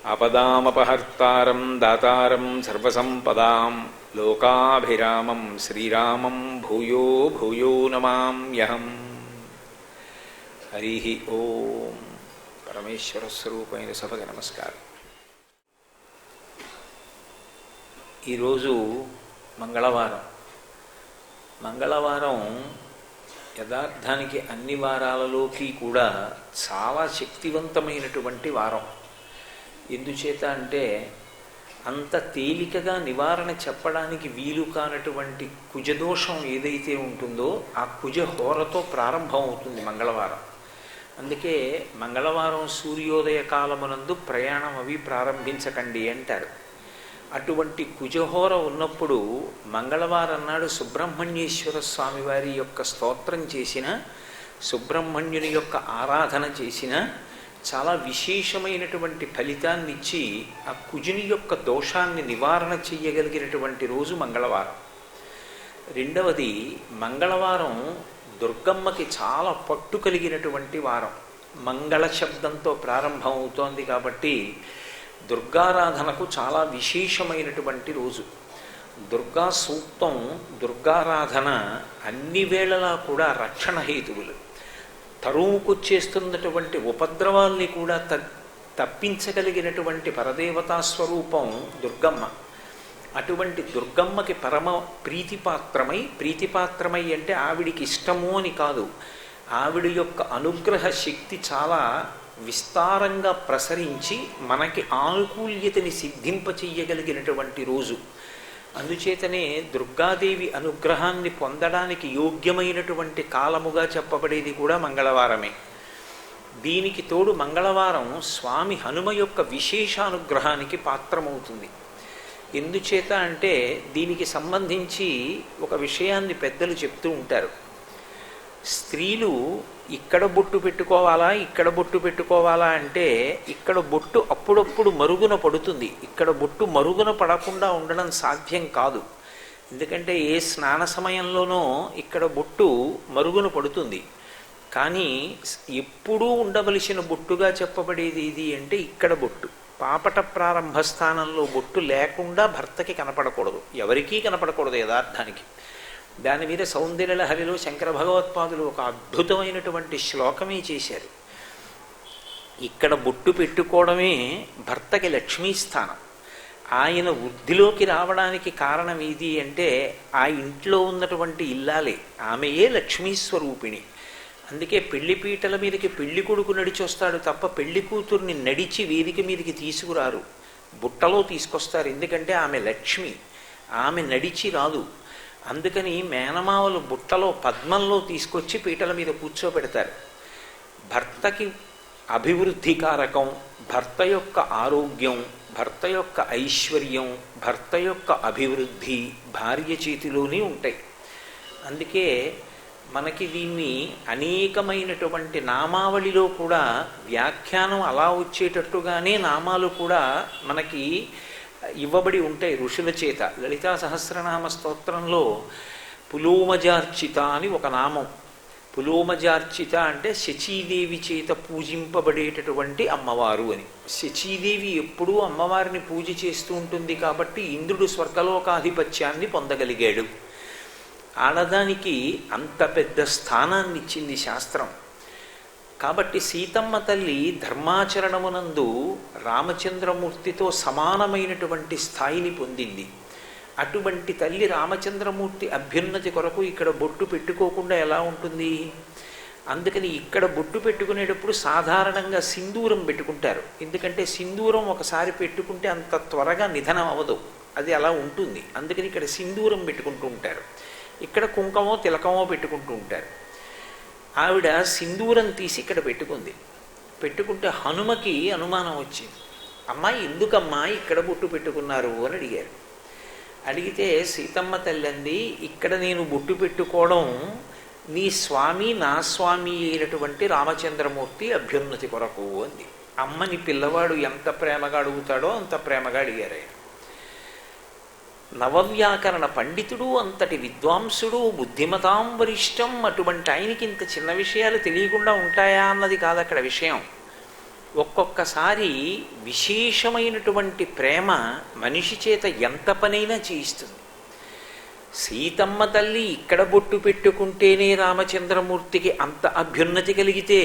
ఆపదామపహర్తారం దాతారం సర్వసంపదాం లోకాభిరామం శ్రీరామం భూయో భూయో నమామ్యహం. హరి ఓం. పరమేశ్వర స్వరూపమైన సభకి నమస్కారం. ఈరోజు మంగళవారం. మంగళవారం యథార్థానికి అన్ని వారాలలోకి కూడా చాలా శక్తివంతమైనటువంటి వారం. ఎందుచేత అంటే అంత తేలికగా నివారణ చెప్పడానికి వీలు కానటువంటి కుజదోషం ఏదైతే ఉంటుందో ఆ కుజహోరతో ప్రారంభం అవుతుంది మంగళవారం. అందుకే మంగళవారం సూర్యోదయ కాలమునందు ప్రయాణం అవి ప్రారంభించకండి అంటారు. అటువంటి కుజహోర ఉన్నప్పుడు మంగళవారం నాడు సుబ్రహ్మణ్యేశ్వర స్వామి వారి యొక్క స్తోత్రం చేసిన, సుబ్రహ్మణ్యుని యొక్క ఆరాధన చేసిన చాలా విశేషమైనటువంటి ఫలితాన్ని ఇచ్చి ఆ కుజుని యొక్క దోషాన్ని నివారణ చెయ్యగలిగినటువంటి రోజు మంగళవారం. రెండవది, మంగళవారం దుర్గమ్మకి చాలా పట్టు కలిగినటువంటి వారం. మంగళ శబ్దంతో ప్రారంభం అవుతోంది కాబట్టి దుర్గారాధనకు చాలా విశేషమైనటువంటి రోజు. దుర్గా సూక్తం, దుర్గారాధన అన్ని వేళలా కూడా రక్షణ హేతువులు. తరువుకొచ్చేస్తున్నటువంటి ఉపద్రవాల్ని కూడా తప్పించగలిగినటువంటి పరదేవతా స్వరూపం దుర్గమ్మ. అటువంటి దుర్గమ్మకి పరమ ప్రీతిపాత్రమై అంటే ఆవిడికి ఇష్టము అని కాదు, ఆవిడ యొక్క అనుగ్రహ శక్తి చాలా విస్తారంగా ప్రసరించి మనకి ఆనుకూల్యతని సిద్ధింపచెయ్యగలిగినటువంటి రోజు. అందుచేతనే దుర్గాదేవి అనుగ్రహాన్ని పొందడానికి యోగ్యమైనటువంటి కాలముగా చెప్పబడేది కూడా మంగళవారమే. దీనికి తోడు మంగళవారం స్వామి హనుమ యొక్క విశేషానుగ్రహానికి పాత్రమవుతుంది. ఎందుచేత అంటే దీనికి సంబంధించి ఒక విషయాన్ని పెద్దలు చెప్తూ ఉంటారు. స్త్రీలు ఇక్కడ బొట్టు పెట్టుకోవాలా, ఇక్కడ బొట్టు పెట్టుకోవాలా అంటే ఇక్కడ బొట్టు అప్పుడప్పుడు మరుగున పడుతుంది. ఇక్కడ బొట్టు మరుగున పడకుండా ఉండడం సాధ్యం కాదు. ఎందుకంటే ఏ స్నాన సమయంలోనో ఇక్కడ బొట్టు మరుగున పడుతుంది. కానీ ఎప్పుడూ ఉండవలసిన బొట్టుగా చెప్పబడేది ఇది అంటే ఇక్కడ బొట్టు. పాపట ప్రారంభ స్థానంలో బొట్టు లేకుండా భర్తకి కనపడకూడదు, ఎవరికీ కనపడకూడదు యథార్థానికి. దాని మీద సౌందర్యలహరిలో శంకర భగవత్పాదులు ఒక అద్భుతమైనటువంటి శ్లోకమే చేశారు. ఇక్కడ బొట్టు పెట్టుకోవడమే భర్తకి లక్ష్మీస్థానం. ఆయన వృద్ధిలోకి రావడానికి కారణం ఏది అంటే ఆ ఇంట్లో ఉన్నటువంటి ఇల్లాలే, ఆమెయే లక్ష్మీ స్వరూపిణి. అందుకే పెళ్లిపీటల మీదకి పెళ్లి కొడుకు నడిచి వస్తాడు తప్ప పెళ్లి కూతుర్ని నడిచి వేదిక మీదకి తీసుకురారు, బుట్టలో తీసుకొస్తారు. ఎందుకంటే ఆమె లక్ష్మి, ఆమె నడిచి రాదు. అందుకని మేనమావలు బుట్టలో పద్మంలో తీసుకొచ్చి పీటల మీద కూర్చోబెడతారు. భర్తకి అభివృద్ధి కారకం భర్త యొక్క ఆరోగ్యం, భర్త యొక్క ఐశ్వర్యం, భర్త యొక్క అభివృద్ధి భార్య చేతిలోనే ఉంటాయి. అందుకే మనకి దీన్ని అనేకమైనటువంటి నామావళిలో కూడా వ్యాఖ్యానం అలా వచ్చేటట్టుగానే నామాలు కూడా మనకి ఇవ్వబడి ఉంటాయి ఋషుల చేత. లలితా సహస్రనామ స్తోత్రంలో పులోమజార్చిత అని ఒక నామం. పులోమజార్చిత అంటే శచీదేవి చేత పూజింపబడేటటువంటి అమ్మవారు అని. శచీదేవి ఎప్పుడూ అమ్మవారిని పూజ చేస్తూ ఉంటుంది కాబట్టి ఇంద్రుడు స్వర్గలోకాధిపత్యాన్ని పొందగలిగాడు. ఆడదానికి అంత పెద్ద స్థానాన్ని ఇచ్చింది శాస్త్రం. కాబట్టి సీతమ్మ తల్లి ధర్మాచరణమునందు రామచంద్రమూర్తితో సమానమైనటువంటి స్థాయిని పొందింది. అటువంటి తల్లి రామచంద్రమూర్తి అభ్యున్నతి కొరకు ఇక్కడ బొట్టు పెట్టుకోకుండా ఎలా ఉంటుంది? అందుకని ఇక్కడ బొట్టు పెట్టుకునేటప్పుడు సాధారణంగా సింధూరం పెట్టుకుంటారు. ఎందుకంటే సింధూరం ఒకసారి పెట్టుకుంటే అంత త్వరగా నిధనం అవ్వదు, అది అలా ఉంటుంది. అందుకని ఇక్కడ సింధూరం పెట్టుకుంటూ ఉంటారు, ఇక్కడ కుంకమో తిలకమో పెట్టుకుంటూ ఉంటారు. ఆవిడ సింధూరం తీసి ఇక్కడ పెట్టుకుంది. పెట్టుకుంటే హనుమకి అనుమానం వచ్చింది. అమ్మాయి ఎందుకమ్మా ఇక్కడ బొట్టు పెట్టుకున్నారు అని అడిగారు. అడిగితే సీతమ్మ తల్లి, ఇక్కడ నేను బొట్టు పెట్టుకోవడం నీ స్వామి నా స్వామి అయినటువంటి రామచంద్రమూర్తి అభ్యున్నతి కొరకు అంది. అమ్మని పిల్లవాడు ఎంత ప్రేమగా అడుగుతాడో అంత ప్రేమగా అడిగారు. నవవ్యాకరణ పండితుడు, అంతటి విద్వాంసుడు, బుద్ధిమతాం వరిష్టం. అటువంటి ఆయనకి ఇంత చిన్న విషయాలు తెలియకుండా ఉంటాయా అన్నది కాదు అక్కడ విషయం. ఒక్కొక్కసారి విశేషమైనటువంటి ప్రేమ మనిషి చేత ఎంత పనైనా చేయిస్తుంది. సీతమ్మ తల్లి ఇక్కడ బొట్టు పెట్టుకుంటేనే రామచంద్రమూర్తికి అంత అభ్యున్నతి కలిగితే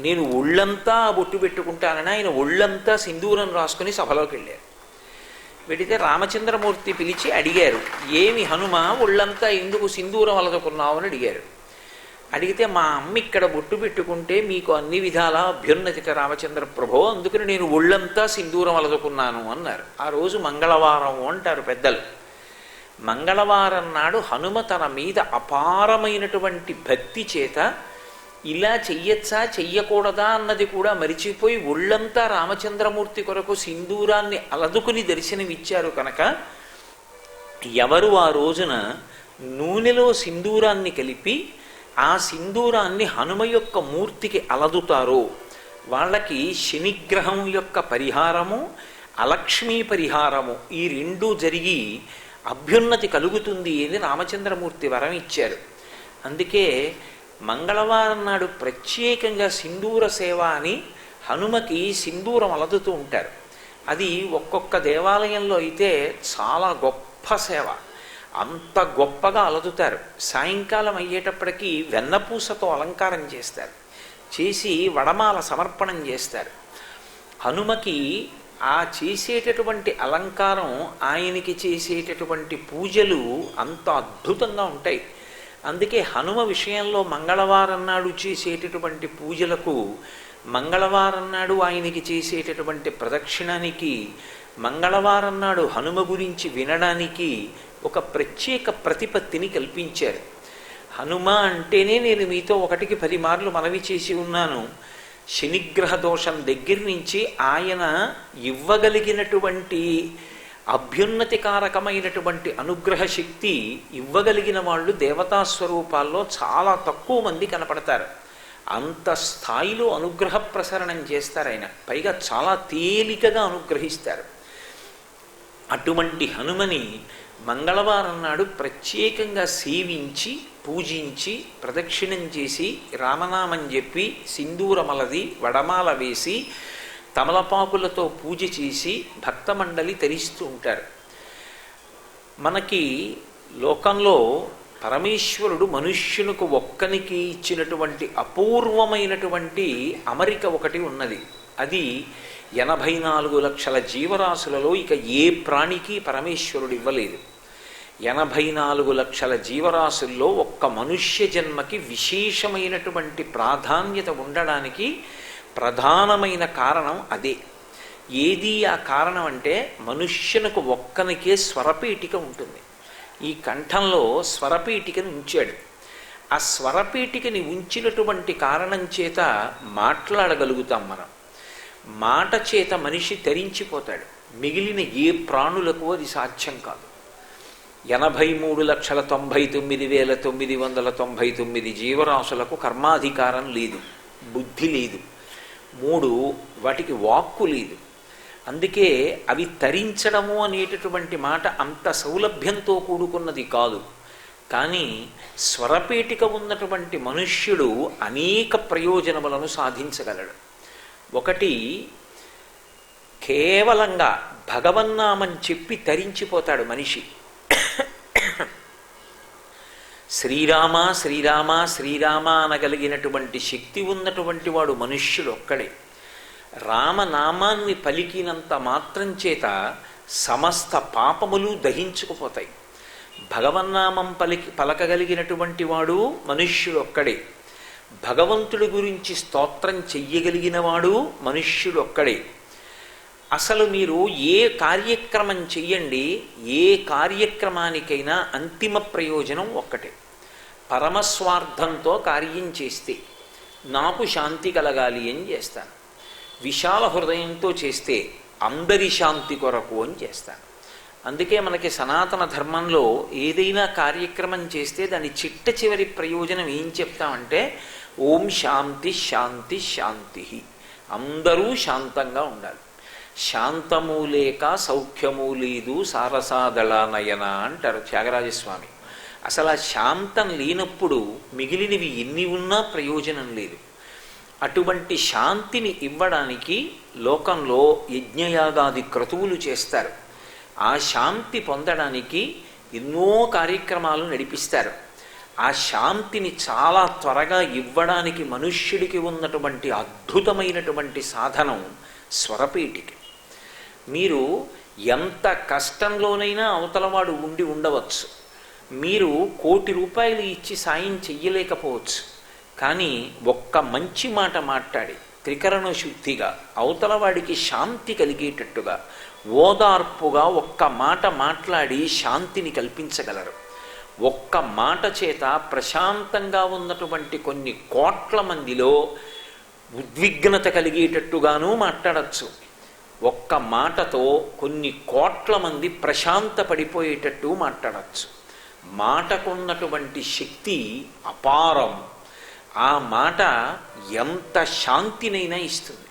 నేను ఒళ్ళంతా బొట్టు పెట్టుకుంటానని ఆయన ఒళ్ళంతా సింధూరం రాసుకుని సభలోకి వెళ్ళారు. వెడితే రామచంద్రమూర్తి పిలిచి అడిగారు, ఏమి హనుమ ఒళ్ళంతా ఎందుకు సింధూరం అలదుకున్నావు అని అడిగారు. అడిగితే మా అమ్మ ఇక్కడ బొట్టు పెట్టుకుంటే మీకు అన్ని విధాల అభ్యున్నతిక రామచంద్ర ప్రభో, అందుకని నేను ఒళ్ళంతా సింధూరం అలదుకున్నాను అన్నారు. ఆ రోజు మంగళవారం అంటారు పెద్దలు. మంగళవారం నాడు హనుమ తన మీద అపారమైనటువంటి భక్తి చేత ఇలా చెయ్యొచ్చా చెయ్యకూడదా అన్నది కూడా మరిచిపోయి ఒళ్ళంతా రామచంద్రమూర్తి కొరకు సింధూరాన్ని అలదుకుని దర్శనమిచ్చారు కనుక ఎవరు ఆ రోజున నూనెలో సింధూరాన్ని కలిపి ఆ సింధూరాన్ని హనుమ యొక్క మూర్తికి అలదుతారో వాళ్ళకి శనిగ్రహం యొక్క పరిహారము, అలక్ష్మీ పరిహారము ఈ రెండూ జరిగి అభ్యున్నతి కలుగుతుంది అని రామచంద్రమూర్తి వరం ఇచ్చారు. అందుకే మంగళవారం నాడు ప్రత్యేకంగా సింధూర సేవ అని హనుమకి సింధూరం అలదుతూ ఉంటారు. అది ఒక్కొక్క దేవాలయంలో అయితే చాలా గొప్ప సేవ, అంత గొప్పగా అలదుతారు. సాయంకాలం అయ్యేటప్పటికీ వెన్నపూసతో అలంకారం చేస్తారు, చేసి వడమాల సమర్పణం చేస్తారు. హనుమకి ఆ చేసేటటువంటి అలంకారం, ఆయనకి చేసేటటువంటి పూజలు అంత అద్భుతంగా ఉంటాయి. అందుకే హనుమ విషయంలో మంగళవారం నాడు చేసేటటువంటి పూజలకు, మంగళవారం నాడు ఆయనకి చేసేటటువంటి ప్రదక్షిణానికి, మంగళవారం నాడు హనుమ గురించి వినడానికి ఒక ప్రత్యేక ప్రతిపత్తిని కల్పించారు. హనుమ అంటేనే నేను మీతో 1కి 10 మార్లు మనవి చేసి ఉన్నాను. శనిగ్రహ దోషం దగ్గర నుంచి ఆయన ఇవ్వగలిగినటువంటి అభ్యున్నతికారకమైనటువంటి అనుగ్రహ శక్తి ఇవ్వగలిగిన వాళ్ళు దేవతా స్వరూపాల్లో చాలా తక్కువ మంది కనపడతారు. అంత స్థాయిలో అనుగ్రహ ప్రసరణం చేస్తారు ఆయన. పైగా చాలా తేలికగా అనుగ్రహిస్తారు. అటువంటి హనుమని మంగళవారం నాడు ప్రత్యేకంగా సేవించి పూజించి ప్రదక్షిణం చేసి రామనామం చెప్పి సింధూరమలది వడమాల వేసి తమలపాకులతో పూజ చేసి భక్తమండలి తరిస్తూ ఉంటారు. మనకి లోకంలో పరమేశ్వరుడు మనుష్యునికి ఒక్కనికి ఇచ్చినటువంటి అపూర్వమైనటువంటి అమరిక ఒకటి ఉన్నది. అది 84 లక్షల జీవరాశులలో ఇక ఏ ప్రాణికి పరమేశ్వరుడు ఇవ్వలేదు. 84 లక్షల జీవరాశుల్లో ఒక్క మనుష్య జన్మకి విశేషమైనటువంటి ప్రాధాన్యత ఉండడానికి ప్రధానమైన కారణం అదే. ఏది ఆ కారణం అంటే మనుష్యునికి ఒక్కనికే స్వరపీఠిక ఉంటుంది. ఈ కంఠంలో స్వరపీఠికను ఉంచాడు. ఆ స్వరపీఠికని ఉంచినటువంటి కారణం చేత మాట్లాడగలుగుతాం మనం. మాట చేత మనిషి తరించిపోతాడు. మిగిలిన ఏ ప్రాణులకు అది సాధ్యం కాదు. 83,99,999 జీవరాశులకు కర్మాధికారం లేదు, బుద్ధి లేదు. 3 వాటికి వాక్కు లేదు. అందుకే అవి తరించడము అనేటటువంటి మాట అంత సౌలభ్యంతో కూడుకున్నది కాదు. కానీ స్వరపేటిక ఉన్నటువంటి మనుష్యుడు అనేక ప్రయోజనములను సాధించగలడు. ఒకటి, కేవలంగా భగవన్నామం చెప్పి తరించిపోతాడు మనిషి. శ్రీరామ శ్రీరామ శ్రీరామ అనగలిగినటువంటి శక్తి ఉన్నటువంటి వాడు మనుష్యుడు ఒక్కడే. రామనామాన్ని పలికినంత మాత్రం చేత సమస్త పాపములు దహించుకుపోతాయి. భగవన్నామం పలకగలిగినటువంటి వాడు మనుష్యుడు ఒక్కడే. భగవంతుడి గురించి స్తోత్రం చెయ్యగలిగిన వాడు మనుష్యుడు ఒక్కడే. అసలు మీరు ఏ కార్యక్రమం చెయ్యండి, ఏ కార్యక్రమానికైనా అంతిమ ప్రయోజనం ఒక్కటే. పరమస్వార్థంతో కార్యం చేస్తే నాకు శాంతి కలగాలి అని చేస్తాను. విశాల హృదయంతో చేస్తే అందరి శాంతి కొరకు అని చేస్తాను. అందుకే మనకి సనాతన ధర్మంలో ఏదైనా కార్యక్రమం చేస్తే దాని చిట్ట చివరి ప్రయోజనం ఏం చెప్తామంటే ఓం శాంతి శాంతి శాంతి. అందరూ శాంతంగా ఉండాలి. శాంతము లేక సౌఖ్యము లేదు సారసాదళానయన అంటారు త్యాగరాజస్వామి. అసలు ఆ శాంతం లేనప్పుడు మిగిలినవి ఎన్ని ఉన్నా ప్రయోజనం లేదు. అటువంటి శాంతిని ఇవ్వడానికి లోకంలో యజ్ఞయాగాది క్రతువులు చేస్తారు. ఆ శాంతి పొందడానికి ఎన్నో కార్యక్రమాలు నడిపిస్తారు. ఆ శాంతిని చాలా త్వరగా ఇవ్వడానికి మనుష్యుడికి ఉన్నటువంటి అద్భుతమైనటువంటి సాధనం స్వరపేటిక. మీరు ఎంత కష్టంలోనైనా అవతలవాడు ఉండి ఉండవచ్చు. మీరు ₹1,00,00,000 ఇచ్చి సాయం చెయ్యలేకపోవచ్చు. కానీ ఒక్క మంచి మాట మాట్లాడి త్రికరణ శుద్ధిగా అవతలవాడికి శాంతి కలిగేటట్టుగా ఓదార్పుగా ఒక్క మాట మాట్లాడి శాంతిని కల్పించగలరు. ఒక్క మాట చేత ప్రశాంతంగా ఉన్నటువంటి కొన్ని కోట్ల మందిలో ఉద్విగ్నత కలిగేటట్టుగానూ మాట్లాడచ్చు. ఒక్క మాటతో కొన్ని కోట్ల మంది ప్రశాంత పడిపోయేటట్టు మాట్లాడచ్చు. మాటకున్నటువంటి శక్తి అపారం. ఆ మాట ఎంత శాంతినైనా ఇస్తుంది.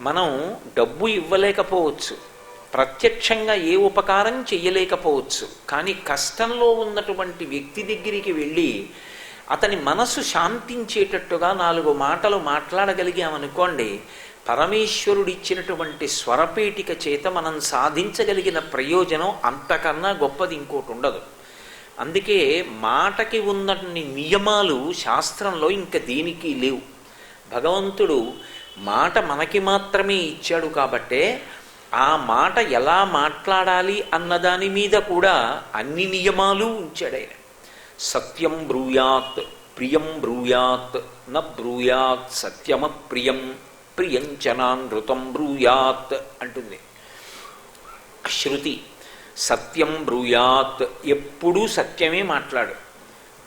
మనం డబ్బు ఇవ్వలేకపోవచ్చు, ప్రత్యక్షంగా ఏ ఉపకారం చెయ్యలేకపోవచ్చు. కానీ కష్టంలో ఉన్నటువంటి వ్యక్తి దగ్గరికి వెళ్ళి అతని మనసు శాంతించేటట్టుగా 4 మాటలు మాట్లాడగలిగామనుకోండి, పరమేశ్వరుడిచ్చినటువంటి స్వరపేటిక చేత మనం సాధించగలిగిన ప్రయోజనం అంతకన్నా గొప్పది ఇంకోటి ఉండదు. అందుకే మాటకి ఉన్నన్ని నియమాలు శాస్త్రంలో ఇంకా దేనికి లేవు. భగవంతుడు మాట మనకి మాత్రమే ఇచ్చాడు కాబట్టే ఆ మాట ఎలా మాట్లాడాలి అన్నదాని మీద కూడా అన్ని నియమాలు ఉంచాడు ఆయన. సత్యం బ్రూయాత్ ప్రియం బ్రూయాత్ న బ్రూయాత్ సత్యమప్రియం ప్రియంచనానృతం బ్రూయాత్ అంటుంది శృతి. సత్యం బ్రూయాత్, ఎప్పుడూ సత్యమే మాట్లాడు.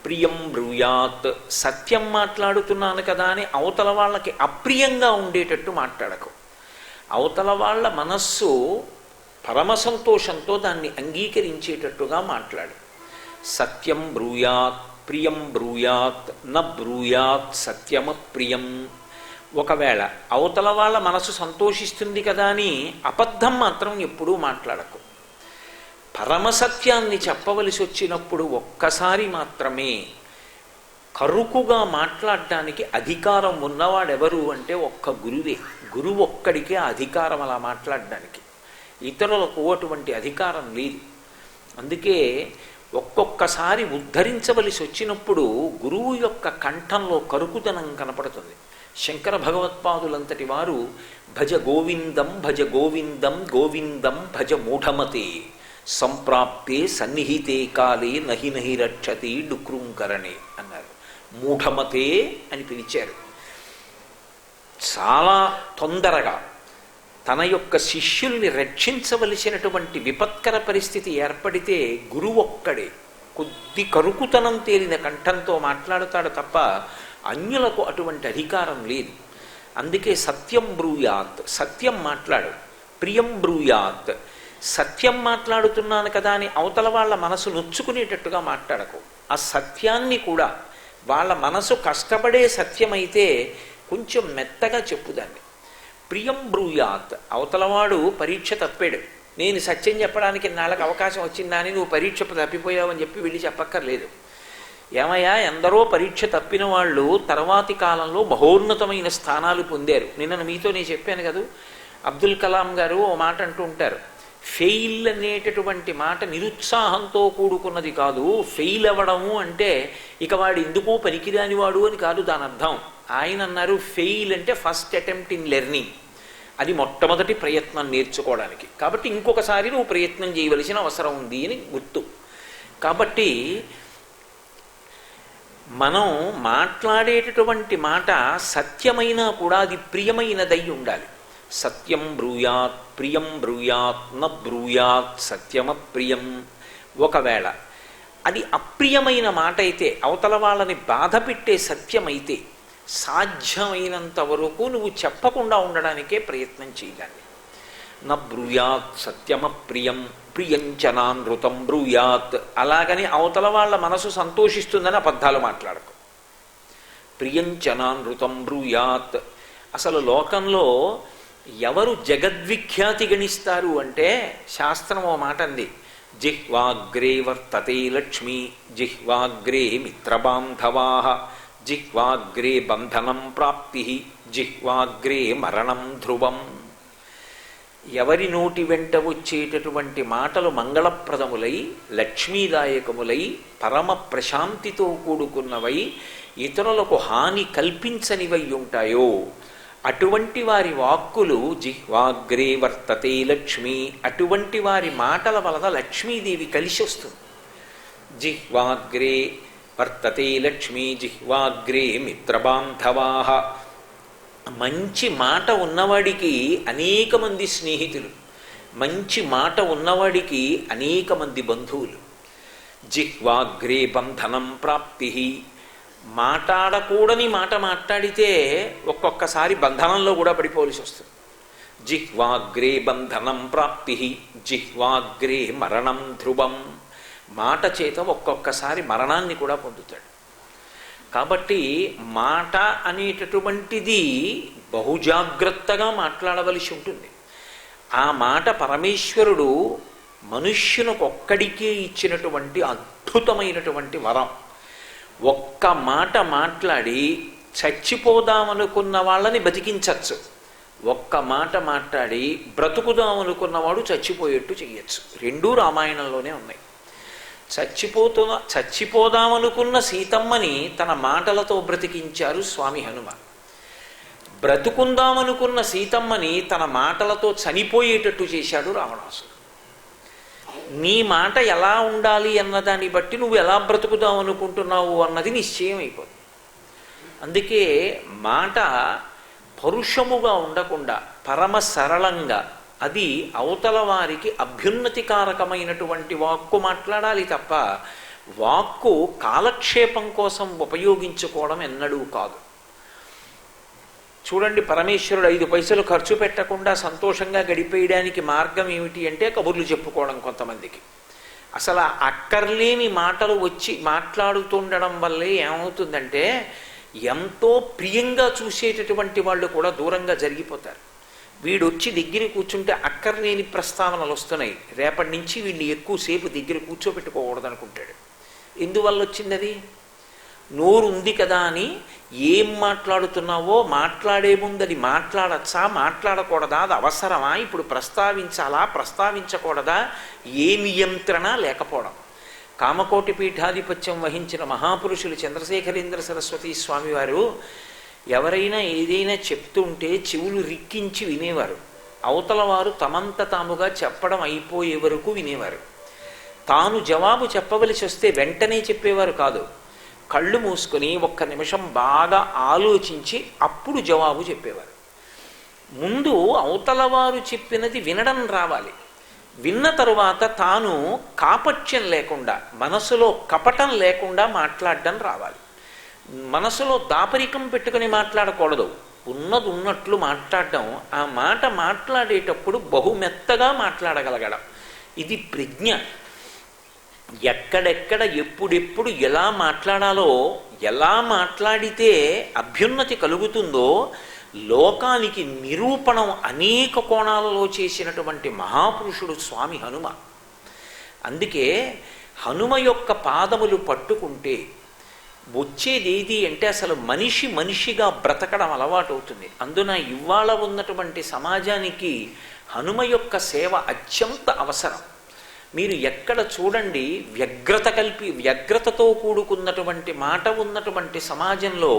ప్రియం బ్రూయాత్, సత్యం మాట్లాడుతున్నాను కదా అని అవతల వాళ్ళకి అప్రియంగా ఉండేటట్టు మాట్లాడకు. అవతల వాళ్ళ మనస్సు పరమ సంతోషంతో దాన్ని అంగీకరించేటట్టుగా మాట్లాడు. సత్యం బ్రూయాత్ ప్రియం బ్రూయాత్ న బ్రూయాత్ సత్యమప్రియం. ఒకవేళ అవతల వాళ్ళ మనసు సంతోషిస్తుంది కదా అని అబద్ధం మాత్రం ఎప్పుడూ మాట్లాడకు. పరమసత్యాన్ని చెప్పవలసి వచ్చినప్పుడు ఒక్కసారి మాత్రమే. కరుకుగా మాట్లాడడానికి అధికారం ఉన్నవాడెవరు అంటే ఒక్క గురువే. గురువు ఒక్కడికే అధికారం అలా మాట్లాడడానికి. ఇతరులకు అటువంటి అధికారం లేదు. అందుకే ఒక్కొక్కసారి ఉద్ధరించవలసి వచ్చినప్పుడు గురువు యొక్క కంఠంలో కరుకుదనం కనపడుతుంది. శంకర భగవత్పాదులంతటి వారు భజ గోవిందం భజ గోవిందం గోవిందం భజ మూఢమతే సంప్రాప్తే సన్నిహితే కాలే నహి నహి రక్షతి డుక్రుంకరణే అన్నారు. మూఢమతే అని పిలిచారు. చాలా తొందరగా తన యొక్క శిష్యుల్ని రక్షించవలసినటువంటి విపత్కర పరిస్థితి ఏర్పడితే గురువు ఒక్కడే కొద్ది కరుకుతనం తేలిన కంఠంతో మాట్లాడుతాడు తప్ప అన్యులకు అటువంటి అధికారం లేదు. అందుకే సత్యం బ్రూయాత్, సత్యం మాట్లాడు. ప్రియం బ్రూయాత్, సత్యం మాట్లాడుతున్నాను కదా అని అవతల వాళ్ళ మనసు నొచ్చుకునేటట్టుగా మాట్లాడకు. ఆ సత్యాన్ని కూడా వాళ్ళ మనసు కష్టపడే సత్యమైతే కొంచెం మెత్తగా చెప్పుదాన్ని. ప్రియం బ్రూయాత్, అవతలవాడు పరీక్ష తప్పాడు, నేను సత్యం చెప్పడానికి నాళ్ళకి అవకాశం వచ్చిందా అని నువ్వు పరీక్ష తప్పిపోయావని చెప్పి వెళ్ళి చెప్పక్కర్లేదు. ఏమయ్యా, ఎందరో పరీక్ష తప్పిన వాళ్ళు తర్వాతి కాలంలో మహోన్నతమైన స్థానాలు పొందారు. నిన్న మీతో నేను చెప్పాను కదా, అబ్దుల్ కలాం గారు ఓ మాట అంటూ ఉంటారు, ఫెయిల్ అనేటటువంటి మాట నిరుత్సాహంతో కూడుకున్నది కాదు. ఫెయిల్ అవ్వడము అంటే ఇక వాడు ఎందుకు పనికిరాని వాడు అని కాదు దాని అర్థం. ఆయన అన్నారు, ఫెయిల్ అంటే ఫస్ట్ అటెంప్ట్ ఇన్ లెర్నింగ్, అది మొట్టమొదటి ప్రయత్నం నేర్చుకోవడానికి. కాబట్టి ఇంకొకసారి నువ్వు ప్రయత్నం చేయవలసిన అవసరం ఉంది అని గుర్తు. కాబట్టి మనం మాట్లాడేటటువంటి మాట సత్యమైనా కూడా అది ప్రియమైనదై ఉండాలి. సత్యం బ్రూయాత్ ప్రియం బ్రూయాత్ న బ్రూయాత్ సత్యమప్రియం. ఒకవేళ అది అప్రియమైన మాట అయితే, అవతల వాళ్ళని బాధ పెట్టే సత్యమైతే సాధ్యమైనంత వరకు నువ్వు చెప్పకుండా ఉండడానికే ప్రయత్నం చేయాలి. న బ్రూయాత్ సత్యమప్రియం ప్రియంచనానృతం బ్రూయాత్. అలాగని అవతల వాళ్ళ మనసు సంతోషిస్తుందని అబద్ధాలు మాట్లాడకు. ప్రియంచనానృతం బ్రూయాత్. అసలు లోకంలో ఎవరు జగద్విఖ్యాతి గణిస్తారు అంటే శాస్త్రం ఓ మాట అంది, జిహ్వాగ్రే వర్తతే లక్ష్మి జిహ్వాగ్రే మిత్రబాంధవా జిహ్వాగ్రే బంధనం ప్రాప్తి జిహ్వాగ్రే మరణం ధ్రువం. ఎవరి నోటి వెంట వచ్చేటటువంటి మాటలు మంగళప్రదములై లక్ష్మీదాయకములై పరమ ప్రశాంతితో కూడుకున్నవై ఇతరులకు హాని కల్పించనివై ఉంటాయో అటువంటి వారి వాక్కులు జిహ్వాగ్రే వర్తతే లక్ష్మి. అటువంటి వారి మాటల వలన లక్ష్మీదేవి కలిసి వస్తుంది. జిహ్వాగ్రే వర్తతే లక్ష్మి జిహ్వాగ్రే మిత్రబాంధవాః. మంచి మాట ఉన్నవాడికి అనేక మంది స్నేహితులు, మంచి మాట ఉన్నవాడికి అనేక మంది బంధువులు. జిహ్వాగ్రే బంధనం ప్రాప్తి. మాట్లాడకూడని మాట మాట్లాడితే ఒక్కొక్కసారి బంధనంలో కూడా పడిపోవలసి వస్తుంది. జిహ్వాగ్రే బంధనం ప్రాప్తి జిహ్వాగ్రే మరణం ధ్రువం. మాట చేత ఒక్కొక్కసారి మరణాన్ని కూడా పొందుతాడు. కాబట్టి మాట అనేటటువంటిది బహుజాగ్రత్తగా మాట్లాడవలసి ఉంటుంది. ఆ మాట పరమేశ్వరుడు మనుష్యునికొక్కడికే ఇచ్చినటువంటి అద్భుతమైనటువంటి వరం. ఒక్క మాట మాట్లాడి చచ్చిపోదామనుకున్న వాళ్ళని బతికించచ్చు, ఒక్క మాట మాట్లాడి బ్రతుకుదామనుకున్నవాడు చచ్చిపోయేట్టు చెయ్యొచ్చు. రెండూ రామాయణంలోనే ఉన్నాయి. చచ్చిపోదామనుకున్న సీతమ్మని తన మాటలతో బ్రతికించారు స్వామి హనుమ. బ్రతుకుందామనుకున్న సీతమ్మని తన మాటలతో చనిపోయేటట్టు చేశాడు రావణాసుడు. నీ మాట ఎలా ఉండాలి అన్నదాన్ని బట్టి నువ్వు ఎలా బ్రతుకుదాం అనుకుంటున్నావు అన్నది నిశ్చయం అయిపోతుంది. అందుకే మాట పరుషముగా ఉండకుండా పరమ సరళంగా, అది అవతల వారికి అభ్యున్నతికారకమైనటువంటి వాక్కు మాట్లాడాలి తప్ప వాక్కు కాలక్షేపం కోసం ఉపయోగించుకోవడం ఎన్నడూ కాదు. చూడండి, పరమేశ్వరుడు 5 పైసలు ఖర్చు పెట్టకుండా సంతోషంగా గడిపేయడానికి మార్గం ఏమిటి అంటే కబుర్లు చెప్పుకోవడం. కొంతమందికి అసలు అక్కర్లేని మాటలు వచ్చి మాట్లాడుతుండడం వల్లే ఏమవుతుందంటే ఎంతో ప్రియంగా చూసేటటువంటి వాళ్ళు కూడా దూరంగా జరిగిపోతారు. వీడు వచ్చి దగ్గర కూర్చుంటే అక్కర్లేని ప్రస్తావనలు వస్తున్నాయి, రేపటి నుంచి వీడిని ఎక్కువసేపు దగ్గర కూర్చోబెట్టుకోకూడదు అనుకుంటాడు. ఎందువల్ల వచ్చింది అది? నోరు ఉంది కదా అని ఏం మాట్లాడుతున్నావో మాట్లాడే ముందు అది మాట్లాడచ్చా మాట్లాడకూడదా, అది అవసరమా, ఇప్పుడు ప్రస్తావించాలా ప్రస్తావించకూడదా, ఏ నియంత్రణ లేకపోవడం. కామకోటి పీఠాధిపత్యం వహించిన మహాపురుషులు చంద్రశేఖరేంద్ర సరస్వతి స్వామివారు ఎవరైనా ఏదైనా చెప్తుంటే చెవులు రిక్కించి వినేవారు. అవతల వారు తమంత తాముగా చెప్పడం అయిపోయే వరకు వినేవారు. తాను జవాబు చెప్పవలసి వస్తే వెంటనే చెప్పేవారు కాదు. కళ్ళు మూసుకొని ఒక్క నిమిషం బాగా ఆలోచించి అప్పుడు జవాబు చెప్పేవారు. ముందు అవతల వారు చెప్పినది వినడం రావాలి. విన్న తరువాత తాను కాపట్యం లేకుండా, మనసులో కపటం లేకుండా మాట్లాడడం రావాలి. మనసులో దాపరికం పెట్టుకుని మాట్లాడకూడదు. ఉన్నది ఉన్నట్లు మాట్లాడడం, ఆ మాట మాట్లాడేటప్పుడు బహుమెత్తగా మాట్లాడగలగడం, ఇది ప్రజ్ఞ. ఎక్కడెక్కడ ఎప్పుడెప్పుడు ఎలా మాట్లాడాలో, ఎలా మాట్లాడితే అభ్యున్నతి కలుగుతుందో లోకానికి నిరూపణం అనేక కోణాలలో చేసినటువంటి మహాపురుషుడు స్వామి హనుమ. అందుకే హనుమ యొక్క పాదములు పట్టుకుంటే వచ్చేదేది అంటే అసలు మనిషి మనిషిగా బ్రతకడం అలవాటు అవుతుంది. అందున ఇవాళ ఉన్నటువంటి సమాజానికి హనుమ యొక్క సేవ అత్యంత అవసరం. మీరు ఎక్కడ చూడండి, వ్యగ్రతతో కూడుకున్నటువంటి మాట ఉన్నటువంటి సమాజంలో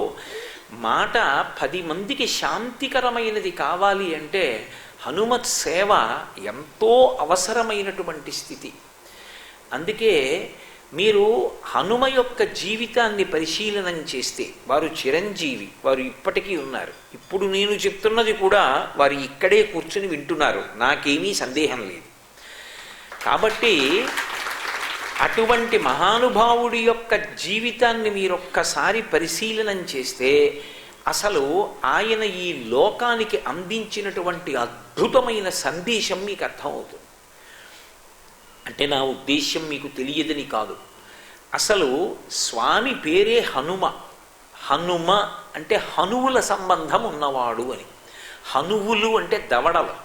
మాట 10 మందికి శాంతికరమైనది కావాలి అంటే హనుమత్ సేవ ఎంతో అవసరమైనటువంటి స్థితి. అందుకే మీరు హనుమ యొక్క జీవితాన్ని పరిశీలనం చేస్తే వారు చిరంజీవి, వారు ఇప్పటికీ ఉన్నారు. ఇప్పుడు నేను చెప్తున్నది కూడా వారు ఇక్కడే కూర్చుని వింటున్నారు, నాకేమీ సందేహం లేదు. కాబట్టి అటువంటి మహానుభావుడి యొక్క జీవితాన్ని మీరొక్కసారి పరిశీలనం చేస్తే అసలు ఆయన ఈ లోకానికి అందించినటువంటి అద్భుతమైన సందేశం మీకు అర్థమవుతుంది. అంటే నా ఉద్దేశ్యం మీకు తెలియదని కాదు. అసలు స్వామి పేరే హనుమ. హనుమ అంటే హనువుల సంబంధం ఉన్నవాడు అని. హనువులు అంటే దవడలు.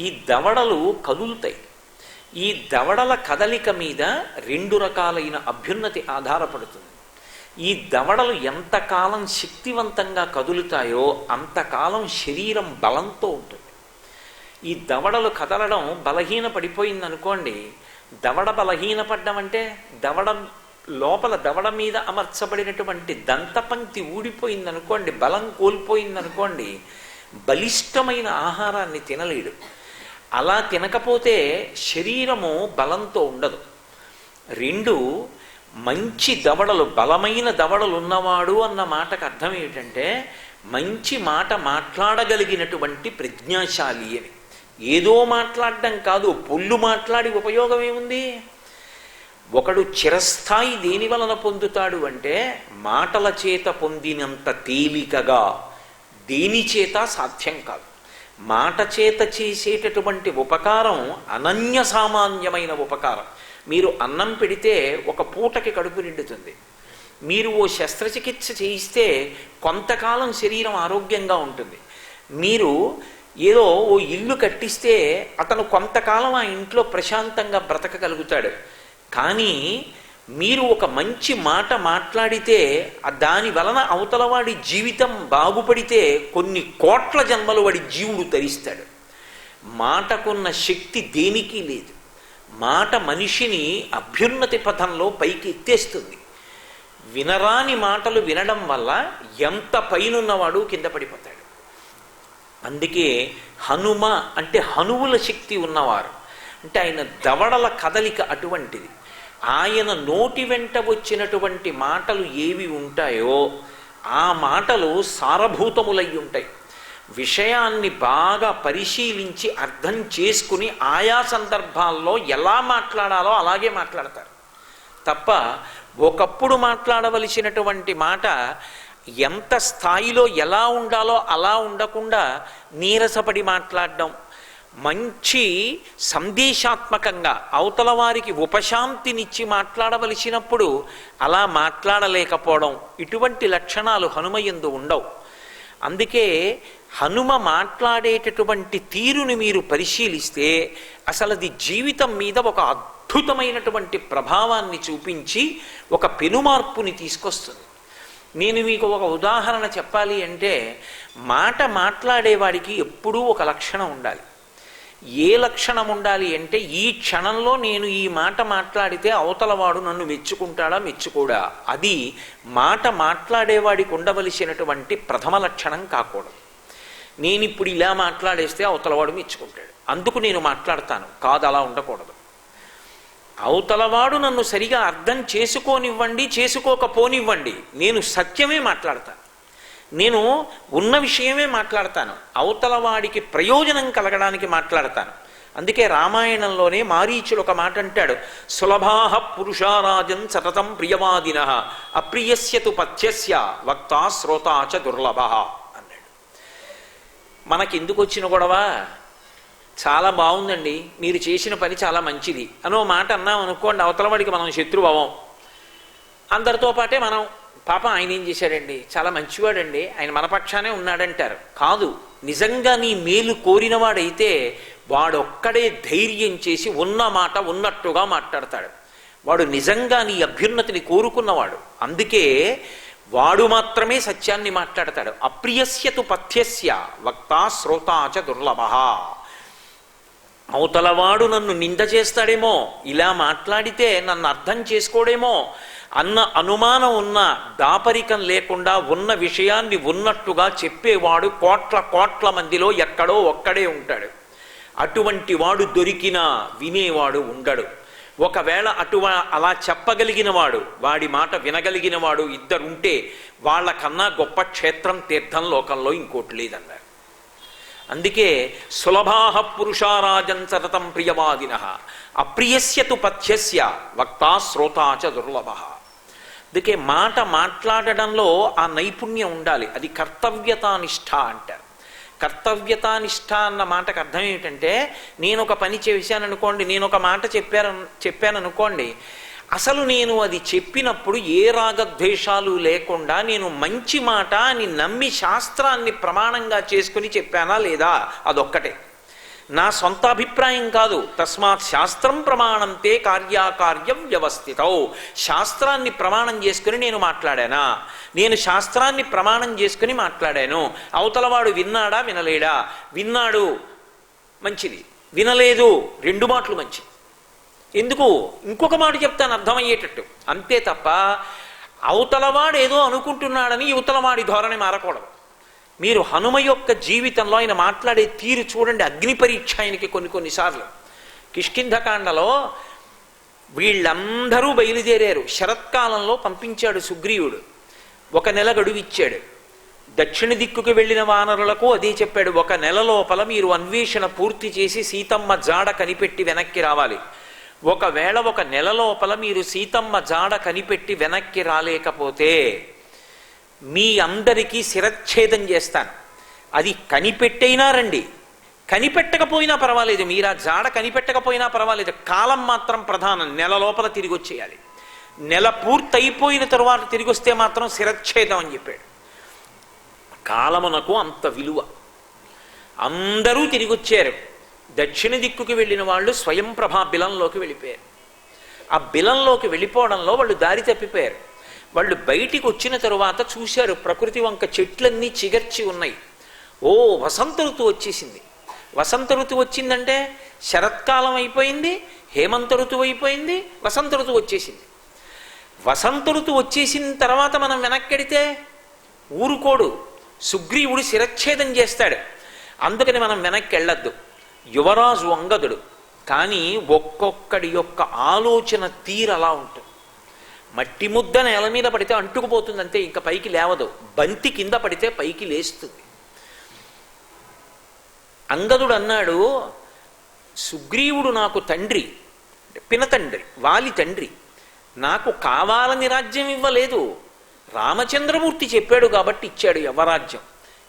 ఈ దవడలు కదులుతాయి. ఈ దవడల కదలిక మీద 2 రకాలైన అభ్యున్నతి ఆధారపడుతుంది. ఈ దవడలు ఎంతకాలం శక్తివంతంగా కదులుతాయో అంతకాలం శరీరం బలంతో ఉంటుంది. ఈ దవడలు కదలడం బలహీన పడిపోయిందనుకోండి, దవడ బలహీనపడ్డం అంటే దవడ లోపల దవడ మీద అమర్చబడినటువంటి దంతపంక్తి ఊడిపోయిందనుకోండి, బలం కోల్పోయిందనుకోండి, బలిష్టమైన ఆహారాన్ని తినలేడు. అలా తినకపోతే శరీరము బలంతో ఉండదు. రెండు, మంచి దవడలు, బలమైన దవడలు ఉన్నవాడు అన్న మాటకు అర్థం ఏమిటంటే మంచి మాట మాట్లాడగలిగినటువంటి ప్రజ్ఞాశాలి అని. ఏదో మాట్లాడడం కాదు, పొల్లు మాట్లాడి ఉపయోగం ఏముంది? ఒకడు చిరస్థాయి దేని వలన పొందుతాడు అంటే మాటల చేత పొందినంత తేలికగా దేని చేత సాధ్యం కాదు. మాట చేత చేసేటటువంటి ఉపకారం అనన్య సామాన్యమైన ఉపకారం. మీరు అన్నం పెడితే ఒక పూటకి కడుపు నిండుతుంది. మీరు ఓ శస్త్రచికిత్స చేయిస్తే కొంతకాలం శరీరం ఆరోగ్యంగా ఉంటుంది. మీరు ఏదో ఓ ఇల్లు కట్టిస్తే అతను కొంతకాలం ఆ ఇంట్లో ప్రశాంతంగా బ్రతకగలుగుతాడు. కానీ మీరు ఒక మంచి మాట మాట్లాడితే దాని వలన అవతలవాడి జీవితం బాగుపడితే కొన్ని కోట్ల జన్మలు వాడి జీవుడు తరిస్తాడు. మాటకున్న శక్తి దేనికి లేదు. మాట మనిషిని అభ్యున్నతి పథంలో పైకి ఎత్తేస్తుంది. వినరాని మాటలు వినడం వల్ల ఎంత పైనున్నవాడు కింద పడిపోతాడు. అందుకే హనుమ అంటే హనువుల శక్తి ఉన్నవారు, అంటే ఆయన దవడల కదలిక అటువంటిది. ఆయన నోటి వెంట వచ్చినటువంటి మాటలు ఏవి ఉంటాయో ఆ మాటలు సారభూతములై ఉంటాయి. విషయాన్ని బాగా పరిశీలించి అర్థం చేసుకుని ఆయా సందర్భాల్లో ఎలా మాట్లాడాలో అలాగే మాట్లాడతారు తప్ప ఒకప్పుడు మాట్లాడవలసినటువంటి మాట ఎంత స్థాయిలో ఎలా ఉండాలో అలా ఉండకుండా నీరసపడి మాట్లాడడం, మంచి సందేశాత్మకంగా అవతల వారికి ఉపశాంతినిచ్చి మాట్లాడవలసినప్పుడు అలా మాట్లాడలేకపోవడం, ఇటువంటి లక్షణాలు హనుమ యందు ఉండవు. అందుకే హనుమ మాట్లాడేటటువంటి తీరుని మీరు పరిశీలిస్తే అసలు అది జీవితం మీద ఒక అద్భుతమైనటువంటి ప్రభావాన్ని చూపించి ఒక పెనుమార్పుని తీసుకొస్తుంది. నేను మీకు ఒక ఉదాహరణ చెప్పాలి అంటే, మాట మాట్లాడేవాడికి ఎప్పుడూ ఒక లక్షణం ఉండాలి. ఏ లక్షణం ఉండాలి అంటే, ఈ క్షణంలో నేను ఈ మాట మాట్లాడితే అవతలవాడు నన్ను మెచ్చుకుంటాడా మెచ్చుకోడా, అది మాట మాట్లాడేవాడికి ఉండవలసినటువంటి ప్రథమ లక్షణం కాకూడదు. నేను ఇప్పుడు ఇలా మాట్లాడేస్తే అవతలవాడు మెచ్చుకుంటాడు, అందుకు నేను మాట్లాడతాను కాదు, అలా ఉండకూడదు. అవతలవాడు నన్ను సరిగా అర్థం చేసుకోనివ్వండి, చేసుకోకపోనివ్వండి, నేను సత్యమే మాట్లాడతాను, నేను ఉన్న విషయమే మాట్లాడతాను, అవతలవాడికి ప్రయోజనం కలగడానికి మాట్లాడతాను. అందుకే రామాయణంలోనే మారీచుడు ఒక మాట అంటాడు, సులభాః పురుషారాజన్ సతతం ప్రియవాదినః అప్రియస్యతు పథ్యస్య వక్తా శ్రోతా చ దుర్లభః అన్నాడు. మనకెందుకు వచ్చిన గొడవ? చాలా బాగుందండి, మీరు చేసిన పని చాలా మంచిది అనో మాట అన్నాం అనుకోండి, అవతలవాడికి మనం శత్రువు అవ్వం. అందరితో పాటే మనం పాపం ఆయన ఏం చేశాడండి, చాలా మంచివాడండి, ఆయన మన పక్షానే ఉన్నాడంటారు. కాదు, నిజంగా నీ మేలు కోరినవాడైతే వాడొక్కడే ధైర్యం చేసి ఉన్న మాట ఉన్నట్టుగా మాట్లాడతాడు. వాడు నిజంగా నీ అభ్యున్నతిని కోరుకున్నవాడు. అందుకే వాడు మాత్రమే సత్యాన్ని మాట్లాడతాడు. అప్రియస్యతు పథ్యస్య వక్తా శ్రోతా చ దుర్లభః. అవతలవాడు నన్ను నింద చేస్తాడేమో, ఇలా మాట్లాడితే నన్ను అర్థం చేసుకోడేమో అన్న అనుమానం ఉన్న, దాపరికం లేకుండా ఉన్న విషయాన్ని ఉన్నట్టుగా చెప్పేవాడు కోట్ల కోట్ల మందిలో ఎక్కడో ఒక్కడే ఉంటాడు. అటువంటి వాడు దొరికినా వినేవాడు ఉండడు. ఒకవేళ అలా చెప్పగలిగిన వాడు, వాడి మాట వినగలిగిన వాడు ఇద్దరుంటే వాళ్ళకన్నా గొప్ప క్షేత్రం తీర్థం లోకంలో ఇంకోటి లేదన్నారు. అందుకే సులభాః పురుషారాజన్ సతతం ప్రియవాదినః అప్రియస్యతు పథ్యస్య వక్తా శ్రోతా చ దుర్లభః. అందుకే మాట మాట్లాడడంలో ఆ నైపుణ్యం ఉండాలి. అది కర్తవ్యతానిష్ట అంటారు. కర్తవ్యతానిష్ట అన్న మాటకు అర్థం ఏమిటంటే, నేను ఒక పని చేశాననుకోండి, నేను ఒక మాట చెప్పాననుకోండి, అసలు నేను అది చెప్పినప్పుడు ఏ రాగద్వేషాలు లేకుండా నేను మంచి మాట అని నమ్మి శాస్త్రాన్ని ప్రమాణంగా చేసుకుని చెప్పానా లేదా, అదొక్కటే. నా సొంత అభిప్రాయం కాదు. తస్మాత్ శాస్త్రం ప్రమాణంతే కార్యాకార్యం వ్యవస్థితౌ. శాస్త్రాన్ని ప్రమాణం చేసుకుని నేను మాట్లాడానా? నేను శాస్త్రాన్ని ప్రమాణం చేసుకుని మాట్లాడాను. అవతలవాడు విన్నాడా వినలేడా? విన్నాడు, మంచిది. వినలేదు, 2 మాటలు మంచిది. ఎందుకు? ఇంకొక మాట చెప్తాను అర్థమయ్యేటట్టు. అంతే తప్ప అవతలవాడు ఏదో అనుకుంటున్నాడని యువతలవాడి ధోరణి మారకూడదు. మీరు హనుమ యొక్క జీవితంలో ఆయన మాట్లాడే తీరు చూడండి. అగ్ని పరీక్ష ఆయనకి కొన్నిసార్లు. కిష్కింధకాండలో వీళ్ళందరూ బయలుదేరారు. శరత్కాలంలో పంపించాడు సుగ్రీవుడు. 1 నెల గడువిచ్చాడు. దక్షిణ దిక్కుకు వెళ్ళిన వానరులకు అదే చెప్పాడు. 1 నెల లోపల మీరు అన్వేషణ పూర్తి చేసి సీతమ్మ జాడ కనిపెట్టి వెనక్కి రావాలి. ఒకవేళ 1 నెల లోపల మీరు సీతమ్మ జాడ కనిపెట్టి వెనక్కి రాలేకపోతే మీ అందరికీ శిరచ్ఛేదం చేస్తాను. అది కనిపెట్టైనా రండి, కనిపెట్టకపోయినా పర్వాలేదు. మీరు ఆ జాడ కనిపెట్టకపోయినా పర్వాలేదు, కాలం మాత్రం ప్రధానం. నెల లోపల తిరిగి వచ్చేయాలి. నెల పూర్తయిపోయిన తరువాత తిరిగి వస్తే మాత్రం శిరచ్ఛేదం అని చెప్పాడు. కాలమునకు అంత విలువ. అందరూ తిరిగి వచ్చారు. దక్షిణ దిక్కుకి వెళ్ళిన వాళ్ళు స్వయంప్రభా బిలంలోకి వెళ్ళిపోయారు. ఆ బిలంలోకి వెళ్ళిపోవడంలో వాళ్ళు దారి తప్పిపోయారు. వాళ్ళు బయటికి వచ్చిన తరువాత చూశారు, ప్రకృతి వంక చెట్లన్నీ చిగర్చి ఉన్నాయి. ఓ, వసంత ఋతువు వచ్చేసింది. వసంత ఋతువు వచ్చిందంటే శరత్కాలం అయిపోయింది, హేమంత ఋతువు అయిపోయింది, వసంత ఋతువు వచ్చేసింది. వసంత ఋతువు వచ్చేసిన తర్వాత మనం వెనక్కెడితే ఊరుకోడు, సుగ్రీవుడు శిరచ్ఛేదం చేస్తాడు. అందుకని మనం వెనక్కి వెళ్ళొద్దు. యువరాజు అంగదుడు. కానీ ఒక్కొక్కడి యొక్క ఆలోచన తీరు అలా ఉంటుంది. మట్టి ముద్ద నేల మీద పడితే అంటుకుపోతుంది అంతే, ఇంకా పైకి లేవదు. బంతి కింద పడితే పైకి లేస్తుంది. అంగదుడు అన్నాడు, సుగ్రీవుడు నాకు తండ్రి, పినతండ్రి, వాలి తండ్రి. నాకు కావాలని రాజ్యం ఇవ్వలేదు. రామచంద్రమూర్తి చెప్పాడు కాబట్టి ఇచ్చాడు యవ్వరాజ్యం.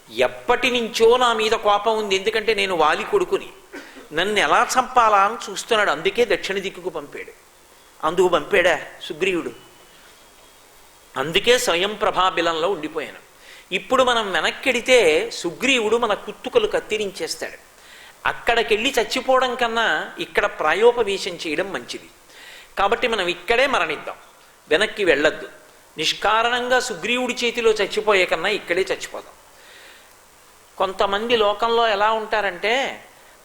ఎప్పటి నుంచో నా మీద కోపం ఉంది, ఎందుకంటే నేను వాలి కొడుకుని. నన్ను ఎలా చంపాలా అని చూస్తున్నాడు. అందుకే దక్షిణ దిక్కుకు పంపాడు. అందుకు పంపాడా సుగ్రీవుడు? అందుకే స్వయం ప్రభాబిలంలో ఉండిపోయాను. ఇప్పుడు మనం వెనక్కెడితే సుగ్రీవుడు మన కుత్తుకలు కత్తిరించేస్తాడు. అక్కడికెళ్ళి చచ్చిపోవడం కన్నా ఇక్కడ ప్రాయోపవేశం చేయడం మంచిది. కాబట్టి మనం ఇక్కడే మరణిద్దాం, వెనక్కి వెళ్ళొద్దు. నిష్కారణంగా సుగ్రీవుడి చేతిలో చచ్చిపోయే కన్నా ఇక్కడే చచ్చిపోదాం. కొంతమంది లోకంలో ఎలా ఉంటారంటే,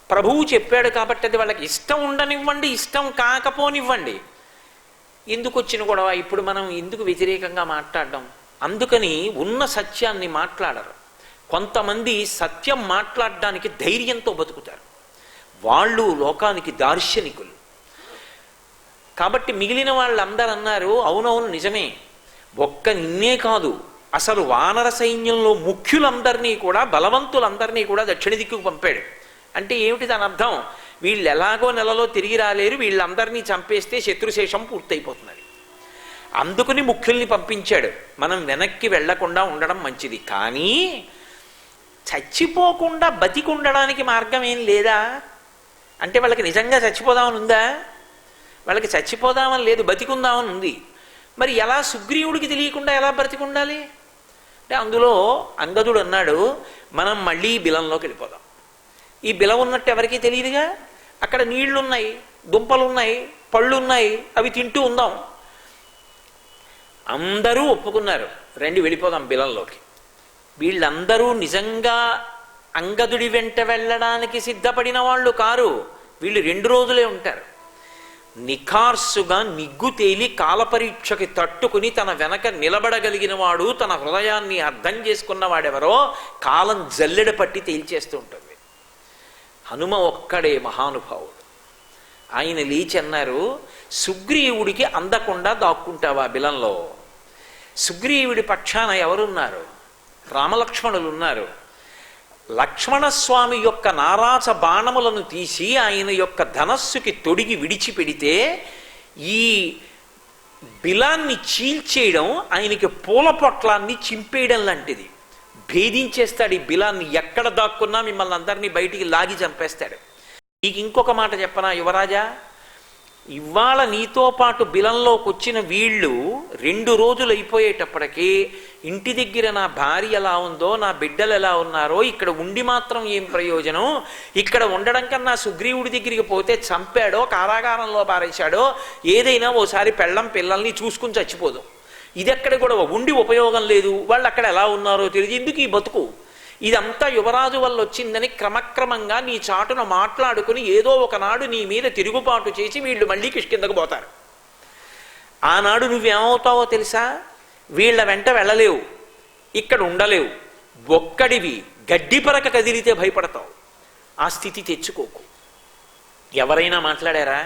ప్రభువు చెప్పాడు కాబట్టి అది వాళ్ళకి ఇష్టం ఉండనివ్వండి, ఇష్టం కాకపోనివ్వండి, ఎందుకు వచ్చిన గొడవ, ఇప్పుడు మనం ఎందుకు వ్యతిరేకంగా మాట్లాడడం? అందుకని ఉన్న సత్యాన్ని మాట్లాడరు. కొంతమంది సత్యం మాట్లాడడానికి ధైర్యంతో బతుకుతారు. వాళ్ళు లోకానికి దార్శనికులు. కాబట్టి మిగిలిన వాళ్ళందరూ అన్నారు, అవునవును నిజమే, ఒక్క నిన్నే కాదు, అసలు వానర సైన్యంలో ముఖ్యులందరినీ కూడా, బలవంతులందరినీ కూడా దక్షిణ దిక్కుకు పంపాడు. అంటే ఏమిటి దాని అర్థం? వీళ్ళు ఎలాగో నెలలో తిరిగి రాలేరు, వీళ్ళందరినీ చంపేస్తే శత్రుశేషం పూర్తయిపోతున్నది. అందుకని ముఖ్యుల్ని పంపించాడు. మనం వెనక్కి వెళ్లకుండా ఉండడం మంచిది. కానీ చచ్చిపోకుండా బతికుండడానికి మార్గం ఏం లేదా? అంటే వాళ్ళకి నిజంగా చచ్చిపోదామని ఉందా? వాళ్ళకి చచ్చిపోదామని లేదు, బతికుందామని ఉంది. మరి ఎలా సుగ్రీవుడికి తెలియకుండా ఎలా బ్రతికుండాలి? అంటే అందులో అంగదుడు అన్నాడు, మనం మళ్ళీ బిలంలోకి వెళ్ళిపోదాం. ఈ బిలం ఉన్నట్టు ఎవరికీ తెలియదుగా. అక్కడ నీళ్లున్నాయి, దుంపలున్నాయి, పళ్ళున్నాయి, అవి తింటూ ఉందాం. అందరూ ఒప్పుకున్నారు, రండి వెళ్ళిపోదాం బిలంలోకి. వీళ్ళందరూ నిజంగా అంగదుడి వెంట వెళ్ళడానికి సిద్ధపడిన వాళ్ళు కారు. వీళ్ళు 2 రోజులే ఉంటారు. నిఖార్సుగా నిగ్గు తేలి కాలపరీక్షకి తట్టుకుని తన వెనక నిలబడగలిగిన వాడు, తన హృదయాన్ని అర్థం చేసుకున్నవాడెవరో కాలం జల్లెడ పట్టి తేల్చేస్తూ ఉంటుంది. హనుమ ఒక్కడే మహానుభావుడు. ఆయన లేచి అన్నారు, సుగ్రీవుడికి అందకుండా దాక్కుంటావా బిలంలో? సుగ్రీవుడి పక్షాన ఎవరున్నారు? రామలక్ష్మణులు ఉన్నారు. లక్ష్మణస్వామి యొక్క నారాచ బాణములను తీసి ఆయన యొక్క ధనస్సుకి తొడిగి విడిచిపెడితే ఈ బిలాన్ని చీల్చేయడం ఆయనకి పూల పొట్లాన్ని చింపేయడం లాంటిది. భేదించేస్తాడు ఈ బిలాన్ని. ఎక్కడ దాక్కున్నా మిమ్మల్ని అందరినీ బయటికి లాగి చంపేస్తాడు. నీకు ఇంకొక మాట చెప్పనా యువరాజా? ఇవాళ నీతో పాటు బిలంలోకి వచ్చిన వీళ్ళు 2 రోజులు అయిపోయేటప్పటికీ ఇంటి దగ్గర నా భార్య ఎలా ఉందో, నా బిడ్డలు ఎలా ఉన్నారో, ఇక్కడ ఉండి మాత్రం ఏం ప్రయోజనం, ఇక్కడ ఉండడం కన్నా సుగ్రీవుడి దగ్గరికి పోతే చంపాడో కారాగారంలో పారేశాడో, ఏదైనా ఓసారి పెళ్ళం పిల్లల్ని చూసుకుని చచ్చిపోదు. ఇదెక్కడ గొడవ, ఉండి ఉపయోగం లేదు, వాళ్ళు అక్కడ ఎలా ఉన్నారో తెలియదు, ఎందుకు ఈ బతుకు, ఇదంతా యువరాజు వల్ల వచ్చిందని క్రమక్రమంగా నీ చాటున మాట్లాడుకుని ఏదో ఒకనాడు నీ మీద తిరుగుబాటు చేసి వీళ్ళు మళ్ళీ కిష్కిందకు పోతారు. ఆనాడు నువ్వేమవుతావో తెలుసా, వీళ్ళ వెంట వెళ్ళలేవు, ఇక్కడ ఉండలేవు, ఒక్కడివి గడ్డిపరక కదిలితే భయపడతావు. ఆ స్థితి తెచ్చుకోకు. ఎవరైనా మాట్లాడారా?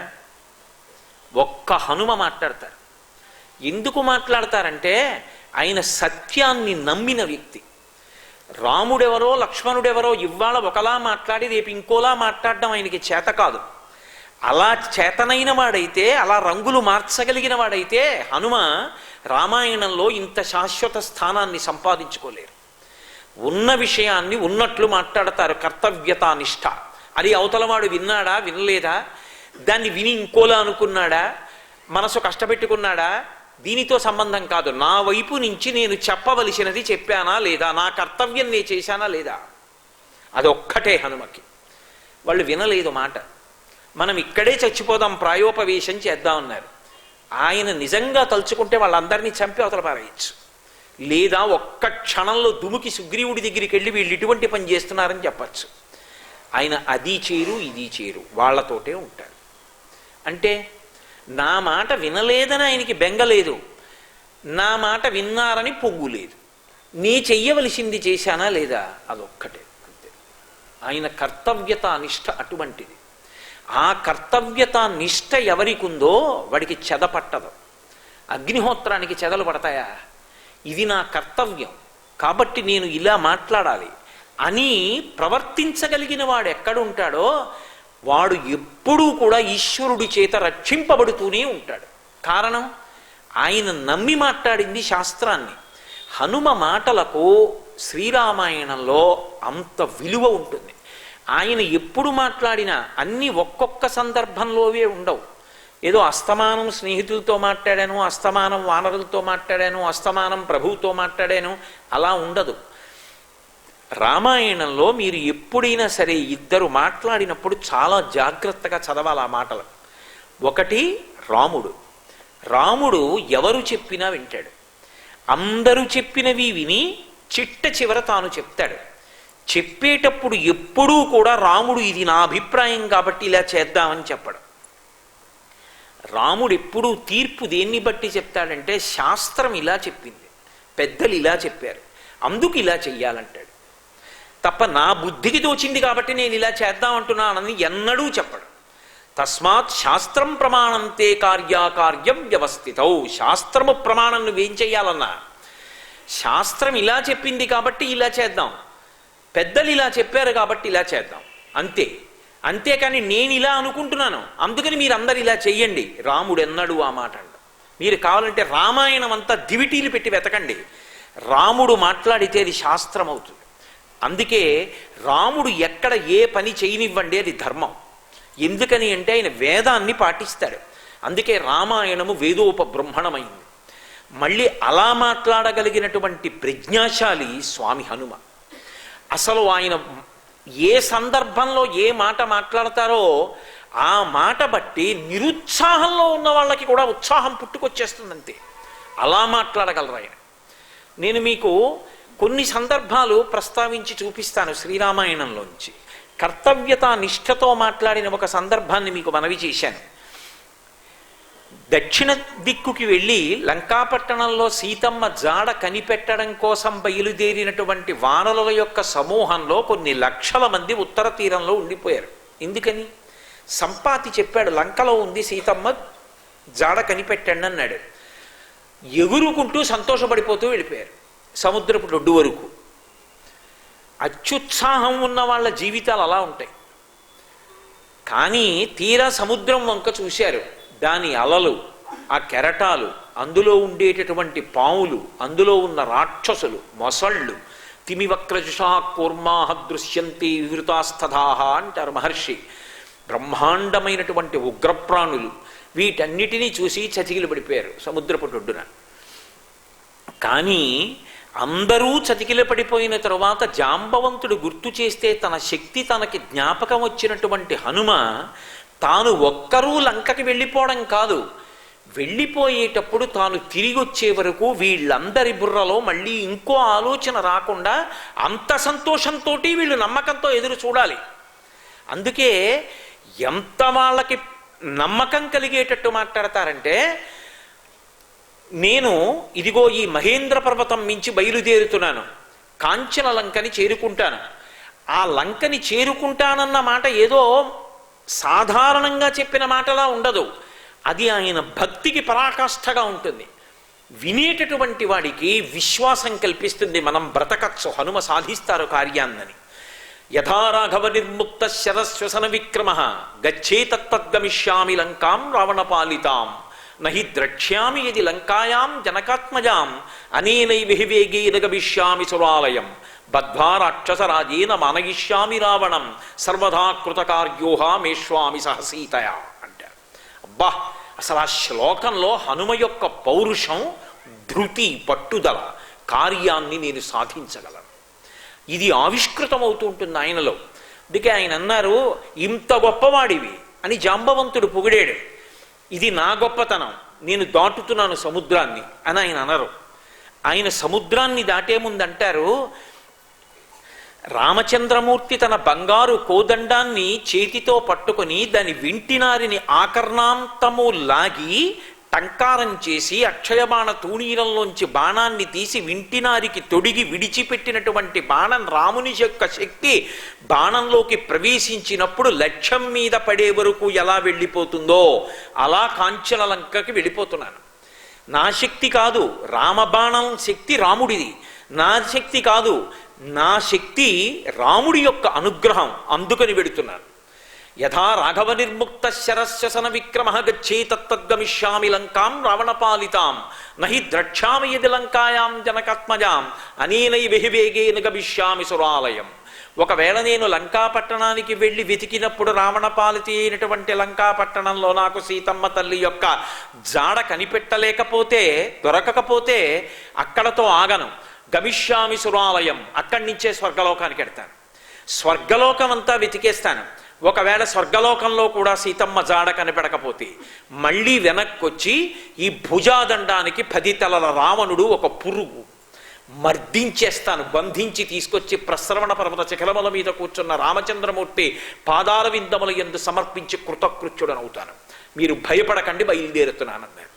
ఒక్క హనుమ మాట్లాడతారు. ఎందుకు మాట్లాడతారంటే ఆయన సత్యాన్ని నమ్మిన వ్యక్తి. రాముడెవరో లక్ష్మణుడెవరో ఇవాళ ఒకలా మాట్లాడి రేపు ఇంకోలా మాట్లాడడం ఆయనకి చేత కాదు. అలా చేతనైన వాడైతే, అలా రంగులు మార్చగలిగిన వాడైతే హనుమ రామాయణంలో ఇంత శాశ్వత స్థానాన్ని సంపాదించుకోలేరు. ఉన్న విషయాన్ని ఉన్నట్లు మాట్లాడతారు, కర్తవ్యతానిష్ట. అది అవతలవాడు విన్నాడా వినలేదా, దాన్ని విని ఇంకోలా అనుకున్నాడా, మనసు కష్టపెట్టుకున్నాడా, దీనితో సంబంధం కాదు. నా వైపు నుంచి నేను చెప్పవలసినది చెప్పానా లేదా, నా కర్తవ్యం నేను చేశానా లేదా, అదొక్కటే హనుమకి. వాళ్ళు వినలేదు మాట. మనం ఇక్కడే చచ్చిపోదాం, ప్రాయోపవేశం చేద్దామన్నారు. ఆయన నిజంగా తలుచుకుంటే వాళ్ళందరినీ చంపి అవతల పారేయచ్చు, లేదా ఒక్క క్షణంలో దుముకి సుగ్రీవుడి దగ్గరికి వెళ్ళి వీళ్ళు ఇటువంటి పని చేస్తున్నారని చెప్పచ్చు. ఆయన అది చేరు ఇది చేరు, వాళ్లతోటే ఉంటాడు. అంటే నా మాట వినలేదని ఆయనకి బెంగలేదు, నా మాట విన్నారని పొంగులేదు. నీ చెయ్యవలసింది చేశానా లేదా, అదొక్కటే అంతే. ఆయన కర్తవ్యత నిష్ఠ అటువంటిది. ఆ కర్తవ్యత నిష్ఠ ఎవరికుందో వాడికి చెద పట్టదు. అగ్నిహోత్రానికి చెదలు పడతాయా? ఇది నా కర్తవ్యం కాబట్టి నేను ఇలా మాట్లాడాలి అని ప్రవర్తించగలిగిన వాడు ఎక్కడుంటాడో వాడు ఎప్పుడూ కూడా ఈశ్వరుడి చేత రక్షింపబడుతూనే ఉంటాడు. కారణం, ఆయన నమ్మి మాట్లాడింది శాస్త్రాన్ని. హనుమ మాటలకు శ్రీరామాయణంలో అంత విలువ ఉంటుంది. ఆయన ఎప్పుడు మాట్లాడినా అన్నీ ఒక్కొక్క సందర్భంలోవే ఉండవు. ఏదో అస్తమానం స్నేహితులతో మాట్లాడాను, అస్తమానం వానరులతో మాట్లాడాను, అస్తమానం ప్రభువుతో మాట్లాడాను, అలా ఉండదు. రామాయణంలో మీరు ఎప్పుడైనా సరే ఇద్దరు మాట్లాడినప్పుడు చాలా జాగ్రత్తగా చదవాలి ఆ మాటలు. ఒకటి రాముడు. రాముడు ఎవరు చెప్పినా వింటాడు. అందరూ చెప్పినవి విని చిట్ట చివర తాను చెప్తాడు. చెప్పేటప్పుడు ఎప్పుడూ కూడా రాముడు ఇది నా అభిప్రాయం కాబట్టి ఇలా చేద్దామని చెప్పడు. రాముడు ఎప్పుడూ తీర్పు దేన్ని బట్టి చెప్తాడంటే శాస్త్రం ఇలా చెప్పింది, పెద్దలు ఇలా చెప్పారు, అందుకు ఇలా చెయ్యాలంటాడు తప్ప నా బుద్ధికి తోచింది కాబట్టి నేను ఇలా చేద్దామంటున్నానని ఎన్నడూ చెప్పడు. తస్మాత్ శాస్త్రం ప్రమాణంతే కార్యాకార్యం వ్యవస్థితౌ. శాస్త్రము ప్రమాణం నువ్వేం చెయ్యాలన్నా శాస్త్రం ఇలా చెప్పింది కాబట్టి ఇలా చేద్దాం, పెద్దలు ఇలా చెప్పారు కాబట్టి ఇలా చేద్దాం, అంతే. అంతేకాని నేను ఇలా అనుకుంటున్నాను అందుకని మీరందరు ఇలా చెయ్యండి, రాముడు ఎన్నడూ ఆ మాట అంట. మీరు కావాలంటే రామాయణం అంతా దివిటీలు పెట్టి వెతకండి, రాముడు మాట్లాడితే అది శాస్త్రం అవుతుంది. అందుకే రాముడు ఎక్కడ ఏ పని చేయనివ్వండి అది ధర్మం. ఎందుకని అంటే ఆయన వేదాన్ని పాటిస్తాడు. అందుకే రామాయణము వేదోపబ్రహ్మణమైంది. మళ్ళీ అలా మాట్లాడగలిగినటువంటి ప్రజ్ఞాశాలి స్వామి హనుమ. అసలు ఆయన ఏ సందర్భంలో ఏ మాట మాట్లాడతారో ఆ మాట బట్టి నిరుత్సాహంలో ఉన్న వాళ్ళకి కూడా ఉత్సాహం పుట్టుకొచ్చేస్తుందంతే, అలా మాట్లాడగలరు ఆయన. నేను మీకు కొన్ని సందర్భాలు ప్రస్తావించి చూపిస్తాను శ్రీరామాయణంలోంచి. కర్తవ్యత నిష్ఠతో మాట్లాడిన ఒక సందర్భాన్ని మీకు మనవి చేశాను. దక్షిణ దిక్కుకి వెళ్ళి లంకాపట్టణంలో సీతమ్మ జాడ కనిపెట్టడం కోసం బయలుదేరినటువంటి వానరుల యొక్క సమూహంలో కొన్ని లక్షల మంది ఉత్తర తీరంలో ఉండిపోయారు. ఎందుకని? సంపాతి చెప్పాడు లంకలో ఉంది సీతమ్మ, జాడ కనిపెట్టండి అన్నాడు. ఎగురుకుంటూ సంతోషపడిపోతూ వెళ్ళిపోయారు సముద్రపు ఒడ్డు వరకు. అత్యుత్సాహం ఉన్న వాళ్ళ జీవితాలు అలా ఉంటాయి. కానీ తీరా సముద్రం వంక చూశారు, దాని అలలు, ఆ కెరటాలు, అందులో ఉండేటటువంటి పాములు, అందులో ఉన్న రాక్షసులు, మొసళ్ళు, తిమివక్రజుషా కూర్మాహ దృశ్యంతి వివృతాస్తథాహ అంటారు మహర్షి. బ్రహ్మాండమైనటువంటి ఉగ్రప్రాణులు, వీటన్నిటినీ చూసి చతికిలు పడిపోయారు సముద్రపు ఒడ్డున. కానీ అందరూ చతికిల పడిపోయిన తరువాత జాంబవంతుడు గుర్తు చేస్తే తన శక్తి తనకి జ్ఞాపకం వచ్చినటువంటి హనుమ తాను ఒక్కరూ లంకకి వెళ్ళిపోవడం కాదు, వెళ్ళిపోయేటప్పుడు తాను తిరిగి వచ్చే వరకు వీళ్ళందరి బుర్రలో మళ్ళీ ఇంకో ఆలోచన రాకుండా అంత సంతోషంతో వీళ్ళు నమ్మకంతో ఎదురు చూడాలి. అందుకే ఎంత వాళ్ళకి నమ్మకం కలిగేటట్టు మాట్లాడతారంటే, నేను ఇదిగో ఈ మహేంద్ర పర్వతం మించి బయలుదేరుతున్నాను, కాంచన లంకని చేరుకుంటాను. ఆ లంకని చేరుకుంటానన్న మాట ఏదో సాధారణంగా చెప్పిన మాటలా ఉండదు, అది ఆయన భక్తికి పరాకాష్ఠగా ఉంటుంది. వినేటటువంటి వాడికి విశ్వాసం కల్పిస్తుంది, మనం బ్రతకచ్చు, హనుమ సాధిస్తారు కార్యాన్నని. యథా రాఘవ నిర్ముక్త శరశ్వసన విక్రమ గచ్చేతత్తద్గమిష్యామి లంకాం రావణపాలితాం నహి ద్రక్ష్యామి యది లంకాయాం జనకాత్మజాం అనేనైవివేగేన గమిష్యామి సురాలయం బద్ధ్వా రాక్షసరాజేన మానయిష్యామి రావణం సర్వదా కృతకార్యోహామేష్వామి సహసీతయా అంటారు. అబ్బా, అసలు ఆ శ్లోకంలో హనుమ యొక్క పౌరుషం, ధృతి, పట్టుదల, కార్యాన్ని నేను సాధించగలను, ఇది ఆవిష్కృతమవుతూ ఉంటుంది ఆయనలో. అందుకే ఆయన అన్నారు, ఇంత గొప్పవాడివి అని జాంబవంతుడు పొగిడాడు. ఇది నా గొప్పతనం, నేను దాటుతున్నాను సముద్రాన్ని అని ఆయన అనరు. ఆయన సముద్రాన్ని దాటే ముందు అంటారు, రామచంద్రమూర్తి తన బంగారు కోదండాన్ని చేతితో పట్టుకొని దాని వింటినారిని ఆకర్ణాంతము లాగి టంకారం చేసి అక్షయబాణ తూణీరంలోంచి బాణాన్ని తీసి వింటినారికి తొడిగి విడిచిపెట్టినటువంటి బాణం రాముని యొక్క శక్తి బాణంలోకి ప్రవేశించినప్పుడు లక్ష్యం మీద పడే వరకు ఎలా వెళ్ళిపోతుందో అలా కాంచన లంకకి వెళ్ళిపోతున్నాను. నా శక్తి కాదు, రామబాణం శక్తి రాముడిది, నా శక్తి కాదు, నా శక్తి రాముడి యొక్క అనుగ్రహం, అందుకని వెడుతున్నాను. యథా రాఘవ నిర్ముక్త శరశ్వసన విక్రమ గచ్చేతత్తద్గమిష్యామి లంకాం రావణపాలితాం నహి ద్రక్ష్యామి యది లంకాయాం జనకాత్మజాం అనేనైవివేగేన గమిష్యామి సురాలయం. ఒకవేళ నేను లంకాపట్టణానికి వెళ్ళి వెతికినప్పుడు రావణపాలితి అయినటువంటి లంకాపట్టణంలో నాకు సీతమ్మ తల్లి యొక్క జాడ కనిపెట్టలేకపోతే, దొరకకపోతే అక్కడతో ఆగను. గమిష్యామి సురాలయం, అక్కడి నుంచే స్వర్గలోకానికి వెడతాను. స్వర్గలోకం అంతా వెతికేస్తాను. ఒకవేళ స్వర్గలోకంలో కూడా సీతమ్మ జాడ కనిపెడకపోతే మళ్ళీ వెనక్కొచ్చి ఈ భుజాదండానికి 10 తలల రావణుడు ఒక పురుగు మర్దించేస్తాను, బంధించి తీసుకొచ్చి ప్రస్రవణ పర్వత శిఖరముల మీద కూర్చున్న రామచంద్రమూర్తి పాదాల విందముల యందు సమర్పించి కృతకృత్యుడనవుతాను. మీరు భయపడకండి, బయలుదేరుతున్నానన్నారు.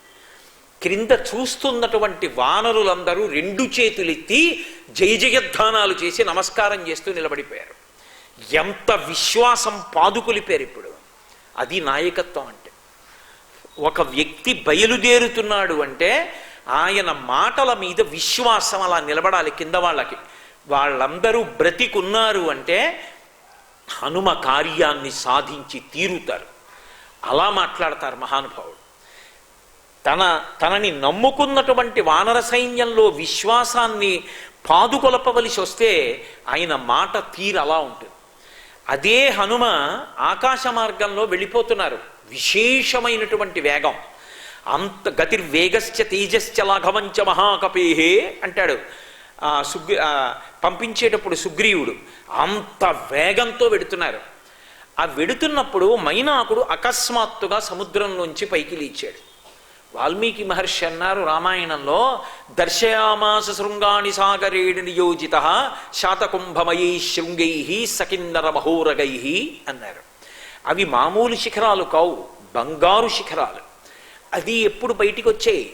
క్రింద చూస్తున్నటువంటి వానరులందరూ 2 చేతులెత్తి జయ జయధ్వానాలు చేసి నమస్కారం చేస్తూ నిలబడిపోయారు. ఎంత విశ్వాసం పాదుకొలిపారు. ఇప్పుడు అది నాయకత్వం అంటే. ఒక వ్యక్తి బయలుదేరుతున్నాడు అంటే ఆయన మాటల మీద విశ్వాసం అలా నిలబడాలి కింద వాళ్ళకి. వాళ్ళందరూ బ్రతికున్నారు అంటే హనుమ కార్యాన్ని సాధించి తీరుతారు. అలా మాట్లాడతారు మహానుభావుడు. తనని నమ్ముకున్నటువంటి వానర సైన్యంలో విశ్వాసాన్ని పాదుకొలపవలసి వస్తే ఆయన మాట తీరు అలా ఉంటుంది. అదే హనుమ ఆకాశ మార్గంలో వెళ్ళిపోతున్నారు, విశేషమైనటువంటి వేగం. అంత గతిర్వేగశ్చ తేజశ్చ లాఘవంచ మహాకపేహే అంటాడు పంపించేటప్పుడు సుగ్రీవుడు. అంత వేగంతో వెడుతున్నారు. ఆ వెడుతున్నప్పుడు మైనాకుడు అకస్మాత్తుగా సముద్రంలోంచి పైకి లేచాడు. వాల్మీకి మహర్షి అన్నారు రామాయణంలో, దర్శయామాస శృంగాణి సాగరేణ నియోజిత శాతకుంభమయీ శృంగై సకిన్నర మహోరగై అన్నారు. అవి మామూలు శిఖరాలు కావు, బంగారు శిఖరాలు. అది ఎప్పుడు బయటికి వచ్చాయి?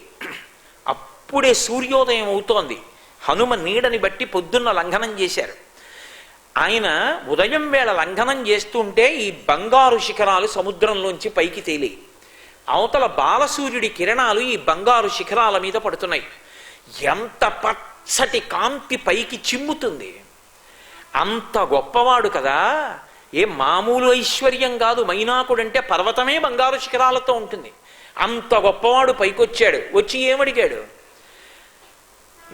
అప్పుడే సూర్యోదయం అవుతోంది. హనుమ నీడని బట్టి పొద్దున్న లంఘనం చేశారు. ఆయన ఉదయం వేళ లంఘనం చేస్తుంటే ఈ బంగారు శిఖరాలు సముద్రంలోంచి పైకి తేలి అవతల బాలసూర్యుడి కిరణాలు ఈ బంగారు శిఖరాల మీద పడుతున్నాయి. ఎంత పచ్చటి కాంతి పైకి చిమ్ముతుంది. అంత గొప్పవాడు కదా, ఏ మామూలు ఐశ్వర్యం కాదు. మైనాకుడంటే పర్వతమే బంగారు శిఖరాలతో ఉంటుంది. అంత గొప్పవాడు పైకొచ్చాడు. వచ్చి ఏమడిగాడు?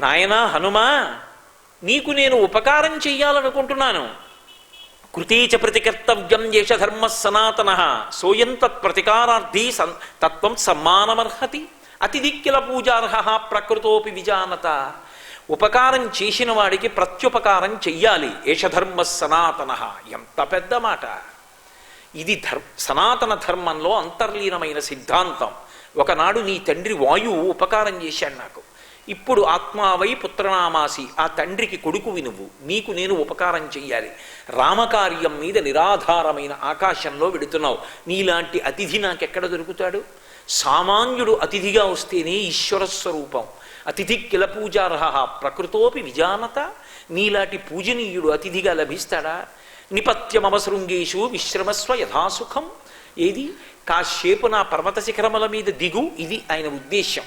నాయనా హనుమా, నీకు నేను ఉపకారం చెయ్యాలనుకుంటున్నాను. కృతీచ ప్రతికర్తవ్యం యశధర్మ సనాతన సోయం తత్ప్రతికారార్థీ తత్వం సమ్మానమర్హతి అతిదిక్కిల పూజార్హ ప్రకృతోపి విజానత. ఉపకారం చేసిన వాడికి ప్రత్యుపకారం చెయ్యాలి. ఏషధర్మ సనాతన, ఎంత పెద్ద మాట ఇది! సనాతన ధర్మంలో అంతర్లీనమైన సిద్ధాంతం. ఒకనాడు నీ తండ్రి వాయువు ఉపకారం చేశాడు నాకు, ఇప్పుడు ఆత్మావై పుత్రనామాసి, ఆ తండ్రికి కొడుకువి నువ్వు, నీకు నేను ఉపకారం చెయ్యాలి. రామకార్యం మీద నిరాధారమైన ఆకాశంలో వెడుతున్నావు, నీలాంటి అతిథి నాకెక్కడ దొరుకుతాడు? సామాన్యుడు అతిథిగా వస్తేనే ఈశ్వర స్వరూపం. అతిథి కిల పూజార్హ ప్రకృతోపి విజానత, నీలాంటి పూజనీయుడు అతిథిగా లభిస్తాడా? నిపత్యమమ శృంగేషు విశ్రమస్వ యథాసుఖం. ఏది? కాసేపు నా పర్వత శిఖరముల మీద దిగు, ఇది ఆయన ఉద్దేశ్యం.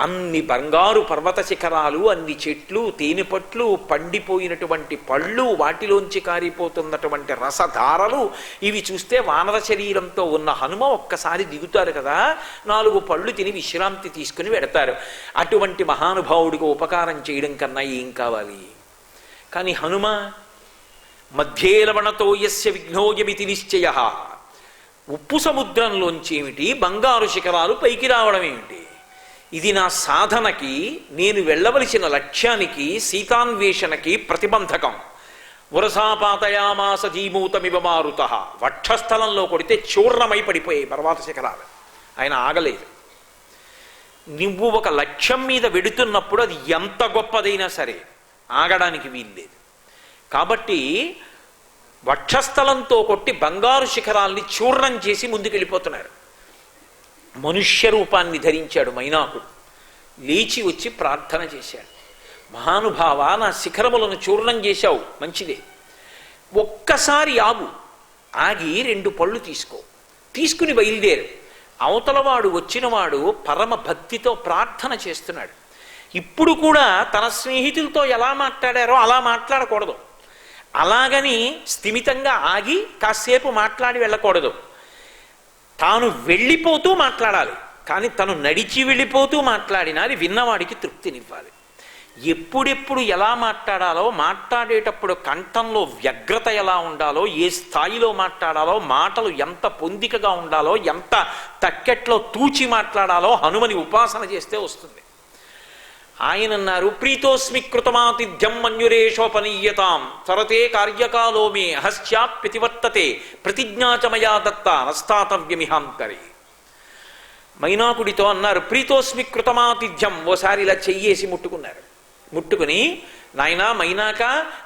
అన్ని బంగారు పర్వత శిఖరాలు, అన్ని చెట్లు, తేనెపట్లు, పండిపోయినటువంటి పళ్ళు, వాటిలోంచి కారిపోతున్నటువంటి రసధారలు, ఇవి చూస్తే వానర శరీరంతో ఉన్న హనుమ ఒక్కసారి దిగుతారు కదా, 4 పళ్ళు తిని విశ్రాంతి తీసుకుని వెడతారు. అటువంటి మహానుభావుడికి ఉపకారం చేయడం కన్నా ఏం కావాలి? కానీ హనుమ మధ్యే లవణతో యస్య విఘ్నోయమితి నిశ్చయ, ఉప్పు సముద్రంలోంచి ఏమిటి, బంగారు శిఖరాలు పైకి రావడం ఏమిటి? ఇది నా సాధనకి, నేను వెళ్ళవలసిన లక్ష్యానికి, సీతాన్వేషణకి ప్రతిబంధకం. వరసాపాతయామాస జీమూతమివ మారుత, వక్షస్థలంలో కొడితే చూర్ణమై పడిపోయాయి పర్వత శిఖరాలు. ఆయన ఆగలేదు. నువ్వు ఒక లక్ష్యం మీద వెడుతున్నప్పుడు అది ఎంత గొప్పదైనా సరే ఆగడానికి వీల్లేదు. కాబట్టి వక్షస్థలంతో కొట్టి బంగారు శిఖరాల్ని చూర్ణం చేసి ముందుకెళ్ళిపోతున్నారు. మనుష్య రూపాన్ని ధరించాడు మైనాకుడు, లేచి వచ్చి ప్రార్థన చేశాడు. మహానుభావ, నా శిఖరములను చూర్ణం చేశావు, మంచిదే, ఒక్కసారి ఆగు, ఆగి 2 పళ్ళు తీసుకో, తీసుకుని బయలుదేరు. అవతలవాడు వచ్చినవాడు పరమ భక్తితో ప్రార్థన చేస్తున్నాడు. ఇప్పుడు కూడా తన స్నేహితులతో ఎలా మాట్లాడారో అలా మాట్లాడకూడదు. అలాగని స్థిమితంగా ఆగి కాసేపు మాట్లాడి వెళ్ళకూడదు. తాను వెళ్ళిపోతూ మాట్లాడాలి, కానీ తను నడిచి వెళ్ళిపోతూ మాట్లాడినా అది విన్నవాడికి తృప్తినివ్వాలి. ఎప్పుడెప్పుడు ఎలా మాట్లాడాలో, మాట్లాడేటప్పుడు కంఠంలో వ్యగ్రత ఎలా ఉండాలో, ఏ స్థాయిలో మాట్లాడాలో, మాటలు ఎంత పొందికగా ఉండాలో, ఎంత తక్కెట్లో తూచి మాట్లాడాలో హనుమని ఉపాసన చేస్తే వస్తుంది. ఆయన అన్నారు, ప్రీతోస్మి కృతమాతిథ్యం మన్యురేషోపనీయతాం తరతే కార్యకాలో మే హస్యాప్యతివర్తతే ప్రతిజ్ఞాచమయా దత్త నస్తాతవ్యమిహాంతరే. మైనాకుడితో అన్నారు, ప్రీతోస్మి కృతమాతిథ్యం. ఓసారి ఇలా చెయ్యేసి ముట్టుకున్నారు. ముట్టుకుని, నాయనా మైనాక,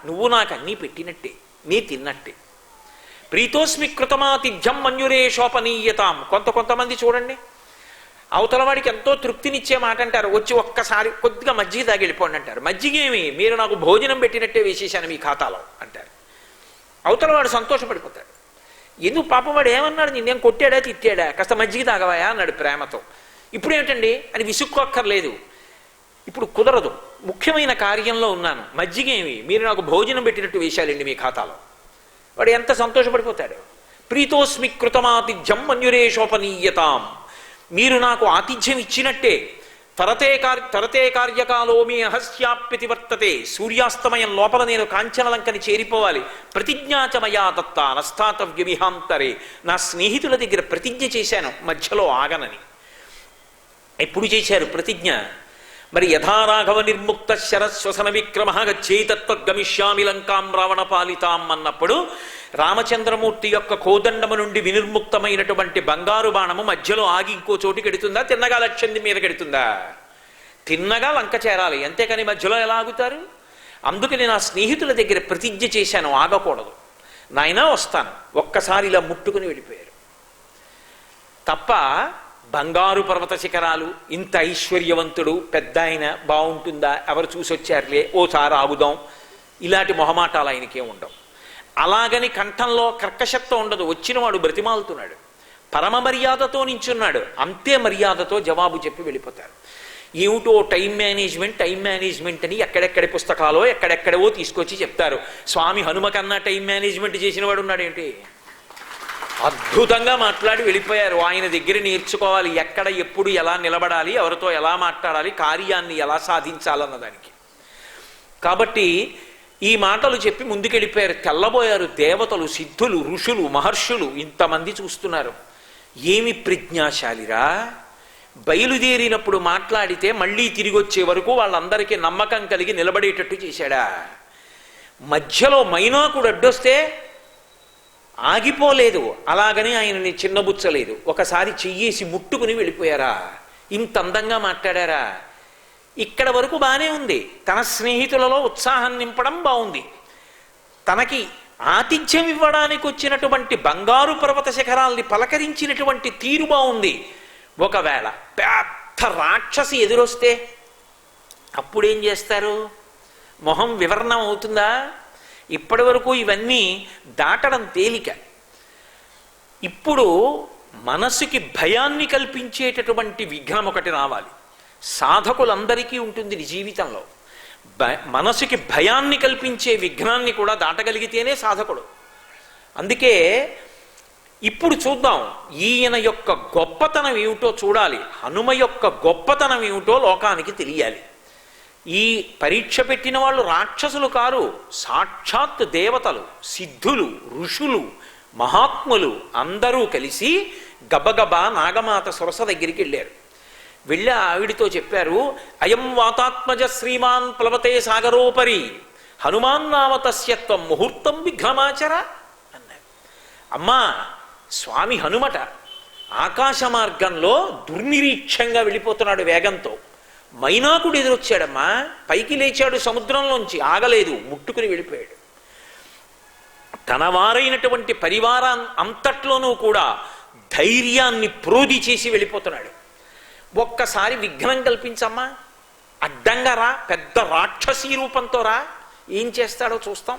నువ్వు నాకు అన్నీ పెట్టినట్టే, నీ తిన్నట్టే. ప్రీతోస్మి కృతమాతిథ్యం మన్యురేషోపనీయతాం. కొంతమంది చూడండి, అవతలవాడికి ఎంతో తృప్తినిచ్చే మాట అంటారు, వచ్చి ఒక్కసారి కొద్దిగా మజ్జిగ తాగి వెళ్ళిపోండి అంటారు. మజ్జిగేమి, మీరు నాకు భోజనం పెట్టినట్టే వేసేసాను మీ ఖాతాలో అంటారు. అవతలవాడు సంతోషపడిపోతాడు. ఎందుకు పాపం, వాడు ఏమన్నాడు, నిన్నేం కొట్టాడా తిట్టాడా, కాస్త మజ్జిగ తాగవాయా అన్నాడు ప్రేమతో. ఇప్పుడు ఏమిటండి అని విసుక్కోక్కర్లేదు. ఇప్పుడు కుదరదు, ముఖ్యమైన కార్యంలో ఉన్నాను, మజ్జిగేమి, మీరు నాకు భోజనం పెట్టినట్టు వేశాలండి మీ ఖాతాలో. వాడు ఎంత సంతోషపడిపోతాడు. ప్రీతోస్మి కృతమాతిథ్యం మన్యురేషోపనీయతాం. మీరు నాకు ఆతిథ్యం ఇచ్చినట్టే. తరతే కార్యకాలో మీ అహస్యాప్యతివర్తతే. సూర్యాస్తమయం లోపల నేను కాంచనలంకని చేరిపోవాలి. ప్రతిజ్ఞాచమయా దత్త నస్తాతవ్యమిహాంతరే. నా స్నేహితుల దగ్గర ప్రతిజ్ఞ చేశాను, మధ్యలో ఆగనని. ఎప్పుడు చేశారు ప్రతిజ్ఞ? మరి యథారాఘవ నిర్ముక్త శరశ్వసన విక్రమ గచ్చేతత్వద్గమిష్యామి లంకాం రావణ పాలితాం అన్నప్పుడు రామచంద్రమూర్తి యొక్క కోదండము నుండి వినిర్ముక్తమైనటువంటి బంగారు బాణము మధ్యలో ఆగి ఇంకో చోటికి ఎడుతుందా? తిన్నగా లక్ష్యంది మీద గెడుతుందా? తిన్నగా లంక చేరాలి, అంతేకాని మధ్యలో ఎలా ఆగుతారు? అందుకని నా స్నేహితుల దగ్గర ప్రతిజ్ఞ చేశాను, ఆగకూడదు. నాయనా వస్తాను. ఒక్కసారి ఇలా ముట్టుకుని వెళ్ళిపోయారు. తప్ప బంగారు పర్వత శిఖరాలు, ఇంత ఐశ్వర్యవంతుడు, పెద్ద ఆయన, బాగుంటుందా, ఎవరు చూసొచ్చారులే, ఓసారి ఆగుదాం, ఇలాంటి మొహమాటాలు ఆయనకే ఉండవు. అలాగని కంఠంలో కర్కశత్వం ఉండదు. వచ్చినవాడు బ్రతిమాలుతున్నాడు, పరమ మర్యాదతో నించున్నాడు, అంతే మర్యాదతో జవాబు చెప్పి వెళ్ళిపోతారు. ఏమిటో టైం మేనేజ్మెంట్ అని ఎక్కడెక్కడి పుస్తకాలో ఎక్కడెక్కడవో తీసుకొచ్చి చెప్తారు. స్వామి హనుమ కన్నా టైం మేనేజ్మెంట్ చేసిన వాడు ఉన్నాడేంటి? అద్భుతంగా మాట్లాడి వెళ్ళిపోయారు. ఆయన దగ్గర నేర్చుకోవాలి, ఎక్కడ ఎప్పుడు ఎలా నిలబడాలి, ఎవరితో ఎలా మాట్లాడాలి, కార్యాన్ని ఎలా సాధించాలన్నదానికి. కాబట్టి ఈ మాటలు చెప్పి ముందుకెళ్ళిపోయారు. తెల్లబోయారు. దేవతలు, సిద్ధులు, ఋషులు, మహర్షులు ఇంతమంది చూస్తున్నారు. ఏమి ప్రజ్ఞాశాలిరా, బయలుదేరినప్పుడు మాట్లాడితే మళ్ళీ తిరిగి వచ్చే వరకు వాళ్ళందరికీ నమ్మకం కలిగి నిలబడేటట్టు చేశాడా? మధ్యలో మైనాకుడు అడ్డొస్తే ఆగిపోలేదు, అలాగని ఆయనని చిన్నబుచ్చలేదు. ఒకసారి చెయ్యేసి ముట్టుకుని వెళ్ళిపోయారా? ఇంత అందంగా మాట్లాడారా? ఇక్కడ వరకు బాగానే ఉంది. తన స్నేహితులలో ఉత్సాహం నింపడం బాగుంది. తనకి ఆతిథ్యం ఇవ్వడానికి వచ్చినటువంటి బంగారు పర్వత శిఖరాల్ని పలకరించినటువంటి తీరు బాగుంది. ఒకవేళ పెద్ద రాక్షసి ఎదురొస్తే అప్పుడేం చేస్తారు? మొహం వివరణం అవుతుందా? ఇప్పటి వరకు ఇవన్నీ దాటడం తేలిక. ఇప్పుడు మనసుకి భయాన్ని కల్పించేటటువంటి విఘ్నం ఒకటి రావాలి. సాధకులందరికీ ఉంటుంది జీవితంలో. మనసుకి భయాన్ని కల్పించే విఘ్నాన్ని కూడా దాటగలిగితేనే సాధకుడు. అందుకే ఇప్పుడు చూద్దాం, ఈయన యొక్క గొప్పతనం ఏమిటో చూడాలి. హనుమ యొక్క గొప్పతనం ఏమిటో లోకానికి తెలియాలి. ఈ పరీక్ష పెట్టిన వాళ్ళు రాక్షసులు కారు, సాక్షాత్ దేవతలు, సిద్ధులు, ఋషులు, మహాత్ములు అందరూ కలిసి గబగబా నాగమాత సొరస దగ్గరికి వెళ్ళారు. వెళ్ళి ఆవిడితో చెప్పారు, అయం వాతాత్మజ శ్రీమాన్ ప్లవతే సాగరోపరి హనుమాన్ నామతస్యత్వం ముహూర్తం విఘ్నమాచర అన్నారు. అమ్మా, స్వామి హనుమట ఆకాశ మార్గంలో దుర్నిరీక్షంగా వెళ్ళిపోతున్నాడు వేగంతో. మైనాకుడు ఎదురొచ్చాడమ్మా, పైకి లేచాడు సముద్రంలోంచి, ఆగలేదు, ముట్టుకుని వెళ్ళిపోయాడు. తన వారైనటువంటి పరివారం అంతట్లోనూ కూడా ధైర్యాన్ని ప్రోధి చేసి వెళ్ళిపోతున్నాడు. ఒక్కసారి విఘ్నం కల్పించమ్మా, అడ్డంగా రా, పెద్ద రాక్షసీ రూపంతో రా, ఏం చేస్తాడో చూస్తాం.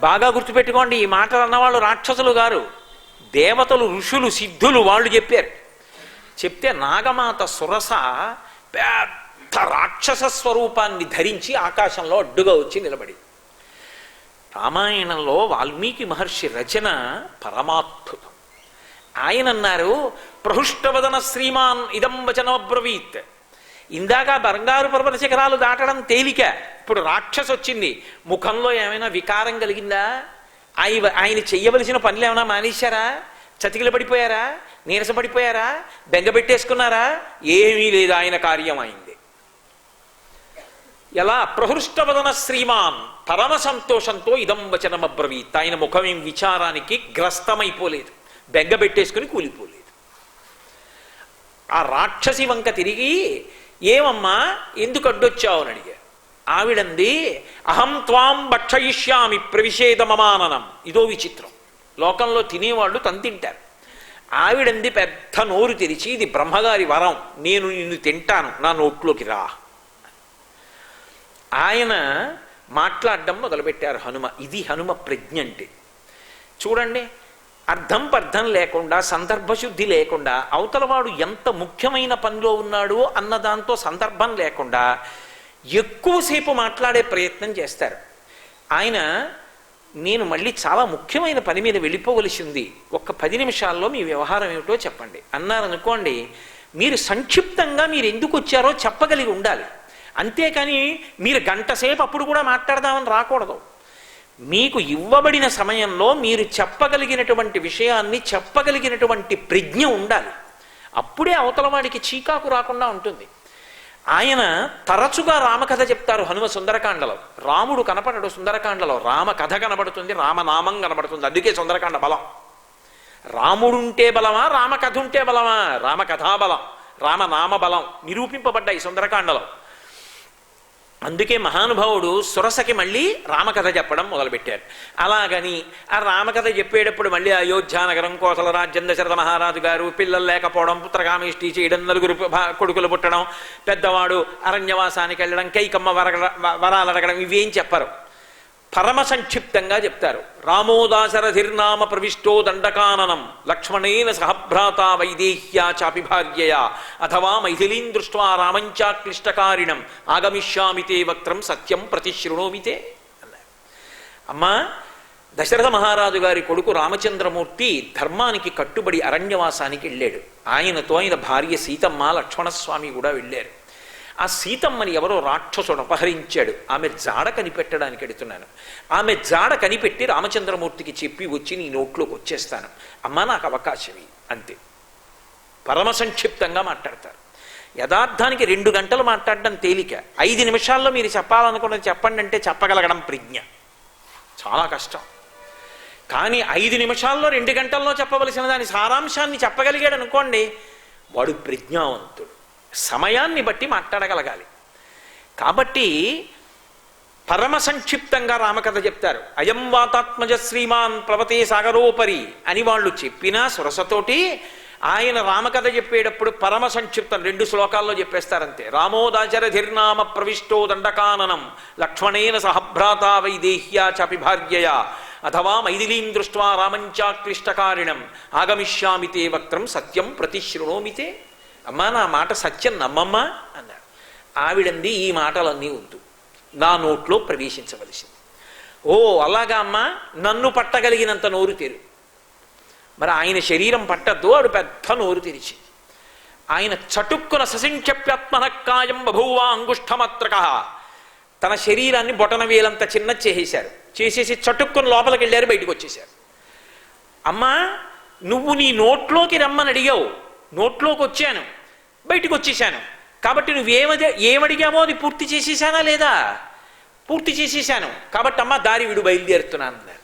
బాగా గుర్తుపెట్టుకోండి, ఈ మాటలు అన్నవాళ్ళు రాక్షసులు గారు, దేవతలు, ఋషులు, సిద్ధులు వాళ్ళు చెప్పారు. చెప్తే నాగమాత సురస పెద్ద రాక్షస స్వరూపాన్ని ధరించి ఆకాశంలో అడ్డుగా వచ్చి నిలబడి. రామాయణంలో వాల్మీకి మహర్షి రచన పరమాద్భుతం. ఆయన అన్నారు, ప్రహృష్టవదన శ్రీమాన్ ఇదం వచనబ్రవీత్. ఇందాక బంగారు పర్వత శిఖరాలు దాటడం తేలిక, ఇప్పుడు రాక్షసు వచ్చింది, ముఖంలో ఏమైనా వికారం కలిగిందా? ఆయన చెయ్యవలసిన పనులు ఏమైనా మానేశారా? చతికిల పడిపోయారా? నీరసపడిపోయారా? బెంగపెట్టేసుకున్నారా? ఏమీ లేదు, ఆయన కార్యం అయింది. ఎలా? ప్రహృష్టవదన శ్రీమాన్, పరమ సంతోషంతో ఇదం వచనమబ్రవీత్. ఆయన ముఖమేం విచారానికి గ్రస్తమైపోలేదు, బెంగపెట్టేసుకుని కూలిపోలేదు. ఆ రాక్షసి వంక తిరిగి, ఏమమ్మా ఎందుకు అడ్డొచ్చావు అని అడిగారు. ఆవిడంది, అహం త్వాం భక్షయిష్యామి ప్రవిషేదమమాననం. ఇదో విచిత్రం, లోకంలో తినేవాళ్ళు తను తింటారు. ఆవిడంది పెద్ద నోరు తెరిచి, ఇది బ్రహ్మగారి వరం, నేను నిన్ను తింటాను, నా నోట్లోకి రా. ఆయన మాట్లాడడం మొదలుపెట్టారు హనుమ. ఇది హనుమ ప్రజ్ఞ అంటే. చూడండి, అర్థం పర్థం లేకుండా, సందర్భశుద్ధి లేకుండా, అవతలవాడు ఎంత ముఖ్యమైన పనిలో ఉన్నాడో అన్న దాంతో సందర్భం లేకుండా ఎక్కువసేపు మాట్లాడే ప్రయత్నం చేస్తారు. ఆయన, నేను మళ్ళీ చాలా ముఖ్యమైన పని మీద వెళ్ళిపోవలసి ఉంది, ఒక్క 10 నిమిషాల్లో మీ వ్యవహారం ఏమిటో చెప్పండి అన్నారనుకోండి, మీరు సంక్షిప్తంగా మీరు ఎందుకు వచ్చారో చెప్పగలిగి ఉండాలి. అంతేకాని మీరు గంట సేపు అప్పుడు కూడా మాట్లాడదామని రాకూడదు. మీకు ఇవ్వబడిన సమయంలో మీరు చెప్పగలిగినటువంటి విషయాన్ని చెప్పగలిగినటువంటి ప్రజ్ఞ ఉండాలి. అప్పుడే అవతలవాడికి చీకాకు రాకుండా ఉంటుంది. ఆయన తరచుగా రామకథ చెప్తారు హనుమ సుందరకాండలో. రాముడు కనపడడు సుందరకాండలో, రామకథ కనబడుతుంది, రామనామం కనబడుతుంది. అందుకే సుందరకాండ బలం. రాముడుంటే బలమా, రామకథ ఉంటే బలమా? రామకథా బలం, రామనామ బలం నిరూపింపబడ్డాయి సుందరకాండలో. అందుకే మహానుభావుడు సురసకి మళ్ళీ రామకథ చెప్పడం మొదలుపెట్టారు. అలాగని ఆ రామకథ చెప్పేటప్పుడు మళ్ళీ అయోధ్యానగరం, కోసల రాజ్యం, దశరథ మహారాజు గారు, పిల్లలు లేకపోవడం, పుత్రకామేష్టి చేయడం, 9 కొడుకులు పుట్టడం, పెద్దవాడు అరణ్యవాసానికి వెళ్ళడం, కైకమ్మ వరాలు అడగడం, ఇవేం చెప్పరు. పరమ సంక్షిప్తంగా చెప్తారు. రామోదాశరథిర్నామ ప్రవిష్టో దండకాననం లక్ష్మణేన సహభ్రాత వైదేహ్యా చాపి భార్యయా అథవా మైథిలీం దృష్ట్వా రామంచాక్లిష్టకారిణం ఆగమిష్యామితే వక్త్రం సత్యం ప్రతిశృణోమితే అన్నారు. అమ్మా, దశరథ మహారాజు గారి కొడుకు రామచంద్రమూర్తి ధర్మానికి కట్టుబడి అరణ్యవాసానికి వెళ్ళాడు. ఆయనతో ఆయన భార్య సీతమ్మ, లక్ష్మణస్వామి కూడా వెళ్ళారు. ఆ సీతమ్మని ఎవరో రాక్షసుడు అపహరించాడు. ఆమె జాడ కనిపెట్టడానికి ఎడుతున్నాను. ఆమె జాడ కనిపెట్టి రామచంద్రమూర్తికి చెప్పి వచ్చి నీ నోట్లోకి వచ్చేస్తాను, అమ్మా నాకు అవకాశం అంతే. పరమ సంక్షిప్తంగా మాట్లాడతారు. యథార్థానికి 2 గంటలు మాట్లాడడం తేలిక. 5 నిమిషాల్లో మీరు చెప్పాలనుకున్నది చెప్పండి అంటే చెప్పగలగడం ప్రజ్ఞ, చాలా కష్టం. కానీ 5 నిమిషాల్లో 2 గంటల్లో చెప్పవలసిన దాని సారాంశాన్ని చెప్పగలిగాడు అనుకోండి, వాడు ప్రజ్ఞావంతుడు. సమయాన్ని బట్టి మాట్లాడగలగాలి. కాబట్టి పరమ సంక్షిప్తంగా రామకథ చెప్తారు. అయం వాతాత్మజ శ్రీమాన్ ప్లవతే సాగరోపరి అని వాళ్ళు చెప్పినా సురసతోటి ఆయన రామకథ చెప్పేటప్పుడు పరమ సంక్షిప్తం 2 శ్లోకాల్లో చెప్పేస్తారంతే. రామోదాచరధిర్నామ ప్రవిష్టో దండకాననం లక్ష్మణేన సహభ్రాత వైదేహ్యా చాపి భార్యయా అథవా మైథిలీం దృష్ట్వా రామంచాక్లిష్టకారిణం ఆగమిష్యామితే వక్త్రం సత్యం ప్రతిశృణోమితే. అమ్మా నా మాట సత్యం నమ్మమ్మా అన్నారు. ఆవిడంది ఈ మాటలన్నీ వద్దు, నా నోట్లో ప్రవేశించవలసింది. ఓ అలాగా అమ్మా, నన్ను పట్టగలిగినంత నోరు తెరు. మరి ఆయన శరీరం పట్టద్దు, ఆడు పెద్ద నోరు తెరిచి ఆయన చటుక్కున ససింఖ్యప్యాత్మనక్కాయం బభూవా అంగుష్ఠమాత్రక తన శరీరాన్ని బొటన వేలంత చిన్న చేసేశారు. చేసేసి చటుక్కున లోపలికి వెళ్ళారు, బయటకు వచ్చేశారు. అమ్మా నువ్వు నీ నోట్లోకి రమ్మని అడిగావు, నోట్లోకి వచ్చాను, బయటకు వచ్చేసాను. కాబట్టి ఏమడిగామో అది పూర్తి చేసేసానా లేదా? పూర్తి చేసేసాను. కాబట్టి అమ్మ దారి వీడు బయలుదేరుతున్నాను అన్నారు.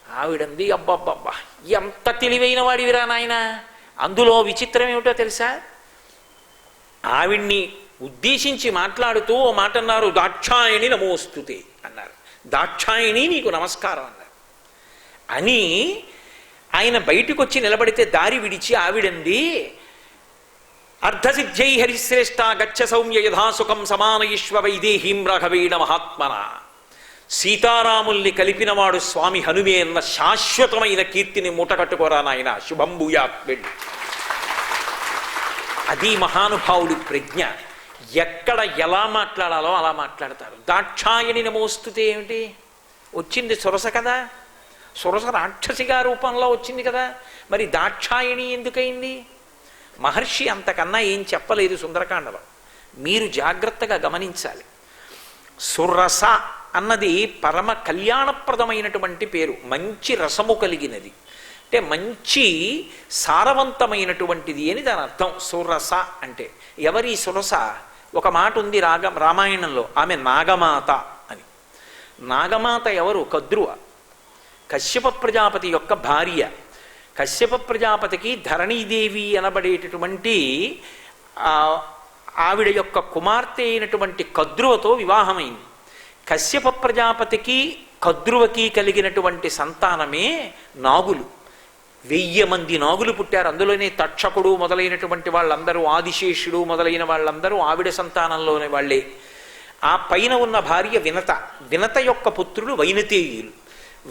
ఆవిడంది అబ్బబ్బబ్బా ఎంత తెలివైన వాడివిరా నాయన. అందులో విచిత్రం ఏమిటో తెలుసా? ఆవిడ్ని ఉద్దేశించి మాట్లాడుతూ ఓ మాట అన్నారు, దాక్షాయణి నమోస్తుతే అన్నారు. దాక్షాయణి నీకు నమస్కారం అన్నారు. అని ఆయన బయటకు వచ్చి నిలబడితే దారి విడిచి ఆవిడంది, అర్ధసిద్ధ్యై హరిశ్రేష్ట గచ్చ సౌమ్య యథాసుఖం సమానయిష్వ వైదేహీం రాఘవేణ మహాత్మన. సీతారాముల్ని కలిపినవాడు స్వామి హనుమే అన్న శాశ్వతమైన కీర్తిని మూటకట్టుకోరా నాయన, శుభం భూయాత్ వెళ్ళి. అది మహానుభావుడి ప్రజ్ఞ. ఎక్కడ ఎలా మాట్లాడాలో అలా మాట్లాడతారు. దాక్షాయణి నమోస్తుతే ఏమిటి? వచ్చింది సురస కదా, సురస రాక్షసిగా రూపంలో వచ్చింది కదా, మరి దాక్షాయణి ఎందుకయింది? మహర్షి అంతకన్నా ఏం చెప్పలేదు సుందరకాండలో, మీరు జాగ్రత్తగా గమనించాలి. సురస అన్నది పరమ కళ్యాణప్రదమైనటువంటి పేరు, మంచి రసము కలిగినది అంటే మంచి సారవంతమైనటువంటిది అని దాని అర్థం. సురస అంటే ఎవరి సురస? ఒక మాట ఉంది రామాయణంలో, ఆమె నాగమాత అని. నాగమాత ఎవరు? కద్రువ, కశ్యప ప్రజాపతి యొక్క భార్య. కశ్యప ప్రజాపతికి ధరణీదేవి అనబడేటటువంటి ఆవిడ యొక్క కుమార్తె అయినటువంటి కద్రువతో వివాహమైంది. కశ్యప ప్రజాపతికి కద్రువకి కలిగినటువంటి సంతానమే నాగులు. 1000 మంది నాగులు పుట్టారు. అందులోనే తక్షకుడు మొదలైనటువంటి వాళ్ళందరూ, ఆదిశేషుడు మొదలైన వాళ్ళందరూ ఆవిడ సంతానంలోనే వాళ్ళే. ఆ పైన ఉన్న భార్య వినత. వినత యొక్క పుత్రుడు వైనతేయులు.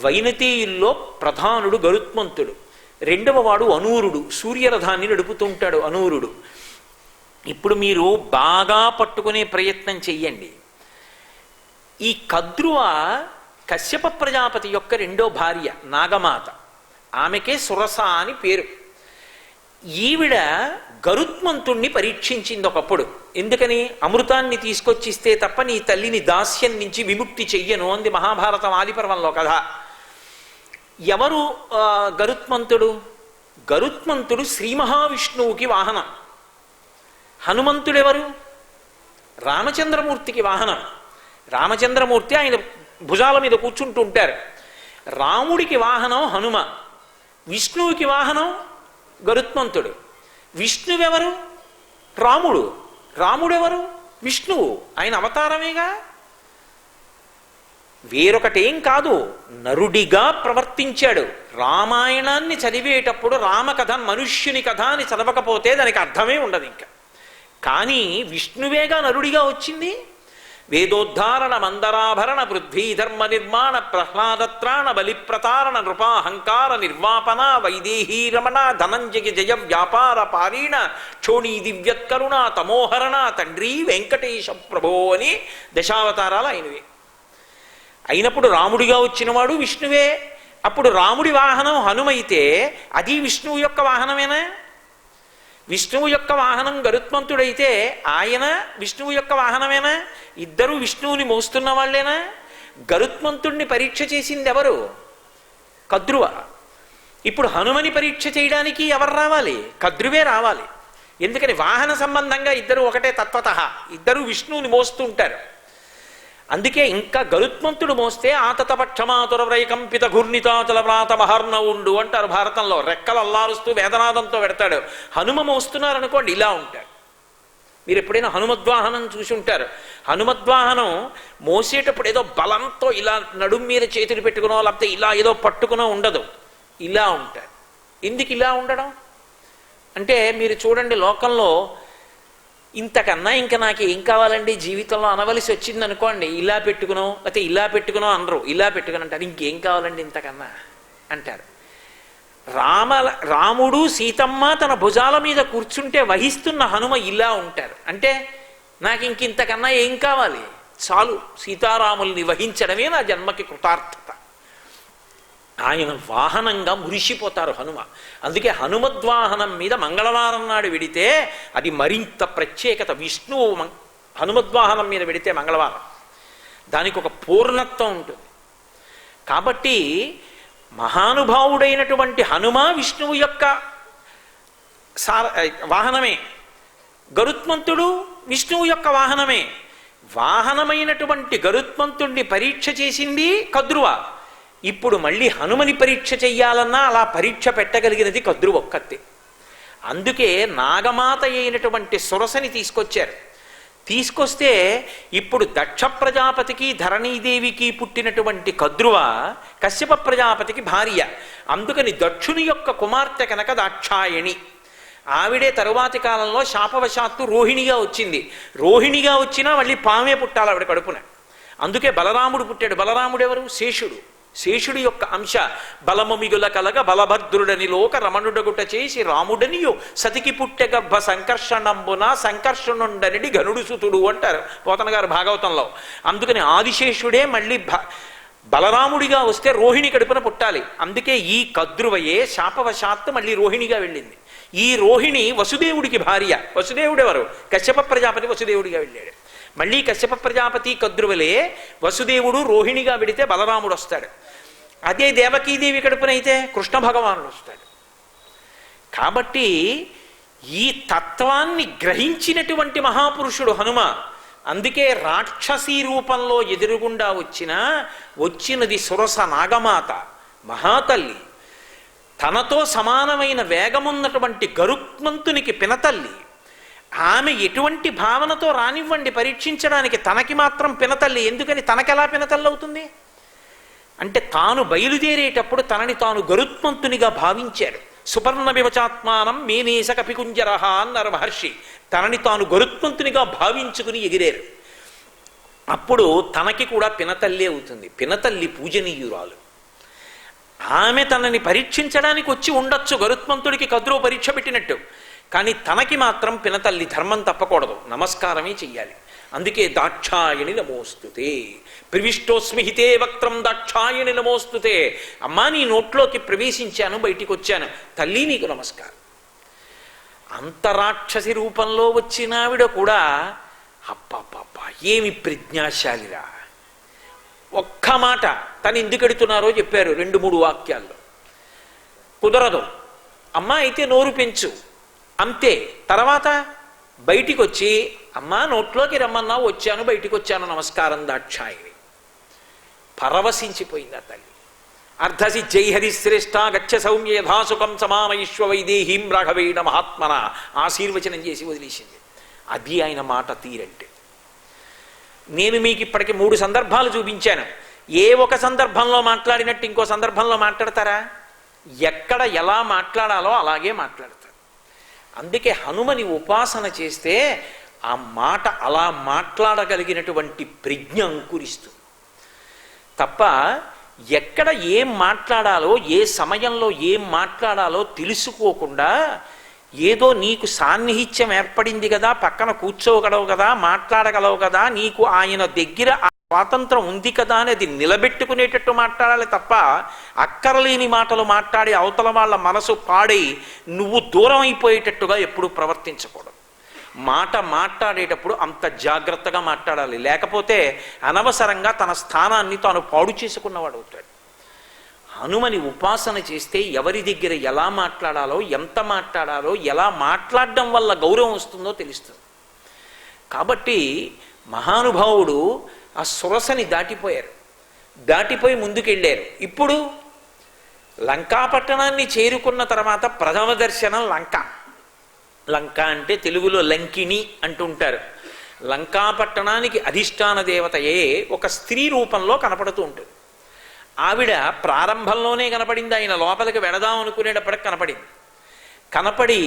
వైనతేయుల్లో ప్రధానుడు గరుత్మంతుడు. 2వ వాడు అనూరుడు, సూర్యరథాన్ని నడుపుతుంటాడు అనూరుడు. ఇప్పుడు మీరు బాగా పట్టుకునే ప్రయత్నం చెయ్యండి. ఈ కద్రువ కశ్యప ప్రజాపతి యొక్క 2వ భార్య నాగమాత. ఆమెకే సురస అని పేరు. ఈవిడ గరుత్మంతుణ్ణి పరీక్షించింది ఒకప్పుడు. ఎందుకని? అమృతాన్ని తీసుకొచ్చిస్తే తప్ప నీ తల్లిని దాస్యం నుంచి విముక్తి చెయ్యను అంది మహాభారతం ఆదిపర్వంలో కథ. ఎవరు గరుత్మంతుడు? గరుత్మంతుడు శ్రీ మహావిష్ణువుకి వాహనం. హనుమంతుడెవరు? రామచంద్రమూర్తికి వాహనం. రామచంద్రమూర్తి ఆయన భుజాల మీద కూర్చుంటూ ఉంటారు. రాముడికి వాహనం హనుమ, విష్ణువుకి వాహనం గరుత్మంతుడు. విష్ణువెవరు? రాముడు. రాముడెవరు? విష్ణువు. ఆయన అవతారమేగా. వేరొకటేం కాదు, నరుడిగా ప్రవర్తించాడు. రామాయణాన్ని చదివేటప్పుడు రామకథ మనుష్యుని కథ అని చదవకపోతే దానికి అర్థమే ఉండదు ఇంకా. కానీ విష్ణువేగా నరుడిగా వచ్చింది. వేదోద్ధారణ మందరాభరణ పృథ్వీధర్మ నిర్మాణ ప్రహ్లాదత్రాణ బలిప్రతారణ నృపాహంకార నిర్వాపన వైదేహీ రమణ ధనంజయ జయ వ్యాపార పారీణ క్షోణీ దివ్యత్కరుణ తమోహరణ తండ్రి వెంకటేశ ప్రభో అని దశావతారాలు అయినవి. అయినప్పుడు రాముడిగా వచ్చినవాడు విష్ణువే. అప్పుడు రాముడి వాహనం హనుమైతే అది విష్ణువు యొక్క వాహనమేనా? విష్ణువు యొక్క వాహనం గరుత్మంతుడైతే ఆయన విష్ణువు యొక్క వాహనమేనా? ఇద్దరు విష్ణువుని మోస్తున్న వాళ్ళేనా? గరుత్మంతుణ్ణి పరీక్ష చేసింది ఎవరు? కద్రువ. ఇప్పుడు హనుమని పరీక్ష చేయడానికి ఎవరు రావాలి? కద్రువే రావాలి. ఎందుకని? వాహన సంబంధంగా ఇద్దరు ఒకటే తత్వతః, ఇద్దరు విష్ణువుని మోస్తూ ఉంటారు. అందుకే ఇంకా గరుత్మంతుడు మోస్తే ఆతతపక్షమాతురవ్రైకంపిత ఘూర్ణితాచల వ్రాత మహర్ణవుండు అంటారు భారతంలో. రెక్కలు అల్లారుస్తూ వేదనాదంతో పెడతాడు. హనుమ మోస్తున్నారనుకోండి ఇలా ఉంటాడు. మీరు ఎప్పుడైనా హనుమద్వాహనం చూసి ఉంటారు. హనుమద్వాహనం మోసేటప్పుడు ఏదో బలంతో ఇలా నడుం మీద చేతులు పెట్టుకునో లేకపోతే ఇలా ఏదో పట్టుకునో ఉండదు, ఇలా ఉంటాడు. ఎందుకు ఇలా ఉండడం అంటే, మీరు చూడండి లోకంలో ఇంతకన్నా ఇంకా నాకు ఏం కావాలండి జీవితంలో అనవలసి వచ్చింది అనుకోండి, ఇలా పెట్టుకునో లేకపోతే ఇలా పెట్టుకునో అనరు, ఇలా పెట్టుకుని అంటారు. ఇంకేం కావాలండి ఇంతకన్నా అంటారు. రాముడు సీతమ్మ తన భుజాల మీద కూర్చుంటే వహిస్తున్న హనుమ ఇలా ఉంటారు. అంటే నాకు ఇంతకన్నా ఏం కావాలి, చాలు సీతారాముల్ని వహించడమే నా జన్మకి కృతార్థత. ఆయన వాహనంగా మురిసిపోతారు హనుమ. అందుకే హనుమద్వాహనం మీద మంగళవారం నాడు వెడితే అది మరింత ప్రత్యేకత. విష్ణువు హనుమద్వాహనం మీద వెడితే మంగళవారం దానికి ఒక పూర్ణత్వం ఉంటుంది. కాబట్టి మహానుభావుడైనటువంటి హనుమ విష్ణువు యొక్క వాహనమే, గరుత్మంతుడు విష్ణువు యొక్క వాహనమే. వాహనమైనటువంటి గరుత్మంతుడిని పరీక్ష చేసింది కద్రువ. ఇప్పుడు మళ్ళీ హనుమని పరీక్ష చెయ్యాలన్నా అలా పరీక్ష పెట్టగలిగినది కద్రువ ఒక్కతే. అందుకే నాగమాత అయినటువంటి సురసని తీసుకొచ్చారు. తీసుకొస్తే ఇప్పుడు దక్ష ప్రజాపతికి ధరణీదేవికి పుట్టినటువంటి కద్రువ కశ్యప ప్రజాపతికి భార్య. అందుకని దక్షుని యొక్క కుమార్తె కనుక దాక్షాయణి. ఆవిడే తరువాతి కాలంలో శాపవశాత్తు రోహిణిగా వచ్చింది. రోహిణిగా వచ్చినా మళ్ళీ పామే పుట్టాలి ఆవిడ కడుపున. అందుకే బలరాముడు పుట్టాడు. బలరాముడు ఎవరు? శేషుడు. శేషుడి యొక్క అంశ. బలము మిగుల కలగ బలభద్రుడని లోక రమణుడగుట చేసి రాముడనియు సతికి పుట్టె గర్భ సంకర్షణంబున సంకర్షణుండనిడి గనుడు సుతుడు అంటారు పోతన గారు భాగవతంలో. అందుకని ఆదిశేషుడే మళ్ళీ బలరాముడిగా వస్తే రోహిణి కడుపున పుట్టాలి. అందుకే ఈ కద్రువయే శాపవశాత్తు మళ్ళీ రోహిణిగా వెళ్ళింది. ఈ రోహిణి వసుదేవుడికి భార్య. వసుదేవుడు ఎవరు? కశ్యప ప్రజాపతి వసుదేవుడిగా వెళ్ళాడు. మళ్ళీ కశ్యప ప్రజాపతి కద్రువలే వసుదేవుడు రోహిణిగా వెడితే బలరాముడు వస్తాడు. అదే దేవకీదేవి కడుపునైతే కృష్ణ భగవానుడు వస్తాడు. కాబట్టి ఈ తత్వాన్ని గ్రహించినటువంటి మహాపురుషుడు హనుమ. అందుకే రాక్షసీ రూపంలో ఎదురుగుండా వచ్చినది సురస నాగమాత మహాతల్లి. తనతో సమానమైన వేగమున్నటువంటి గరుత్మంతునికి పినతల్లి. ఆమె ఎటువంటి భావనతో రానివ్వండి పరీక్షించడానికి, తనకి మాత్రం పినతల్లి. ఎందుకని తనకెలా పినతల్లి అవుతుంది అంటే, తాను బయలుదేరేటప్పుడు తనని తాను గరుత్మంతునిగా భావించారు. సుపర్ణ వివచాత్మానం మేనేశ కపికుంజరహ అన్నారు మహర్షి. తనని తాను గరుత్మంతునిగా భావించుకుని ఎగిరారు. అప్పుడు తనకి కూడా పినతల్లి అవుతుంది. పినతల్లి పూజనీయురాలు. ఆమె తనని పరీక్షించడానికి వచ్చి ఉండొచ్చు, గరుత్మంతుడికి కద్రువ పరీక్ష పెట్టినట్టు. కానీ తనకి మాత్రం పినతల్లి. ధర్మం తప్పకూడదు, నమస్కారమే చెయ్యాలి. అందుకే దాక్షాయణి నమోస్తుతే. ప్రవిష్టోస్మి హితే వక్త్రం దాక్షాయణి నమోస్తుతే. అమ్మా నీ నోట్లోకి ప్రవేశించాను, బయటికి వచ్చాను, తల్లి నీకు నమస్కారం. అంతరాక్షసి రూపంలో వచ్చిన ఆవిడ కూడా అప్పప్ప ఏమి ప్రజ్ఞాశాలిరా. ఒక్క మాట తను ఎందుకు ఎడుతున్నారో చెప్పారు 2-3 వాక్యాల్లో. కుదరదు అమ్మా అయితే నోరు పెంచు అంతే. తర్వాత బయటికి వచ్చి అమ్మా నోట్లోకి రమ్మన్నావు, వచ్చాను, బయటికి వచ్చాను, నమస్కారం దాక్షాయిని. పరవశించిపోయింది ఆ తల్లి. అర్ధసిజ్జై హరిశ్రేష్ఠ గచ్చ సౌమ్య యథాసుఖం సమామయిష్వ వైదేహీం రాఘవేణ మహాత్మన ఆశీర్వచనం చేసి వదిలేసింది. అది ఆయన మాట తీరంటే. నేను మీకు ఇప్పటికి 3 సందర్భాలు చూపించాను. ఏ ఒక సందర్భంలో మాట్లాడినట్టు ఇంకో సందర్భంలో మాట్లాడతారా? ఎక్కడ ఎలా మాట్లాడాలో అలాగే మాట్లాడతారు. అందుకే హనుమని ఉపాసన చేస్తే ఆ మాట అలా మాట్లాడగలిగినటువంటి ప్రజ్ఞ అంకురిస్తుంది తప్ప, ఎక్కడ ఏం మాట్లాడాలో, ఏ సమయంలో ఏం మాట్లాడాలో తెలుసుకోకుండా ఏదో నీకు సాన్నిహిత్యం ఏర్పడింది కదా, పక్కన కూర్చోగలవు కదా, మాట్లాడగలవు కదా, నీకు ఆయన దగ్గర ఆ స్వాతంత్రం ఉంది కదా అని అది నిలబెట్టుకునేటట్టు మాట్లాడాలి తప్ప, అక్కరలేని మాటలు మాట్లాడి అవతల వాళ్ళ మనసు పాడై నువ్వు దూరం అయిపోయేటట్టుగా ఎప్పుడూ ప్రవర్తించకూడదు. మాట్లాడేటప్పుడు అంత జాగ్రత్తగా మాట్లాడాలి. లేకపోతే అనవసరంగా తన స్థానాన్ని తాను పాడు చేసుకున్నవాడు అవుతాడు. హనుమని ఉపాసన చేస్తే ఎవరి దగ్గర ఎలా మాట్లాడాలో, ఎంత మాట్లాడాలో, ఎలా మాట్లాడడం వల్ల గౌరవం వస్తుందో తెలుస్తుంది. కాబట్టి మహానుభావుడు ఆ సురసని దాటిపోయారు, దాటిపోయి ముందుకెళ్ళారు. ఇప్పుడు లంకాపట్టణాన్ని చేరుకున్న తర్వాత ప్రథమ దర్శనం లంక. లంక అంటే తెలుగులో లంకిణి అంటుంటారు. లంకాపట్టణానికి అధిష్టాన దేవతయే ఒక స్త్రీ రూపంలో కనపడుతూ ఉంటుంది. ఆవిడ ప్రారంభంలోనే కనపడింది, ఆయన లోపలికి వెడదాం అనుకునేటప్పటికి కనపడింది. కనపడి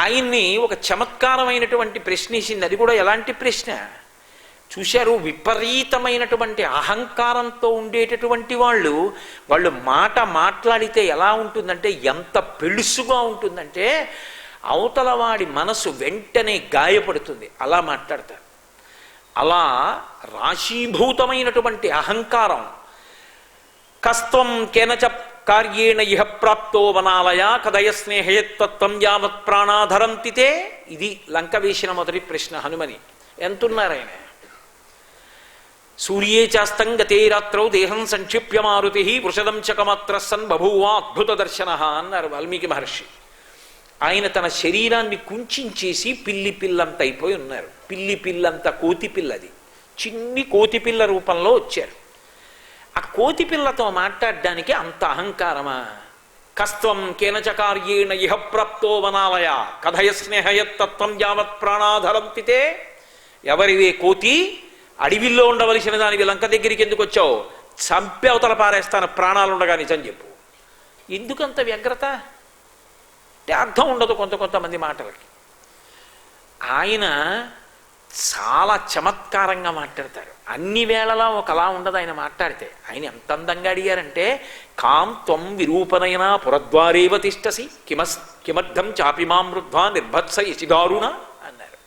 ఆయన్ని ఒక చమత్కారమైనటువంటి ప్రశ్నించింది. అది కూడా ఎలాంటి ప్రశ్న చూశారు? విపరీతమైనటువంటి అహంకారంతో ఉండేటటువంటి వాళ్ళు మాట మాట్లాడితే ఎలా ఉంటుందంటే, ఎంత పెళుసుగా ఉంటుందంటే అవతల వాడి మనసు వెంటనే గాయపడుతుంది. అలా మాట్లాడతారు. అలా రాశీభూతమైనటువంటి అహంకారం. కస్త్వం కేనచ కార్యేణ ఇహ ప్రాప్తో వనాలయ కదయ స్నేహయత్వం యావత్ ప్రాణాధరంతితే. ఇది లంక వేసిన మొదటి ప్రశ్న హనుమని. ఎంతున్నారాయన? సూర్యే చాస్తం గతే రాత్రౌ దేహం సంక్షిప్య మారుతి వృషదం చకమాత్ర సన్ బభూవ అద్భుత దర్శన అన్నారు వాల్మీకి మహర్షి. ఆయన తన శరీరాన్ని కుంచేసి పిల్లి పిల్లంత అయిపోయి ఉన్నారు. పిల్లి పిల్లంత కోతి పిల్లది, చిన్ని కోతి పిల్ల రూపంలో వచ్చారు. ఆ కోతి పిల్లతో మాట్లాడడానికి అంత అహంకారమా? కస్త్వం కేనచ కార్యేణ ఇహ ప్రాప్తో వనాలయ కథయ స్నేహయత్వం యావత్ ప్రాణాధరంతితే. ఎవరివే కోతి? అడవిలో ఉండవలసిన దానివి లంక దగ్గరికి ఎందుకు వచ్చావు? చంపి అవతల పారేస్తాను ప్రాణాలు ఉండగా నిజం చెప్పు. ఎందుకంత వ్యగ్రత అంటే అర్థం ఉండదు కొంతమంది మాటలకి. ఆయన చాలా చమత్కారంగా మాట్లాడతారు. అన్ని వేళలా ఒకలా ఉండదు ఆయన మాట్లాడితే. ఆయన ఎంత అందంగా అడిగారంటే, కాం త్వం విరూపనైనా పురద్వారేవ తిష్టసి కిమర్థం చాపిమాం వృద్ధ్వా నిర్భత్స యశిదారుణ అన్నారు.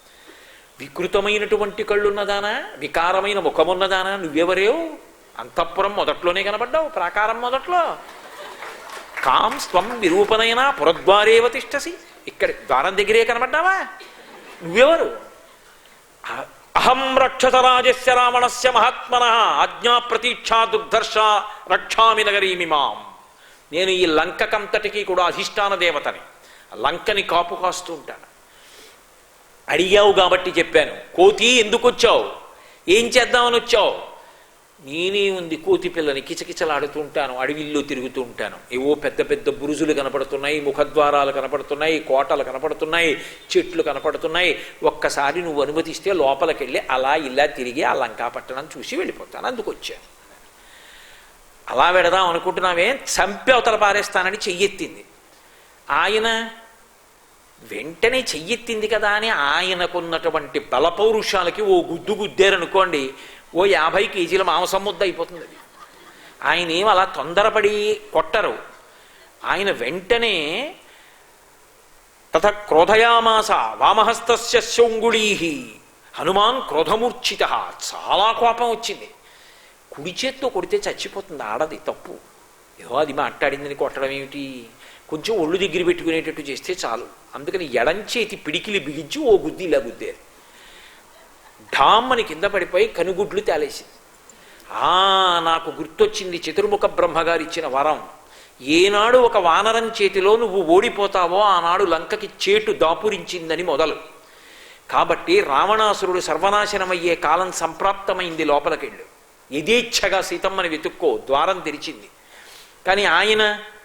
వికృతమైనటువంటి కళ్ళున్నదానా, వికారమైన ముఖమున్నదానా, నువ్వెవరేవు? అంతఃపురం మొదట్లోనే కనబడ్డావు, ప్రాకారం మొదట్లో. కాం స్వం విరూపనైనా పురద్వారేవ తిష్టసి, ఇక్కడ ద్వారం దగ్గరే కనబడ్డావా? నువ్వెవరు? అహం రక్షసరాజస్య రావణస్య మహాత్మన ఆజ్ఞా ప్రతీక్షా దుర్ధర్ష రక్షామి నగరీమిమాం. నేను ఈ లంకకంతటికి కూడా అధిష్టాన దేవతని, లంకని కాపు కాస్తూ ఉంటాను. అడిగావు కాబట్టి చెప్పాను. కోతి ఎందుకు వచ్చావు? ఏం చేద్దామని వచ్చావు? నేనే ఉంది కోతి పిల్లని కిచకిచలాడుతూ ఉంటాను, అడవిల్లో తిరుగుతూ ఉంటాను. ఏవో పెద్ద పెద్ద బురుజులు కనపడుతున్నాయి, ముఖద్వారాలు కనపడుతున్నాయి, కోటలు కనపడుతున్నాయి, చెట్లు కనపడుతున్నాయి. ఒక్కసారి నువ్వు అనుమతిస్తే లోపలికి వెళ్ళి అలా ఇలా తిరిగి ఆ లంకాపట్టణం చూసి వెళ్ళిపోతాను, అందుకు వచ్చాను. అలా వెడదాం అనుకుంటున్నావే? చంపి అవతల పారేస్తానని చెయ్యెత్తింది. ఆయన వెంటనే చెయ్యెత్తింది కదా అని ఆయనకున్నటువంటి బలపౌరుషాలకి ఓ గుద్దు గుద్దారనుకోండి, ఓ 50 కేజీల మాంసం ముద్ద అయిపోతుంది అది. ఆయన ఏం అలా తొందరపడి కొట్టరు. ఆయన వెంటనే తథ క్రోధయామాస వామహస్తస్య శౌంగుళీహి. హనుమాన్ క్రోధమూర్ఛిత. చాలా కోపం వచ్చింది. కుడి చేత్తో కొడితే చచ్చిపోతుంది ఆడది, తప్పు. ఏదో అది మాట్లాడిందని కొట్టడం ఏమిటి? కొంచెం ఒళ్ళు దగ్గర పెట్టుకునేటట్టు చేస్తే చాలు. అందుకని ఎడంచేతి పిడికిలి బిగించి ఓ గుద్ది ఇలా గుద్దారు. ఢామ్మని కింద పడిపోయి కనుగుడ్లు తేలేసింది. నాకు గుర్తొచ్చింది చతుర్ముఖ బ్రహ్మగారు ఇచ్చిన వరం. ఏనాడు ఒక వానరం చేతిలో నువ్వు ఓడిపోతావో ఆనాడు లంకకి చేటు దాపురించిందని మొదలు. కాబట్టి రావణాసురుడు సర్వనాశనమయ్యే కాలం సంప్రాప్తమైంది. లోపలికెళ్ళు, యథేచ్ఛగా సీతమ్మని వెతుక్కో, ద్వారం తెరిచింది. కానీ ఆయన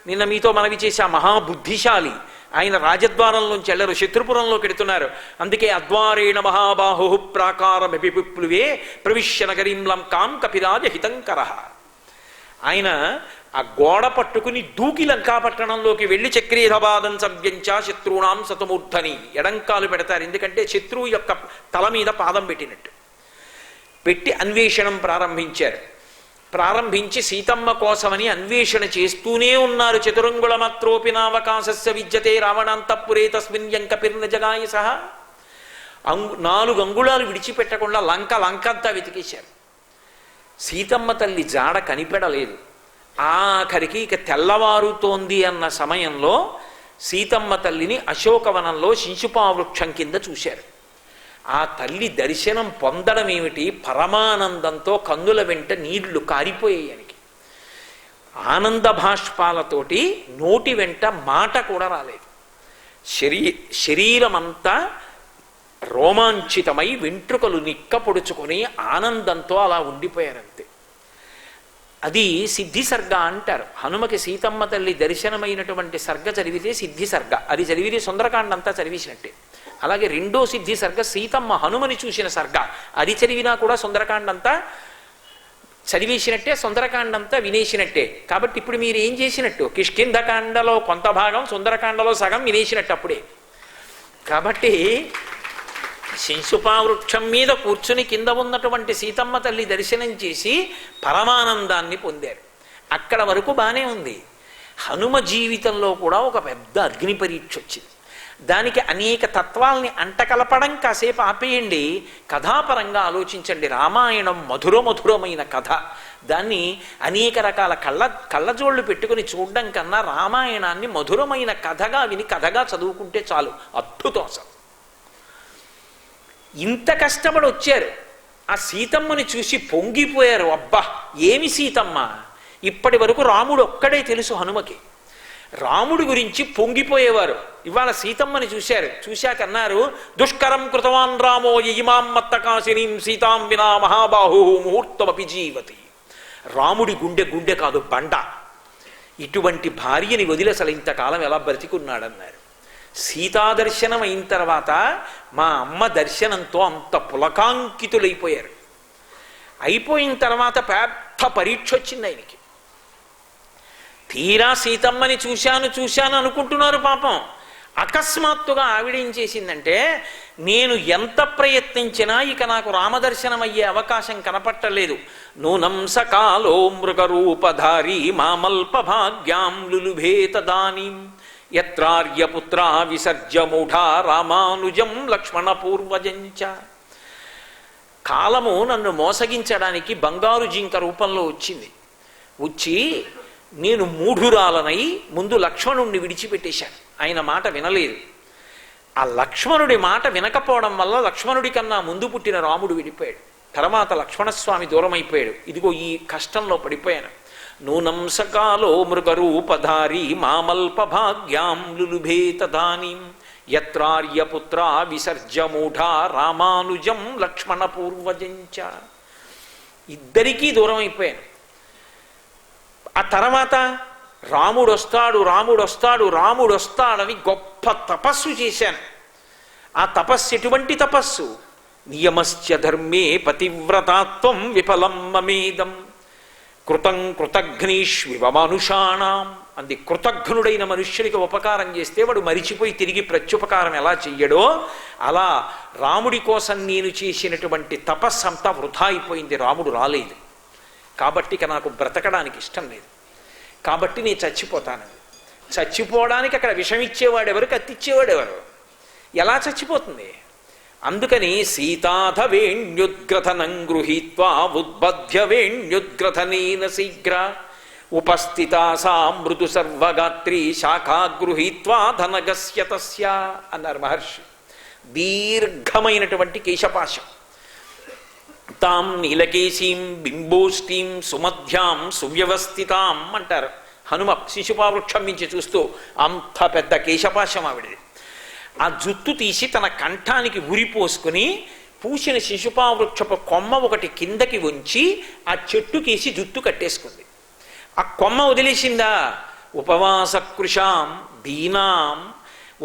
నిన్న మీతో మనవి చేసే మహాబుద్ధిశాలి. ఆయన రాజద్వారంలోంచి వెళ్ళరు, శత్రుపురంలోకి వెడుతున్నారు. అందుకే అద్వారేణ మహాబాహు ప్రాకారమపి పిప్లువే ప్రవిశ్య నగరీం లంకాం కపిరాజ హితంకర. ఆయన ఆ గోడ పట్టుకుని దూకి లంకాపట్టణంలోకి వెళ్ళి చక్రీధబాదం సవ్యంచ శత్రువునాం సతమూర్ధని ఎడంకాలు పెడతారు. ఎందుకంటే శత్రువు యొక్క తల మీద పాదం పెట్టినట్టు పెట్టి అన్వేషణం ప్రారంభించారు. ప్రారంభించి సీతమ్మ కోసమని అన్వేషణ చేస్తూనే ఉన్నారు. చతురంగుళ మాత్రోపినావకాశస్య విద్యతే రావణాంతఃపురే తస్మిన్ యంకపిర్న జగాయ సహా. 4 అంగుళాలు విడిచిపెట్టకుండా లంకంతా వెతికేశారు. సీతమ్మ తల్లి జాడ కనిపెడలేదు. ఆఖరికి ఇక తెల్లవారుతోంది అన్న సమయంలో సీతమ్మ తల్లిని అశోకవనంలో శింశుపావృక్షం కింద చూశారు. ఆ తల్లి దర్శనం పొందడం ఏమిటి? పరమానందంతో కన్నుల వెంట నీళ్లు కారిపోయాయనికి. ఆనంద భాష్పాలతోటి నోటి వెంట మాట కూడా రాలేదు. శరీరమంతా రోమాంచితమై వెంట్రుకలు నిక్కపొడుచుకొని ఆనందంతో అలా ఉండిపోయారంతే. అది సిద్ధి సర్గ అంటారు. హనుమకి సీతమ్మ తల్లి దర్శనమైనటువంటి సర్గ చదివితే సిద్ధి సర్గ, అది చదివితే సుందరకాండ అంతా చదివేసినట్టే. అలాగే రెండో సిద్ధి సర్గ సీతమ్మ హనుమని చూసిన సర్గ, అది చదివినా కూడా సుందరకాండ అంతా చదివేసినట్టే, సుందరకాండంతా వినేసినట్టే. కాబట్టి ఇప్పుడు మీరు ఏం చేసినట్టు, కిష్కింధకాండలో కొంత భాగం, సుందరకాండలో సగం వినేసినట్టు అప్పుడే. కాబట్టి శింశుపావృక్షం మీద కూర్చుని కింద ఉన్నటువంటి సీతమ్మ తల్లి దర్శనం చేసి పరమానందాన్ని పొందారు. అక్కడ వరకు బాగానే ఉంది. హనుమ జీవితంలో కూడా ఒక పెద్ద అగ్ని పరీక్ష వచ్చింది. దానికి అనేక తత్వాల్ని అంటకలపడం కాసేపు ఆపేయండి, కథాపరంగా ఆలోచించండి. రామాయణం మధురమైన కథ. దాన్ని అనేక రకాల కళ్ళజోళ్ళు పెట్టుకుని చూడడం కన్నా రామాయణాన్ని మధురమైన కథగా విని కథగా చదువుకుంటే చాలు, అద్భుతం. అసలు ఇంత కష్టపడి వచ్చారు, ఆ సీతమ్మని చూసి పొంగిపోయారు. అబ్బా ఏమి సీతమ్మ! ఇప్పటి వరకు రాముడు ఒక్కడే తెలుసు హనుమకి, రాముడి గురించి పొంగిపోయేవారు. ఇవాళ సీతమ్మని చూశారు, చూశాకన్నారు దుష్కరం కృతవాన్ రామో ఇమాం మత్తకాశినీం సీతాం వినా మహాబాహు ముహూర్తమపి జీవతి. రాముడి గుండె కాదు బండ. ఇటువంటి భార్యని వదిలి అసలు ఇంతకాలం ఎలా బ్రతికున్నాడన్నారు. సీతాదర్శనం అయిన తర్వాత మా అమ్మ దర్శనంతో అంత పులకాంకితులైపోయారు. అయిపోయిన తర్వాత పెద్ద పరీక్ష వచ్చింది ఆయనకి. తీరా సీతమ్మని చూశాను అనుకుంటున్నారు పాపం. అకస్మాత్తుగా ఆవిడేం చేసిందంటే, నేను ఎంత ప్రయత్నించినా ఇక నాకు రామదర్శనం అయ్యే అవకాశం కనపట్టలేదు. నూనం సకాలో మృగరూపధారీ మామల్ప భాగ్యాం లులుభేతదానీం యత్రార్యపుత్ర విసర్జమూఢా రామానుజం లక్ష్మణ పూర్వజంచ. కాలము నన్ను మోసగించడానికి బంగారు జింక రూపంలో వచ్చింది. వచ్చి నేను మూఢురాలనై ముందు లక్ష్మణుణ్ణి విడిచిపెట్టేశాను. ఆయన మాట వినలేదు. ఆ లక్ష్మణుడి మాట వినకపోవడం వల్ల లక్ష్మణుడి కన్నా ముందు పుట్టిన రాముడు విడిపోయాడు. తర్వాత లక్ష్మణస్వామి దూరం అయిపోయాడు. ఇదిగో ఈ కష్టంలో పడిపోయాను. నూనం సకాలో మృగరూపధారీ మామల్ప భాగ్యాం లులుభేతదానీం యత్రార్యపుత్ర విసర్జమూఢా రామానుజం లక్ష్మణ పూర్వజంచ. ఇద్దరికీ దూరం అయిపోయాను. ఆ తర్వాత రాముడొస్తాడని గొప్ప తపస్సు చేశాను. ఆ తపస్సు ఎటువంటి తపస్సు? నియమశ్చ ధర్మే పతివ్రతాత్వం విఫలం మమేదం కృతం కృతఘ్నీష్వివ మనుషాణం అంది. కృతఘ్నుడైన మనుష్యునికి ఉపకారం చేస్తే వాడు మరిచిపోయి తిరిగి ప్రత్యుపకారం ఎలా చెయ్యడో అలా రాముడి కోసం నేను చేసినటువంటి తపస్సు అంతా వృధా అయిపోయింది. రాముడు రాలేదు కాబట్టి ఇక నాకు బ్రతకడానికి ఇష్టం లేదు, కాబట్టి నేను చచ్చిపోతాను. చచ్చిపోవడానికి అక్కడ విషం ఇచ్చేవాడెవరు, కత్తిచ్చేవాడెవరు? ఎలా చచ్చిపోతుంది? అందుకని సీతాథ వేణ్యుద్గ్రథనం గృహీత్వా ఉద్బధ్య వేణ్యుద్గ్రథనేన శీఘ్ర ఉపస్థితా సా మృదు సర్వగాత్రి శాఖా గృహీత్వా ధనగస్య తస్య అన్నారు మహర్షి. దీర్ఘమైనటువంటి కేశపాశం. తాం నీలకేశీం బింబోష్ఠీం సుమధ్యాం సువ్యవస్థితాం అంటారు. హనుమ శిశుపావృక్షం నుంచి చూస్తూ అంత పెద్ద కేశపాశం ఆవిడది. ఆ జుత్తు తీసి తన కంఠానికి ఉరిపోసుకుని పూసిన శిశుపావృక్షపు కొమ్మ ఒకటి కిందకి ఉంచి ఆ చెట్టుకేసి జుత్తు కట్టేసుకుంది. ఆ కొమ్మ వదిలేసిందా? ఉపవాస కృషాం దీనాం,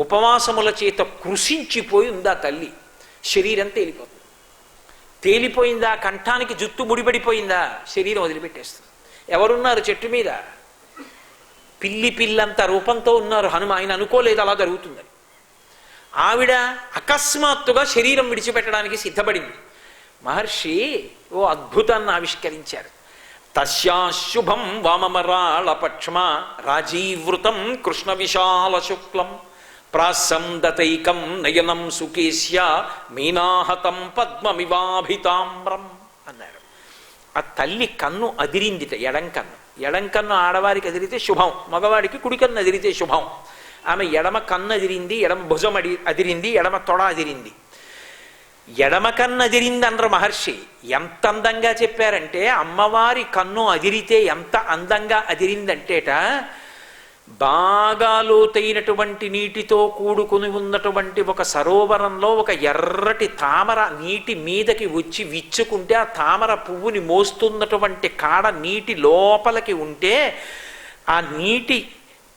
ఉపవాసముల చేత కృషించిపోయి ఉందా తల్లి. శరీరం తేలిపోయిందా? కంఠానికి జుత్తు ముడిపడిపోయిందా? శరీరం వదిలిపెట్టేస్తుంది. ఎవరున్నారు చెట్టు మీద? పిల్లంత రూపంతో ఉన్నారు హనుమ. ఆయన అనుకోలేదు అలా జరుగుతుందని. ఆవిడ అకస్మాత్తుగా శరీరం విడిచిపెట్టడానికి సిద్ధపడింది. మహర్షి ఓ అద్భుతాన్ని ఆవిష్కరించారు. తస్యాశుభం వామమరాళపక్ష్మ రాజీవృతం కృష్ణ విశాల శుక్లం ప్రాసందతైకం నయనం సుకేశ్య మీనాహతం పద్మమివాభితామ్రం అన్నారు. ఆ తల్లి కన్ను అదిరిందిట, ఎడం కన్ను ఆడవారికి అదిరితే శుభం, మగవాడికి కుడి కన్ను అదిరితే శుభం. ఆమె ఎడమ కన్ను అదిరింది, ఎడమ భుజం అదిరింది, ఎడమ తొడ అదిరింది. ఎడమ కన్ను అదిరిందన్నారు మహర్షి. ఎంత అందంగా చెప్పారంటే అమ్మవారి కన్ను అదిరితే ఎంత అందంగా అదిరిందంటేట, బాగా లోతైనటువంటి నీటితో కూడుకుని ఉన్నటువంటి ఒక సరోవరంలో ఒక ఎర్రటి తామర నీటి మీదకి వచ్చి విచ్చుకుంటే ఆ తామర పువ్వుని మోస్తున్నటువంటి కాడ నీటి లోపలికి ఉంటే, ఆ నీటి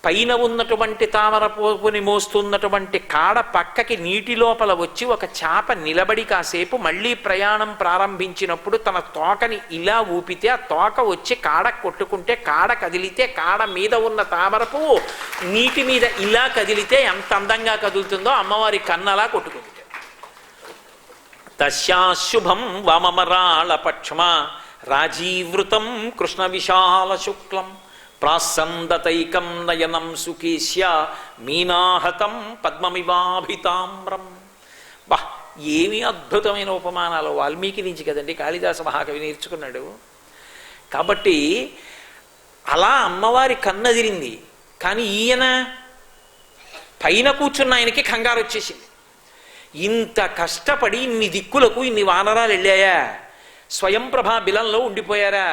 పైన ఉన్నటువంటి తామర పువ్వుని మోస్తున్నటువంటి కాడ పక్కకి నీటి లోపల వచ్చి ఒక చేప నిలబడి కాసేపు మళ్ళీ ప్రయాణం ప్రారంభించినప్పుడు తన తోకని ఇలా ఊపితే ఆ తోక వచ్చి కాడ కొట్టుకుంటే, కాడ కదిలితే కాడ మీద ఉన్న తామర పువ్వు నీటి మీద ఇలా కదిలితే ఎంత అందంగా కదులుతుందో అమ్మవారి కన్నలా కొట్టుకుంది. తస్యాశుభం వామమరాళ పక్ష్మ రాజీవృతం కృష్ణ విశాల శుక్లం ప్రాసందతైకం నయనం సుకేశ్య మీనాహతం పద్మమివాభితామ్రం. బా, ఏమి అద్భుతమైన ఉపమానాలు! వాల్మీకి నుంచి కదండి కాళిదాస మహాకవి నేర్చుకున్నాడు. కాబట్టి అలా అమ్మవారి కన్నదిరింది. కానీ ఈయన పైన కూర్చున్న ఆయనకి కంగారు వచ్చేసింది. ఇంత కష్టపడి ఇన్ని దిక్కులకు ఇన్ని వానరాలు వెళ్ళాయా? స్వయంప్రభా బిలంలో ఉండిపోయారా?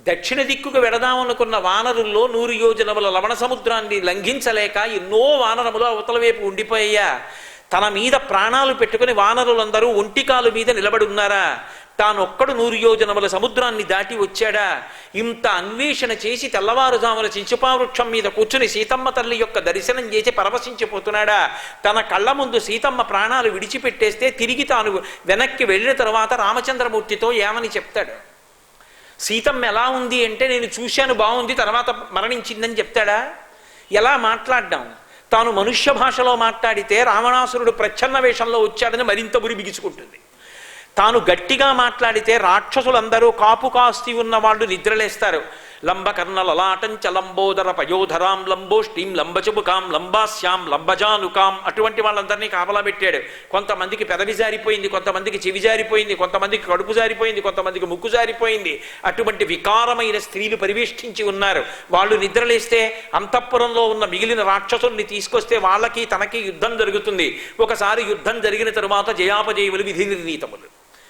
దక్షిణ దిక్కుకు వెడదామనుకున్న వానరుల్లో 100 యోజనముల లవణ సముద్రాన్ని లంఘించలేక ఎన్నో వానరములు అవతల వైపు ఉండిపోయా. తన మీద ప్రాణాలు పెట్టుకుని వానరులందరూ ఒంటికాలు మీద నిలబడి ఉన్నారా? తానొక్కడు 100 యోజనముల సముద్రాన్ని దాటి వచ్చాడా? ఇంత అన్వేషణ చేసి తెల్లవారుజామున చించుపావృక్షం మీద కూర్చుని సీతమ్మ తల్లి యొక్క దర్శనం చేసి పరవశించిపోతున్నాడా? తన కళ్ళ ముందు సీతమ్మ ప్రాణాలు విడిచిపెట్టేస్తే తిరిగి తాను వెనక్కి వెళ్ళిన తర్వాత రామచంద్రమూర్తితో ఏమని చెప్తాడు? సీతమ్మ ఎలా ఉంది అంటే నేను చూశాను బాగుంది, తర్వాత మరణించిందని చెప్తాడా? ఎలా మాట్లాడ్డాం? తాను మనుష్య భాషలో మాట్లాడితే రావణాసురుడు ప్రచ్ఛన్న వేషంలో వచ్చాడని మరింత బురి బిగించుకుంటుంది. తాను గట్టిగా మాట్లాడితే రాక్షసులందరూ కాపు కాస్తి ఉన్న వాళ్ళు నిద్రలేస్తారు. లంబకర్ణ లలాటంచ లంబోదర పయోధరాం లంబోష్ఠీం లంబచబుకాం లంబాస్యాం లంబజానుకాం అటువంటి వాళ్ళందరినీ కాపలా పెట్టాడు. కొంతమందికి పెదవి జారిపోయింది, కొంతమందికి చెవి జారిపోయింది, కొంతమందికి కడుపు జారిపోయింది, కొంతమందికి ముక్కు జారిపోయింది. అటువంటి వికారమైన స్త్రీలు పరివేష్టించి ఉన్నారు. వాళ్ళు నిద్రలేస్తే అంతఃపురంలో ఉన్న మిగిలిన రాక్షసుల్ని తీసుకొస్తే వాళ్ళకి తనకి యుద్ధం జరుగుతుంది. ఒకసారి యుద్ధం జరిగిన తరువాత జయాపజయములు విధి నిర్ణీతములు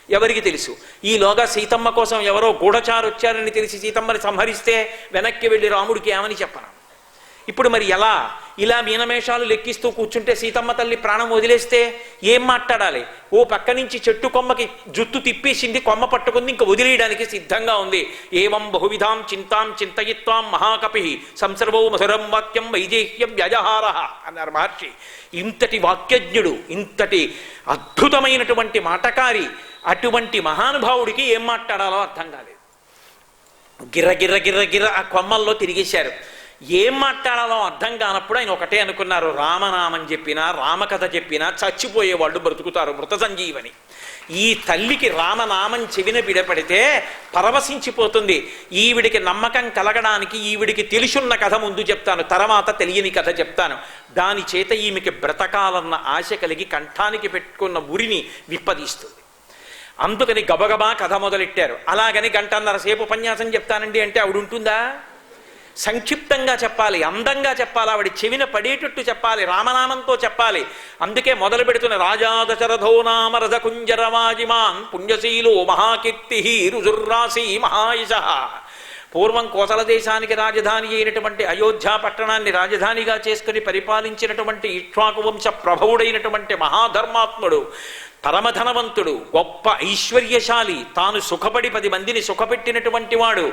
ఎవరికి తెలుసు? ఈలోగా సీతమ్మ కోసం ఎవరో గూఢచారు వచ్చారని తెలిసి సీతమ్మని సంహరిస్తే వెనక్కి వెళ్ళి రాముడికి ఏమని చెప్పను? ఇప్పుడు మరి ఎలా? ఇలా మీనమేషాలు లెక్కిస్తూ కూర్చుంటే సీతమ్మ తల్లి ప్రాణం వదిలేస్తే ఏం మాట్లాడాలి? ఓ పక్క నుంచి చెట్టు కొమ్మకి జుత్తు తిప్పేసింది, కొమ్మ పట్టుకుంది, ఇంకా వదిలేయడానికి సిద్ధంగా ఉంది. ఏవం బహువిధాం చింతాం చింతయిత్వాం మహాకపి సంసర్వో మధురం వాక్యం వైదేహ్యం వ్యజహార అన్నారు మహర్షి. ఇంతటి వాక్యజ్ఞుడు, ఇంతటి అద్భుతమైనటువంటి మాటకారి అటువంటి మహానుభావుడికి ఏం మాట్లాడాలో అర్థం కాలేదు. గిర్ర గిర్ర గిర్ర ఆ కొమ్మల్లో తిరిగేశారు. ఏం మాట్లాడాలో అర్థం కానప్పుడు ఆయన ఒకటే అనుకున్నారు, రామనామం చెప్పినా రామకథ చెప్పినా చచ్చిపోయేవాళ్ళు బ్రతుకుతారు, మృత సంజీవని. ఈ తల్లికి రామనామం చెవిన బిడపడితే పరవశించిపోతుంది. ఈవిడికి నమ్మకం కలగడానికి ఈవిడికి తెలుసున్న కథ ముందు చెప్తాను, తర్వాత తెలియని కథ చెప్తాను. దాని చేత ఈమెకి బ్రతకాలన్న ఆశ కలిగి కంఠానికి పెట్టుకున్న ఉరిని విప్పదీస్తుంది. అందుకని గబగబా కథ మొదలెట్టారు. అలాగని 1.5 సేపు ఉపన్యాసం చెప్తానండి అంటే ఆవిడ ఉంటుందా? సంక్షిప్తంగా చెప్పాలి, అందంగా చెప్పాలి, ఆవిడ చెవిన పడేటట్టు చెప్పాలి, రామనామంతో చెప్పాలి. అందుకే మొదలు పెడుతున్న రాజాదశరథో నామ రథకుంజరవాజిమాన్ పుణ్యశీలో మహాకీర్తి రుజుర్రాశి మహాయశ. పూర్వం కోసల దేశానికి రాజధాని అయినటువంటి అయోధ్య పట్టణాన్ని రాజధానిగా చేసుకుని పరిపాలించినటువంటి ఇక్ష్వాకు వంశ ప్రభవుడైనటువంటి మహాధర్మాత్ముడు, పరమధనవంతుడు, గొప్ప ఐశ్వర్యశాలి, తాను సుఖపడి 10 మందిని సుఖపెట్టినటువంటి వాడు,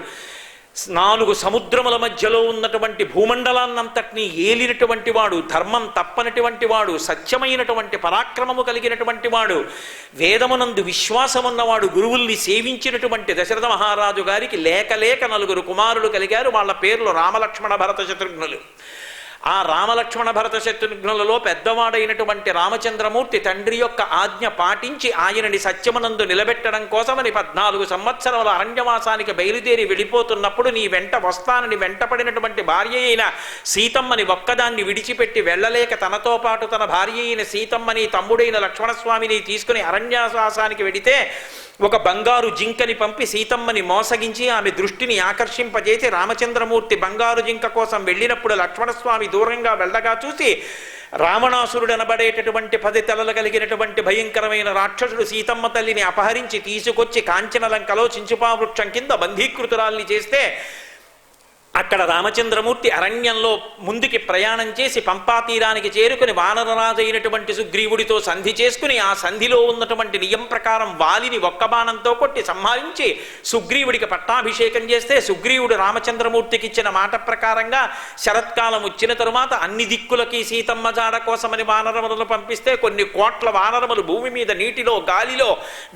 4 సముద్రముల మధ్యలో ఉన్నటువంటి భూమండలాన్నంతటినీ ఏలినటువంటి వాడు, ధర్మం తప్పనటువంటి వాడు, సత్యమైనటువంటి పరాక్రమము కలిగినటువంటి వాడు, వేదమునందు విశ్వాసమున్నవాడు, గురువుల్ని సేవించినటువంటి దశరథ మహారాజు గారికి లేక 4 కుమారులు కలిగారు. వాళ్ళ పేర్లు రామలక్ష్మణ భరత శత్రుఘ్నులు. ఆ రామలక్ష్మణ భరత శత్రుఘ్నులలో పెద్దవాడైనటువంటి రామచంద్రమూర్తి తండ్రి యొక్క ఆజ్ఞ పాటించి ఆయనని సత్యమునందు నిలబెట్టడం కోసమని 14 సంవత్సరాల అరణ్యవాసానికి బయలుదేరి వెళ్ళిపోతున్నప్పుడు నీ వెంట వస్తానని వెంటపడినటువంటి భార్య అయిన సీతమ్మని ఒక్కదాన్ని విడిచిపెట్టి వెళ్ళలేక తనతో పాటు తన భార్య అయిన సీతమ్మని తమ్ముడైన లక్ష్మణస్వామిని తీసుకుని అరణ్యవాసానికి వెడితే ఒక బంగారు జింకని పంపి సీతమ్మని మోసగించి ఆమె దృష్టిని ఆకర్షింపజేసి రామచంద్రమూర్తి బంగారు జింక కోసం వెళ్ళినప్పుడు లక్ష్మణస్వామి దూరంగా వెళ్ళగా చూసి రావణాసురుడు అనబడేటటువంటి 10 తలలు కలిగినటువంటి భయంకరమైన రాక్షసుడు సీతమ్మ తల్లిని అపహరించి తీసుకొచ్చి కాంచనలంకలో చించుపా వృక్షం కింద బంధీకృతురాల్ని చేస్తే అక్కడ రామచంద్రమూర్తి అరణ్యంలో ముందుకి ప్రయాణం చేసి పంపాతీరానికి చేరుకుని వానరరాజు అయినటువంటి సుగ్రీవుడితో సంధి చేసుకుని ఆ సంధిలో ఉన్నటువంటి నియం ప్రకారం వాలిని ఒక్క బాణంతో కొట్టి సంహరించి సుగ్రీవుడికి పట్టాభిషేకం చేస్తే సుగ్రీవుడు రామచంద్రమూర్తికి ఇచ్చిన మాట ప్రకారంగా శరత్కాలం వచ్చిన తరువాత అన్ని దిక్కులకి సీతమ్మ జాడ కోసమని వానరములను పంపిస్తే కొన్ని కోట్ల వానరములు భూమి మీద నీటిలో గాలిలో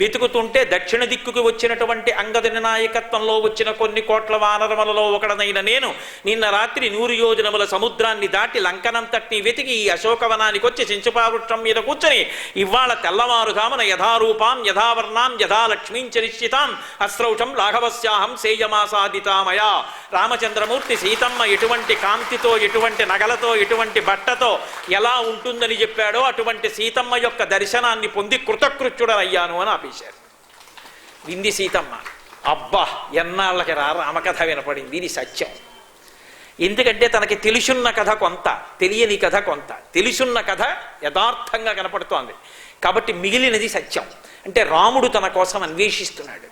వెతుకుతుంటే దక్షిణ దిక్కుకు వచ్చినటువంటి అంగదుని నాయకత్వంలో వచ్చిన కొన్ని కోట్ల వానరములలో ఒకడనైన నేను నిన్న రాత్రి 100 యోజనముల సముద్రాన్ని దాటి లంకనంతటిని వెతికి ఈ అశోకవనానికి వచ్చి చించుపావృక్షం మీద కూర్చొని ఇవాళ తెల్లవారుధామన యథారూపాం యథావర్ణాం యథాలక్ష్మీం చ నిశ్చితాం అస్రౌషం రాఘవస్యాహం సేయమాసాదితామయా. రామచంద్రమూర్తి సీతమ్మ ఎటువంటి కాంతితో ఎటువంటి నగలతో ఎటువంటి బట్టతో ఎలా ఉంటుందని చెప్పాడో అటువంటి సీతమ్మ యొక్క దర్శనాన్ని పొంది కృతకృత్యుడనయ్యాను అని ఆపేశారు. వింది సీతమ్మ, అబ్బా ఎన్నాళ్ళకి రామకథ వినపడింది, ఇది సత్యం. ఎందుకంటే తనకి తెలుసున్న కథ కొంత, తెలియని కథ కొంత. తెలుసున్న కథ యథార్థంగా కనపడుతోంది కాబట్టి మిగిలినది సత్యం. అంటే రాముడు తన కోసం అన్వేషిస్తున్నాడు,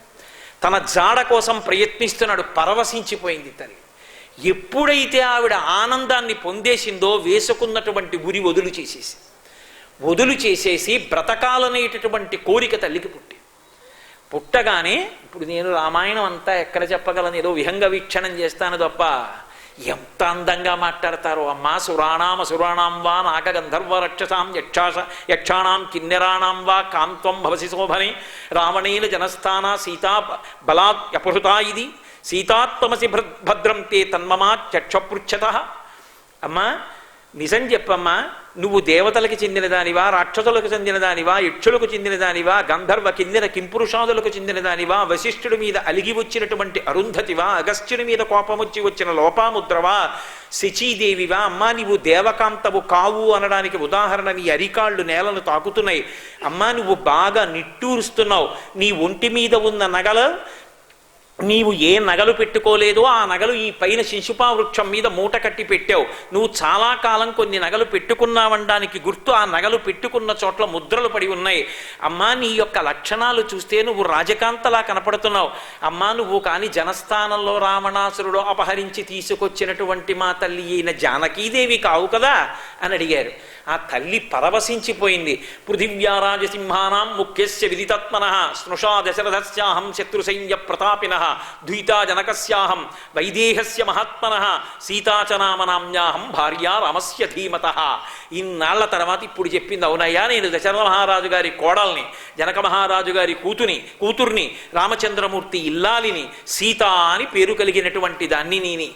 తన జాడ కోసం ప్రయత్నిస్తున్నాడు. పరవశించిపోయింది తల్లి. ఎప్పుడైతే ఆవిడ ఆనందాన్ని పొందేసిందో వేసుకున్నటువంటి ఉరి వదులు చేసేసి బ్రతకాలనేటటువంటి కోరిక తల్లికి పుట్టగానే ఇప్పుడు నేను రామాయణం అంతా ఎక్కడ చెప్పగలను, ఏదో విహంగ వీక్షణం చేస్తాను తప్ప ఎంత అందంగా మాట్లాడతారో అమ్మా. సురాణాం వా నాగగంధర్వ రక్షసాం యక్షాణాం కిన్నెరాణాం వా కాంత్వం భవసి శోభనే రావణేన జనస్థాన సీతా బలాత్ అపహృతా ఇది సీతాత్మసి భద్రం తే తన్మమా చక్షపృచ్ఛత. అమ్మా నిజం చెప్పమ్మా, నువ్వు దేవతలకి చెందినదానివా, రాక్షసులకు చెందినదానివా, యక్షులకు చెందినదానివా, గంధర్వ కిందిన కింపురుషాదులకు చెందినదానివా, వశిష్ఠుడి మీద అలిగి వచ్చినటువంటి అరుంధతివా, అగస్త్యుని మీద కోపమొచ్చి వచ్చిన లోపాముద్రవా, శచీదేవివా? అమ్మా నీవు దేవకాంతవు కావు అనడానికి ఉదాహరణ నీ అరికాళ్ళు నేలను తాకుతున్నాయి. అమ్మా నువ్వు బాగా నిట్టూరుస్తున్నావు. నీ ఒంటి మీద ఉన్న నగల నీవు ఏ నగలు పెట్టుకోలేదో ఆ నగలు ఈ పైన శిశుపా వృక్షం మీద మూట కట్టి పెట్టావు. నువ్వు చాలా కాలం కొన్ని నగలు పెట్టుకున్నావనడానికి గుర్తు ఆ నగలు పెట్టుకున్న చోట్ల ముద్రలు పడి ఉన్నాయి. అమ్మా నీ యొక్క లక్షణాలు చూస్తే నువ్వు రాజకాంతలా కనపడుతున్నావు. అమ్మా నువ్వు కానీ జనస్థానంలో రావణాసురుడు అపహరించి తీసుకొచ్చినటువంటి మా తల్లి అయిన జానకీదేవి కావు కదా అని అడిగారు. ఆ తల్లి పరవశించిపోయింది. పృథివ్యారాజసింహానాం ముఖ్యస్య విదితత్మనః స్నుషా దశరథస్యాహం శత్రుసైన్య ప్రతాపినః ద్వైతా జనకస్యాహం వైదేహస్య మహాత్మనః సీతాచనామనామ్యాహం భార్యా రామస్య ధీమతః. ఇన్నాళ్ల తర్వాత ఇప్పుడు చెప్పింది అవునయ్యా, నేను దశరథ మహారాజు గారి కోడల్ని, జనక మహారాజు గారి కూతుర్ని, రామచంద్రమూర్తి ఇల్లాలిని, సీత అని పేరు కలిగినటువంటి దాన్ని నేని.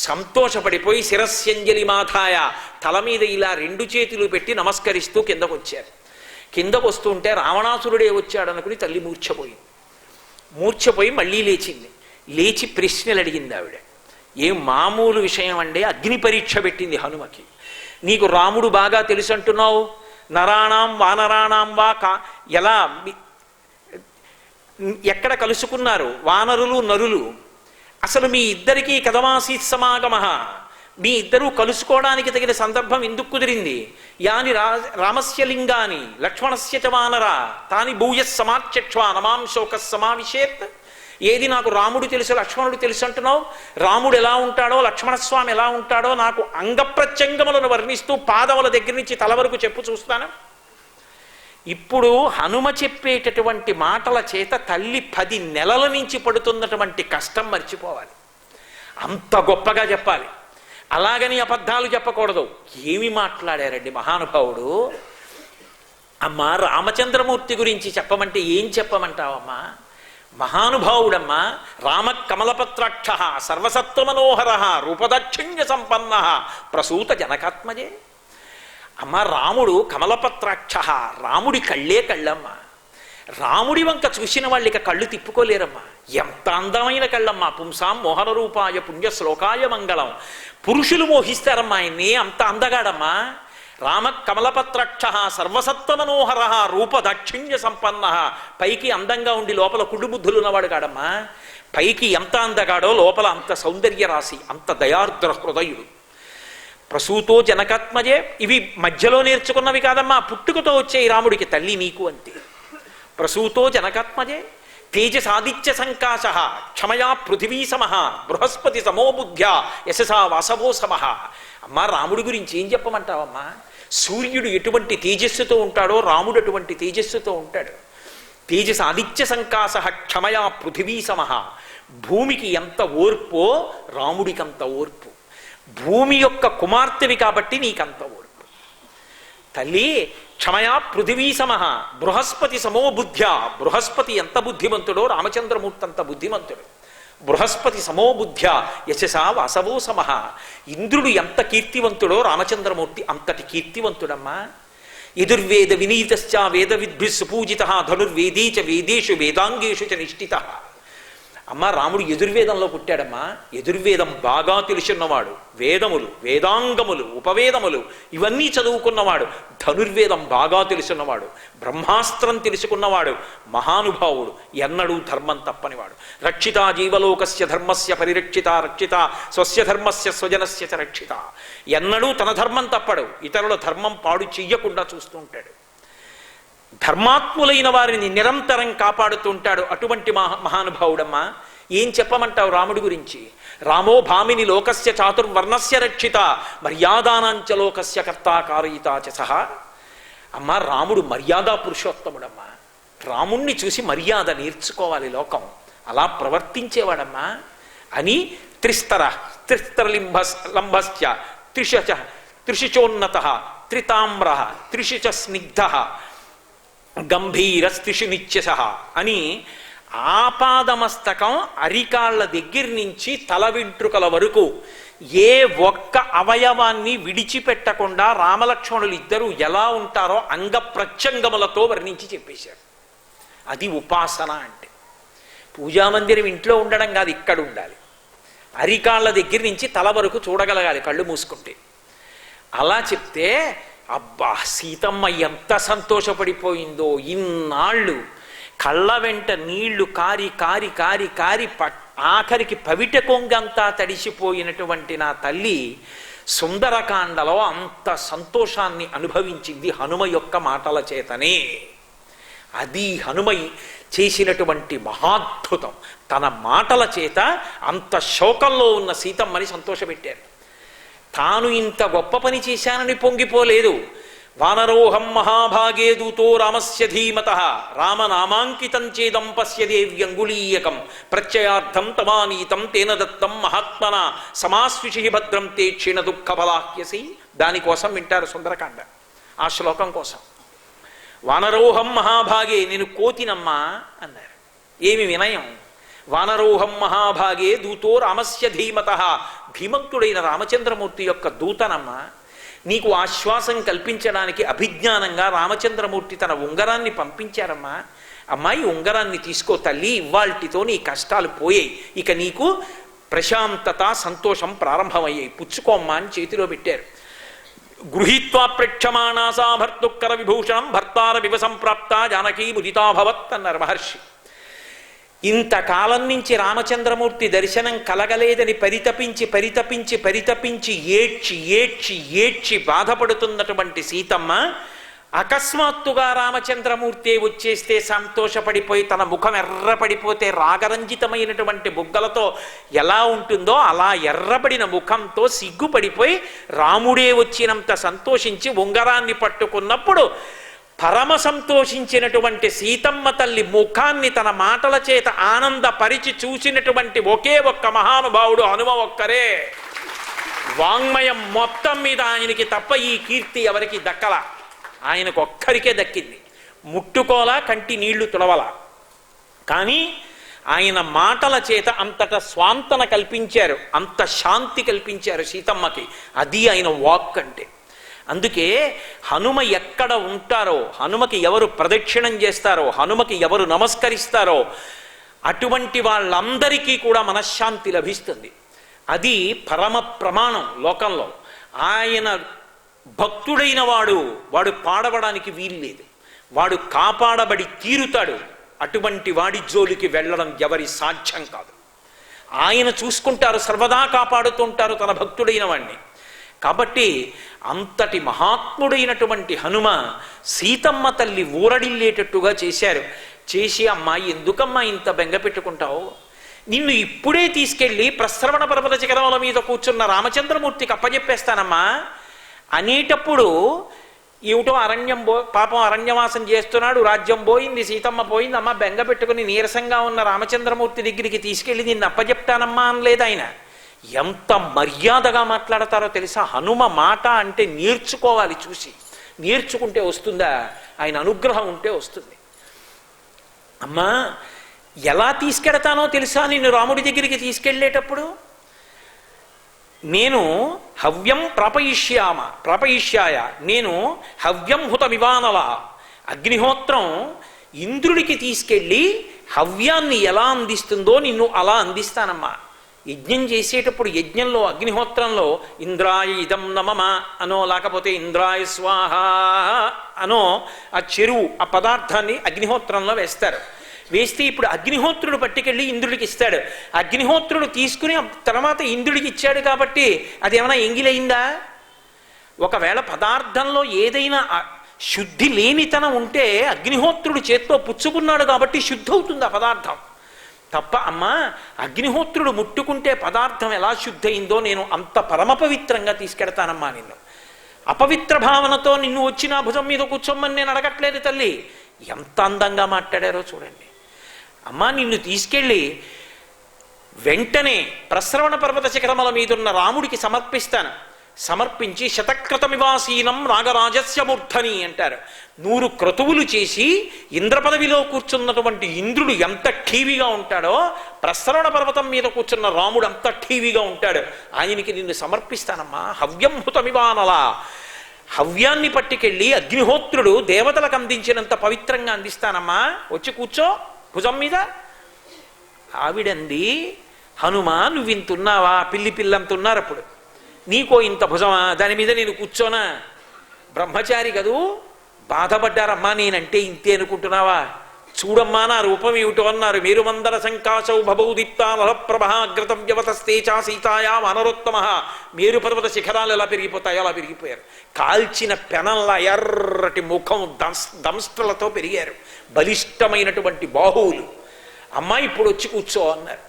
సంతోషపడిపోయి శిరస్యంజలి మాథాయ తల మీద ఇలా 2 చేతులు పెట్టి నమస్కరిస్తూ కిందకొచ్చారు. కిందకొస్తుంటే రావణాసురుడే వచ్చాడనుకుని తల్లి మూర్ఛపోయి మళ్ళీ లేచింది. లేచి ప్రశ్నలు అడిగింది ఆవిడ. ఏం మామూలు విషయం అండి, అగ్ని పరీక్ష పెట్టింది హనుమకి. నీకు రాముడు బాగా తెలుసు అంటున్నావు, నరాణాం వానరాణాం వా ఎలా ఎక్కడ కలుసుకున్నారు వానరులు నరులు? అసలు మీ ఇద్దరికీ కథమాసీత్ సమాగమ, మీ ఇద్దరూ కలుసుకోవడానికి తగిన సందర్భం ఎందుకు కుదిరింది? యాని రామస్య లింగాని లక్ష్మణస్య చ వానర తాని భూయస్ సమాచక్ష్వా నమాం శోక సమావిశేత్. ఏది నాకు రాముడు తెలుసు లక్ష్మణుడు తెలుసు అంటున్నావు? రాముడు ఎలా ఉంటాడో లక్ష్మణస్వామి ఎలా ఉంటాడో నాకు అంగప్రత్యంగములను వర్ణిస్తూ పాదముల దగ్గర నుంచి తల వరకు చెప్పు చూస్తాను. ఇప్పుడు హనుమ చెప్పేటటువంటి మాటల చేత తల్లి 10 నెలల నుంచి పడుతున్నటువంటి కష్టం మర్చిపోవాలి. అంత గొప్పగా చెప్పాలి. అలాగని అబద్ధాలు చెప్పకూడదు. ఏమి మాట్లాడారండి మహానుభావుడు. అమ్మా రామచంద్రమూర్తి గురించి చెప్పమంటే ఏం చెప్పమంటావమ్మా? మహానుభావుడమ్మా. రామ కమలపత్రాక్ష సర్వసత్వమనోహర రూపదాక్షిణ్య సంపన్న ప్రసూత జనకాత్మజే. అమ్మ రాముడు కమలపత్రాక్ష, రాముడి కళ్ళే కళ్ళమ్మ. రాముడి వంక చూసిన వాళ్ళకి కళ్ళు తిప్పుకోలేరమ్మా. ఎంత అందమైన కళ్ళమ్మా. పుంసాం మోహన రూపాయ పుణ్య శ్లోకాయ మంగళం. పురుషులు మోహిస్తారమ్మా ఆయన్ని, అంత అందగాడమ్మా. రామ కమలపత్రాక్ష సర్వసత్వమనోహర రూపదాక్షిణ్య సంపన్న. పైకి అందంగా ఉండి లోపల కుళ్ళు బుద్ధులు ఉన్నవాడు కాడమ్మా. పైకి ఎంత అందగాడో లోపల అంత సౌందర్య రాశి, అంత దయార్ద్ర హృదయుడు. ప్రసూతో జనకాత్మజే, ఇవి మధ్యలో నేర్చుకున్నవి కాదమ్మా, పుట్టుకతో వచ్చే రాముడికి తల్లి నీకు అంతే. ప్రసూతో జనకాత్మజే తేజసాదిత్య సంకాశ క్షమయా పృథివీ సమః బృహస్పతి సమో బుద్ధ్యా యశసా వాసవో సమః. అమ్మా రాముడి గురించి ఏం చెప్పమంటావమ్మా? సూర్యుడు ఎటువంటి తేజస్సుతో ఉంటాడో రాముడు అటువంటి తేజస్సుతో ఉంటాడు. తేజసాదిత్య సంకాశ క్షమయా పృథివీ సమః. భూమికి ఎంత ఓర్పో రాముడికి అంత ఓర్పు. భూమి యొక్క కుమార్తెవి కాబట్టి నీకంత ఓర్పు. తల్లి క్షమయా పృథివీ సమః బృహస్పతి సమో బుద్ధ్యా. బృహస్పతి ఎంత బుద్ధిమంతుడో రామచంద్రమూర్తి అంత బుద్ధిమంతుడు. బృహస్పతి సమో బుద్ధ్యా యశసా వాసవో సమః. ఇంద్రుడు ఎంత కీర్తివంతుడో రామచంద్రమూర్తి అంతటి కీర్తివంతుడమ్మా. యదుర్వేద వినీతశ్చ వేద విద్భిః సుపూజితః ధనుర్వేదీ చ వేదేషు వేదాంగేషు చ నిష్ఠితః. అమ్మ రాముడు యజుర్వేదంలో పుట్టాడమ్మా. యజుర్వేదం బాగా తెలుసున్నవాడు, వేదములు వేదాంగములు ఉపవేదములు ఇవన్నీ చదువుకున్నవాడు, ధనుర్వేదం బాగా తెలుసున్నవాడు, బ్రహ్మాస్త్రం తెలుసుకున్నవాడు, మహానుభావుడు, ఎన్నడూ ధర్మం తప్పనివాడు. రక్షిత జీవలోకస్య ధర్మస్య పరిరక్షిత రక్షిత స్వస్య ధర్మస్య స్వజనస్య చ రక్షిత. ఎన్నడూ తన ధర్మం తప్పడు, ఇతరుల ధర్మం పాడు చెయ్యకుండా చూస్తూ ఉంటాడు. ధర్మాత్ములైన వారిని నిరంతరం కాపాడుతుంటాడు. అటువంటి మహానుభావుడమ్మా. ఏం చెప్పమంటావు రాముడి గురించి? రామో భామిని లోకస్య చాతుర్వర్ణస్య రక్షిత మర్యాదానాంచ లోకస్య కర్తా కారయితా చ సహా. అమ్మా రాముడు మర్యాదా పురుషోత్తముడమ్మా. రాముణ్ణి చూసి మర్యాద నేర్చుకోవాలి లోకం, అలా ప్రవర్తించేవాడమ్మా అని త్రిస్తరలింభశ్చ త్రిశుచోన్నత త్రితామ్ర త్రిశుచ స్నిగ్ధ గంభీరస్త్రిషు నిత్యశ అని ఆపాదమస్తకం అరికాళ్ల దగ్గర నుంచి తల వెంట్రుకల వరకు ఏ ఒక్క అవయవాన్ని విడిచిపెట్టకుండా రామలక్ష్మణులు ఇద్దరూ ఎలా ఉంటారో అంగ ప్రత్యంగములతో వర్ణించి చెప్పేశారు. అది ఉపాసన అంటే. పూజామందిరం ఇంట్లో ఉండడం కాదు, ఇక్కడ ఉండాలి. అరికాళ్ల దగ్గర నుంచి తల వరకు చూడగలగాలి కళ్ళు మూసుకుంటే. అలా చెప్తే అబ్బా సీతమ్మ ఎంత సంతోషపడిపోయిందో. ఇన్నాళ్ళు కళ్ళ వెంట నీళ్లు కారి కారి కారి కారి ఆఖరికి పవిట కొంగంతా తడిసిపోయినటువంటి నా తల్లి సుందరకాండలో అంత సంతోషాన్ని అనుభవించింది హనుమ యొక్క మాటల చేతనే. అది హనుమ చేసినటువంటి మహాద్భుతం. తన మాటల చేత అంత శోకంలో ఉన్న సీతమ్మని సంతోషపెట్టారు. తాను ఇంత గొప్ప పని చేశానని పొంగిపోలేదు. వానరోహం మహాభాగే దూతో రామస్య ధీమతః రామనామాంకితం చేదం పశ్య దేవ్యంగుళీయకం ప్రత్యయార్థం తమానీతం తేన దత్తం మహాత్మన సమాస్విషి భద్రం తే క్షీణ దుఃఖ ఫలాహ్యసి. దానికోసం వింటారు సుందరకాండ, ఆ శ్లోకం కోసం. వానరోహం మహాభాగే, నేను కోతినమ్మా అన్నారు. ఏమి వినయం! వానరోహం మహాభాగే దూతో రామస్య ధీమతః, ధీమంతుడైన రామచంద్రమూర్తి యొక్క దూతనమ్మ. నీకు ఆశ్వాసం కల్పించడానికి అభిజ్ఞానంగా రామచంద్రమూర్తి తన ఉంగరాన్ని పంపించారమ్మా. అమ్మాయి ఉంగరాన్ని తీసుకో తల్లి, ఇవాల్టితో నీ కష్టాలు పోయాయి, ఇక నీకు ప్రశాంతత సంతోషం ప్రారంభమయ్యాయి, పుచ్చుకోమ్మా అని చేతిలో పెట్టారు. గృహీత్వా ప్రేక్షమాణాసా భర్తుక్కర విభూషణం భర్తార వివ సంప్రాప్త జానకీ ముదితాభవత్ అన్నారు మహర్షి. ఇంతకాలం నుంచి రామచంద్రమూర్తి దర్శనం కలగలేదని పరితపించి పరితపించి పరితపించి ఏడ్చి ఏడ్చి ఏడ్చి బాధపడుతున్నటువంటి సీతమ్మ అకస్మాత్తుగా రామచంద్రమూర్తి వచ్చేస్తే సంతోషపడిపోయి తన ముఖం ఎర్రపడిపోతే రాగరంజితమైనటువంటి బుగ్గలతో ఎలా ఉంటుందో అలా ఎర్రబడిన ముఖంతో సిగ్గుపడిపోయి రాముడే వచ్చినంత సంతోషించి ఉంగరాన్ని పట్టుకున్నప్పుడు పరమ సంతోషించినటువంటి సీతమ్మ తల్లి ముఖాన్ని తన మాటల చేత ఆనందపరిచి చూసినటువంటి ఒకే ఒక్క మహానుభావుడు హనుమ ఒక్కరే. వాంగ్మయం మొత్తం మీద ఆయనకి తప్ప ఈ కీర్తి ఎవరికి దక్కల, ఆయనకు ఒక్కరికే దక్కింది. ముట్టుకోలా, కంటి నీళ్లు తుడవలా, కానీ ఆయన మాటల చేత అంతట స్వాంతన కల్పించారు, అంత శాంతి కల్పించారు సీతమ్మకి. అది ఆయన వాక్ అంటే. అందుకే హనుమ ఎక్కడ ఉంటారో, హనుమకి ఎవరు ప్రదక్షిణం చేస్తారో, హనుమకి ఎవరు నమస్కరిస్తారో అటువంటి వాళ్ళందరికీ కూడా మనశ్శాంతి లభిస్తుంది. అది పరమ ప్రమాణం లోకంలో. ఆయన భక్తుడైన వాడు పాడవడానికి వీల్లేదు, వాడు కాపాడబడి తీరుతాడు. అటువంటి వాడి జోలికి వెళ్ళడం ఎవరి సాధ్యం కాదు. ఆయన చూసుకుంటారు, సర్వదా కాపాడుతుంటారు తన భక్తుడైన వాడిని. కాబట్టి అంతటి మహాత్ముడైనటువంటి హనుమ సీతమ్మ తల్లి ఊరడిల్లేటట్టుగా చేశారు. చేసి అమ్మా ఎందుకమ్మా ఇంత బెంగ పెట్టుకుంటావు, నిన్ను ఇప్పుడే తీసుకెళ్ళి ప్రస్రవణ పర్వత శిఖరముల మీద కూర్చున్న రామచంద్రమూర్తికి అప్పజెప్పేస్తానమ్మా అనేటప్పుడు ఏమిటో పాపం అరణ్యవాసం చేస్తున్నాడు, రాజ్యం పోయింది, సీతమ్మ పోయింది, అమ్మ బెంగ పెట్టుకుని నీరసంగా ఉన్న రామచంద్రమూర్తి దగ్గరికి తీసుకెళ్ళి నిన్ను అప్పజెప్తానమ్మా అనలేదు ఆయన. ఎంత మర్యాదగా మాట్లాడతారో తెలుసా. హనుమ మాట అంటే నేర్చుకోవాలి, చూసి నేర్చుకుంటే వస్తుందా, ఆయన అనుగ్రహం ఉంటే వస్తుంది. అమ్మా ఎలా తీసుకెడతానో తెలుసా నిన్ను రాముడి దగ్గరికి తీసుకెళ్ళేటప్పుడు, నేను హవ్యం ప్రాపయిష్యాయ, నేను హవ్యం హుతమివానవ, అగ్నిహోత్రం ఇంద్రుడికి తీసుకెళ్ళి హవ్యాన్ని ఎలా అందిస్తుందో నిన్ను అలా అందిస్తానమ్మా. యజ్ఞం చేసేటప్పుడు యజ్ఞంలో అగ్నిహోత్రంలో ఇంద్రాయ ఇదం నమమ అనో, లేకపోతే ఇంద్రాయ స్వాహ అనో ఆ చెరువు ఆ పదార్థాన్ని అగ్నిహోత్రంలో వేస్తారు. వేస్తే ఇప్పుడు అగ్నిహోత్రుడు పట్టుకెళ్ళి ఇంద్రుడికి ఇస్తాడు. అగ్నిహోత్రుడు తీసుకుని తర్వాత ఇంద్రుడికి ఇచ్చాడు కాబట్టి అదేమైనా ఎంగిలైందా? ఒకవేళ పదార్థంలో ఏదైనా శుద్ధి లేనితనం ఉంటే అగ్నిహోత్రుడు చేత్తో పుచ్చుకున్నాడు కాబట్టి శుద్ధి అవుతుంది ఆ పదార్థం తప్ప. అమ్మ అగ్నిహోత్రుడు ముట్టుకుంటే పదార్థం ఎలా శుద్ధి అయిందో నేను అంత పరమ పవిత్రంగా తీసుకెడతానమ్మా నిన్ను. అపవిత్ర భావనతో నిన్ను వచ్చి నా భుజం మీద కూర్చోమ్మని నేను అడగట్లేదు తల్లి. ఎంత అందంగా మాట్లాడారో చూడండి. అమ్మా నిన్ను తీసుకెళ్ళి వెంటనే ప్రస్రవణ పర్వత శిఖరముల మీదున్న రాముడికి సమర్పిస్తాను. సమర్పించి శతక్రతమివాసీనం నాగరాజస్య మూర్ధని అంటారు. 100 క్రతువులు చేసి ఇంద్రపదవిలో కూర్చున్నటువంటి ఇంద్రుడు ఎంత ఠీవిగా ఉంటాడో ప్రస్రవణ పర్వతం మీద కూర్చున్న రాముడు అంత ఠీవిగా ఉంటాడు. ఆయనకి నిన్ను సమర్పిస్తానమ్మా. హవ్యం హుతమివానలా, హవ్యాన్ని పట్టుకెళ్ళి అగ్నిహోత్రుడు దేవతలకు అందించినంత పవిత్రంగా అందిస్తానమ్మా, వచ్చి కూర్చో భుజం మీద. ఆవిడంది, హనుమా నువ్వు ఇంతున్నావా, పిల్లి పిల్లంతున్నారు అప్పుడు, నీకో ఇంత భుజమా, దాని మీద నేను కూర్చోనా, బ్రహ్మచారి కదూ, బాధపడ్డారమ్మా నేనంటే ఇంతే అనుకుంటున్నావా, చూడమ్మా నా రూపం ఏమిటో అన్నారు. మేరుమందర సంకాశౌ భబౌ దీప్తా నలప్రభాగ్రతం వ్యవతస్తే చా సీతాయా వనరోత్తమ. మేరు పర్వత శిఖరాలు ఎలా పెరిగిపోతాయో అలా పెరిగిపోయారు. కాల్చిన పెనంలా ఎర్రటి ముఖం, దంస్ట్రలతో పెరిగారు, బలిష్టమైనటువంటి బాహువులు. అమ్మా ఇప్పుడు వచ్చి కూర్చో అన్నారు.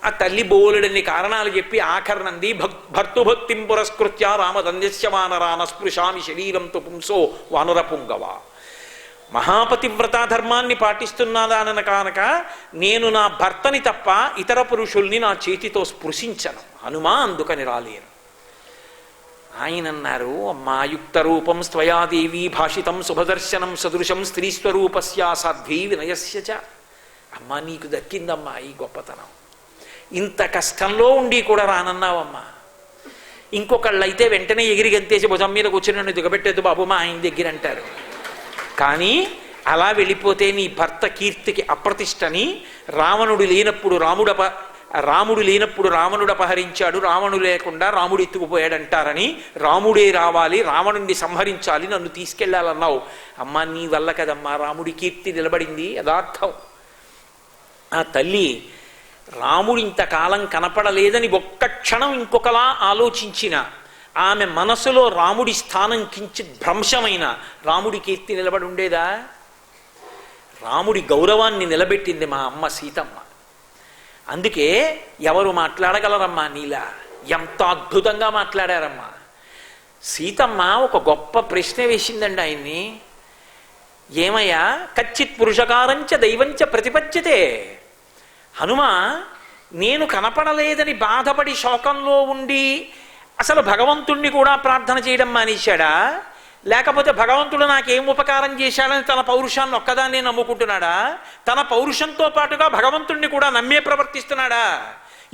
ఆ తల్లి బోలెడన్ని కారణాలు చెప్పి ఆఖరణంది భర్తుభక్తిం పురస్కృత్య రామదంద్యస్య వానరాన స్పృశామి శరీరంతో పుంసో వానరపుంగవ. మహాపతివ్రతా ధర్మాన్ని పాటిస్తున్నాదానన కానక నేను నా భర్తని తప్ప ఇతర పురుషుల్ని నా చేతితో స్పృశించను, హనుమా అందుకని రాలేను. ఆయన అన్నారు, అమ్మాయుక్త రూపం స్వయాదేవి భాషితం శుభదర్శనం సదృశం స్త్రీస్వరూపస్య సాధ్వీ వినయస్య చ. అమ్మా నీకు దక్కిందమ్మా ఈ గొప్పతనం, ఇంత కష్టంలో ఉండి కూడా రానన్నావమ్మా. ఇంకొకళ్ళైతే వెంటనే ఎగిరి గంతేసి భుజం మీద కూర్చుని నన్ను దిగబెట్టేద్దు బాబు మా ఆయన దగ్గర అంటారు. కానీ అలా వెళ్ళిపోతే నీ భర్త కీర్తికి అప్రతిష్టని, రావణుడు లేనప్పుడు రావణుడు అపహరించాడు, రావణుడు లేకుండా రాముడు ఎత్తుకుపోయాడంటారని రాముడే రావాలి, రావణుడిని సంహరించాలి, నన్ను తీసుకెళ్లాలన్నావు. అమ్మా నీ వల్ల కదమ్మా రాముడి కీర్తి నిలబడింది, యథార్థం. ఆ తల్లి రాముడు ఇంతకాలం కనపడలేదని ఒక్క క్షణం ఇంకొకలా ఆలోచించిన ఆమె మనసులో రాముడి స్థానం కించిత్ భ్రంశమైన రాముడి కీర్తి నిలబడి ఉండేదా? రాముడి గౌరవాన్ని నిలబెట్టింది మా అమ్మ సీతమ్మ. అందుకే ఎవరు మాట్లాడగలరమ్మా నీలా, ఎంత అద్భుతంగా మాట్లాడారమ్మా. సీతమ్మ ఒక గొప్ప ప్రశ్న వేసిందండి ఆయన్ని. ఏమయ్యా, కచ్చిత్ పురుషకారంచ దైవంచ ప్రతిపద్యతే. హనుమ నేను కనపడలేదని బాధపడి శోకంలో ఉండి అసలు భగవంతుణ్ణి కూడా ప్రార్థన చేయడం మానేశాడా, లేకపోతే భగవంతుడు నాకేం ఉపకారం చేశాడని తన పౌరుషాన్ని ఒక్కదాన్నే నమ్ముకుంటున్నాడా, తన పౌరుషంతో పాటుగా భగవంతుణ్ణి కూడా నమ్మే ప్రవర్తిస్తున్నాడా?